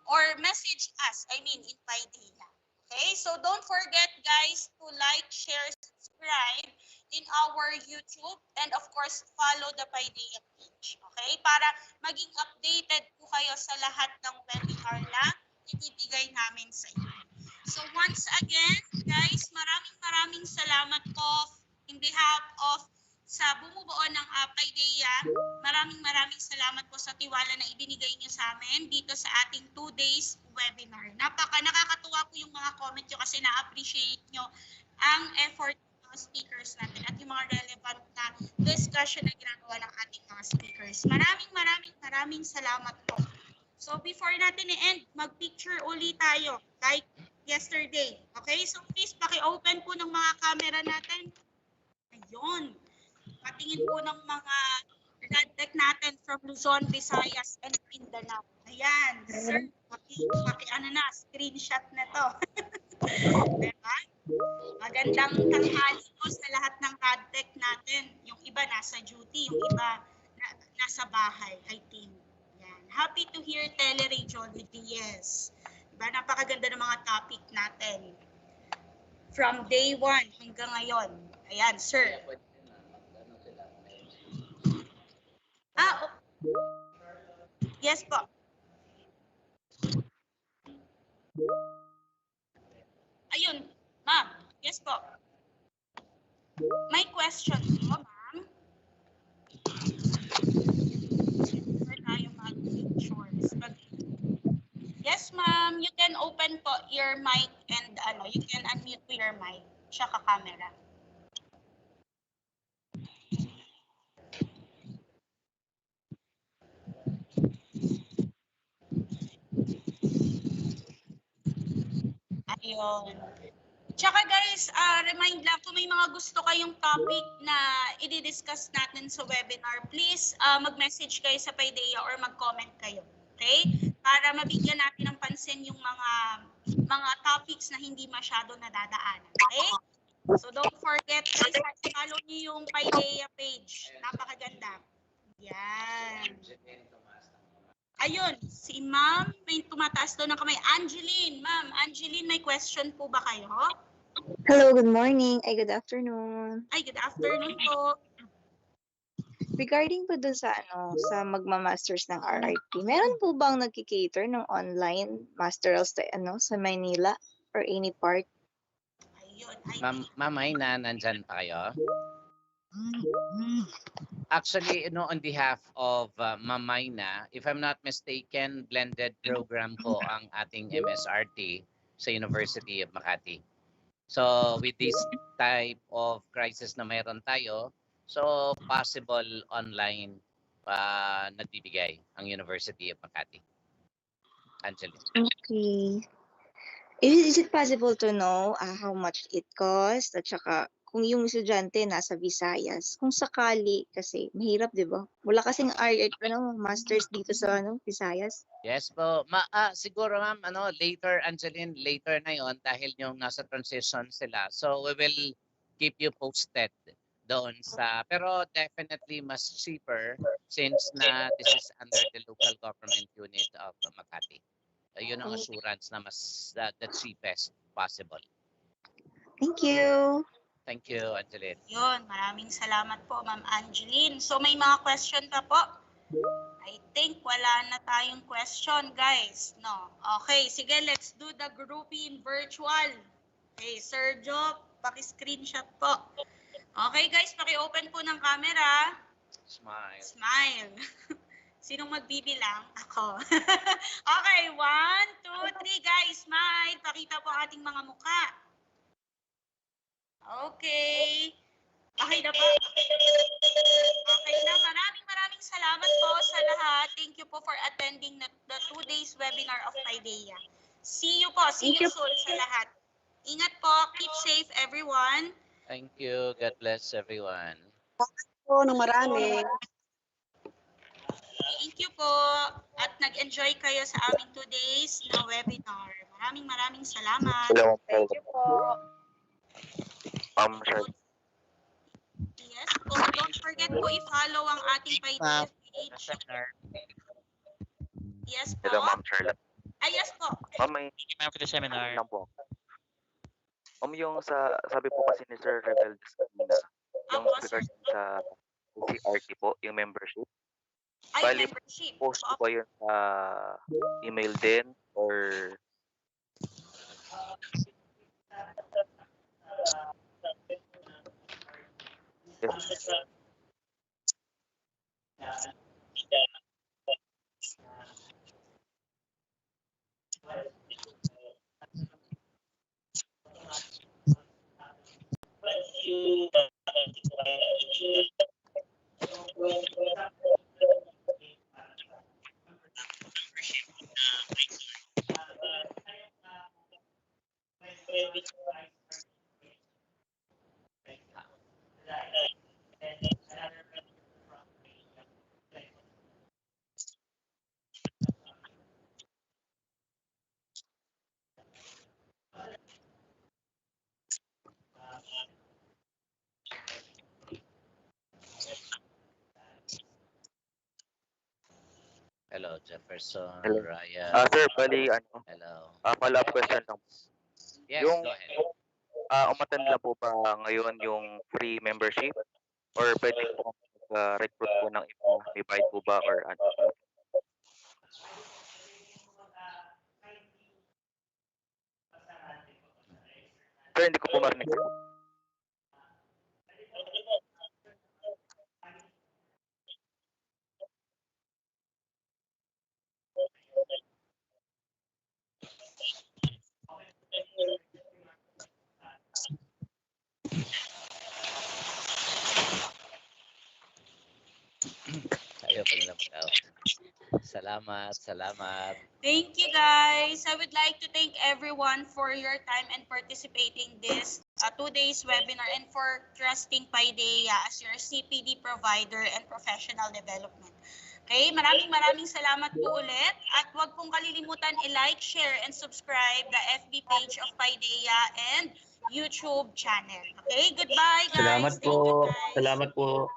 or message us, in PAIDEIA. Okay? So don't forget guys to like, share, subscribe in our YouTube and of course follow the PAIDEIA page. Okay? Para maging updated po kayo sa lahat ng webinar na ibibigay namin sa inyo. So once again, guys, maraming salamat po in behalf of sa bumubuo ng PAIDEIA. Maraming salamat po sa tiwala na ibinigay niyo sa amin dito sa ating 2 days webinar. Nakakatuwa po yung mga comment niyo kasi na-appreciate niyo ang effort speakers natin at yung mga relevant na discussion na ginagawa ng ating mga speakers. Maraming salamat po. So before natin i-end, mag-picture uli tayo like yesterday. Okay? So please paki-open po ng mga camera natin. Ayun. Patingin po ng mga RadTech natin from Luzon, Visayas, and Mindanao. Ayan. Sir, screenshot na to. Diba? Magandang tanghali po sa lahat ng RadTech natin. Yung iba nasa duty, yung iba nasa bahay, I think. Yan. Happy to hear teleradiology, yes. Diba? Napakaganda ng mga topic natin. From day 1 hanggang ngayon. Ayan, sir. Yes po. Ayun, ma'am. Yes po. May question po, ma'am. Yes, ma'am. You can open po your mic and you can unmute po your mic tsaka camera. Ayun. Tsaka guys, remind lang kung may mga gusto kayong topic na i-discuss natin sa webinar, please mag-message kayo sa PAIDEIA or mag-comment kayo. Okay? Para mabigyan natin ng pansin yung mga topics na hindi masyado nadadaanan. Okay? So don't forget, guys, follow niyo yung PAIDEIA page. Napakaganda. Yan. Ayun, si ma'am, may tumataas doon ng kamay. Angeline, ma'am. Angeline, may question po ba kayo? Hello, good morning. Ay, good afternoon. Ay, good afternoon po. Regarding po dun sa magma-masters ng RIT, meron po bang nagki-cater ng online masterals sa Manila or any part? Ayun. Ma'am Aina, nandyan pa kayo? Actually, on behalf of Ma'am Aina, if I'm not mistaken, blended program po ang ating MSRT sa University of Makati. So with this type of crisis na mayroon tayo, so possible online nagbibigay ang University of Makati. Angeline. Okay. Is it possible to know how much it costs at saka kung yung estudyante nasa Visayas, kung sakali kasi mahirap, 'di ba? Wala kasing masters dito sa Visayas. Yes po. Siguro ma'am, later Angeline, later na 'yon dahil yung nasa transition sila. So we will keep you posted doon pero definitely mas cheaper since na this is under the local government unit of Makati. Yun ang assurance na mas the cheapest possible. Thank you. Thank you, Angeline. Yun, maraming salamat po, Ma'am Angeline. So may mga question pa po? I think wala na tayong question, guys. No. Okay, sige, let's do the grouping virtual. Okay, Sir Joe, paki-screenshot po. Okay, guys, paki-open po ng camera. Smile. Smile. Sinong magbibilang? Ako. Okay, 1, 2, 3 guys. Smile. Pakita po ang ating mga mukha. Okay. Okay na ba? Okay na. Maraming salamat po sa lahat. Thank you po for attending the 2 days webinar of PAIDEIA. See you po. See you soon sa lahat. Ingat po. Keep safe everyone. Thank you. God bless everyone. Po ng marami. Thank you po. At nag-enjoy kayo sa aming 2 days na webinar. Maraming salamat. Thank you po. Yes po. Don't forget po i-follow ang ating PAIDEIA page. Yes po. Hello, Ma'am Charlotte. Yes po. Ma'am, may for the seminar. lang po. Ma'am, yung sabi po kasi ni Sir Rebeldes kanina, yung regards sa CRT po, yung membership. Bali, Membership. post po ba yun sa email din or yes. Hello, Jefferson, Hello. Ryan. Sir, bali, Hello. follow-up question lang. Yes, Yung, go ahead. umattend lang po ba ngayon yung free membership? Or pwede po recruit po ng iba? May bayad po ba? Or ano? Sir, hindi ko po marinig. Ayaw pa nila mag-out. Salamat. Thank you guys. I would like to thank everyone for your time and participating this 2 days webinar and for trusting PAIDEIA as your CPD provider and professional development. Okay, maraming salamat po ulit at huwag pong kalilimutan i-like, share and subscribe the FB page of PAIDEIA and YouTube channel. Okay, goodbye guys. Salamat po. Thank you, guys. Salamat po.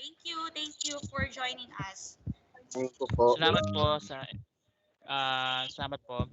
Thank you for joining us. Thank you po. Salamat po sa salamat po.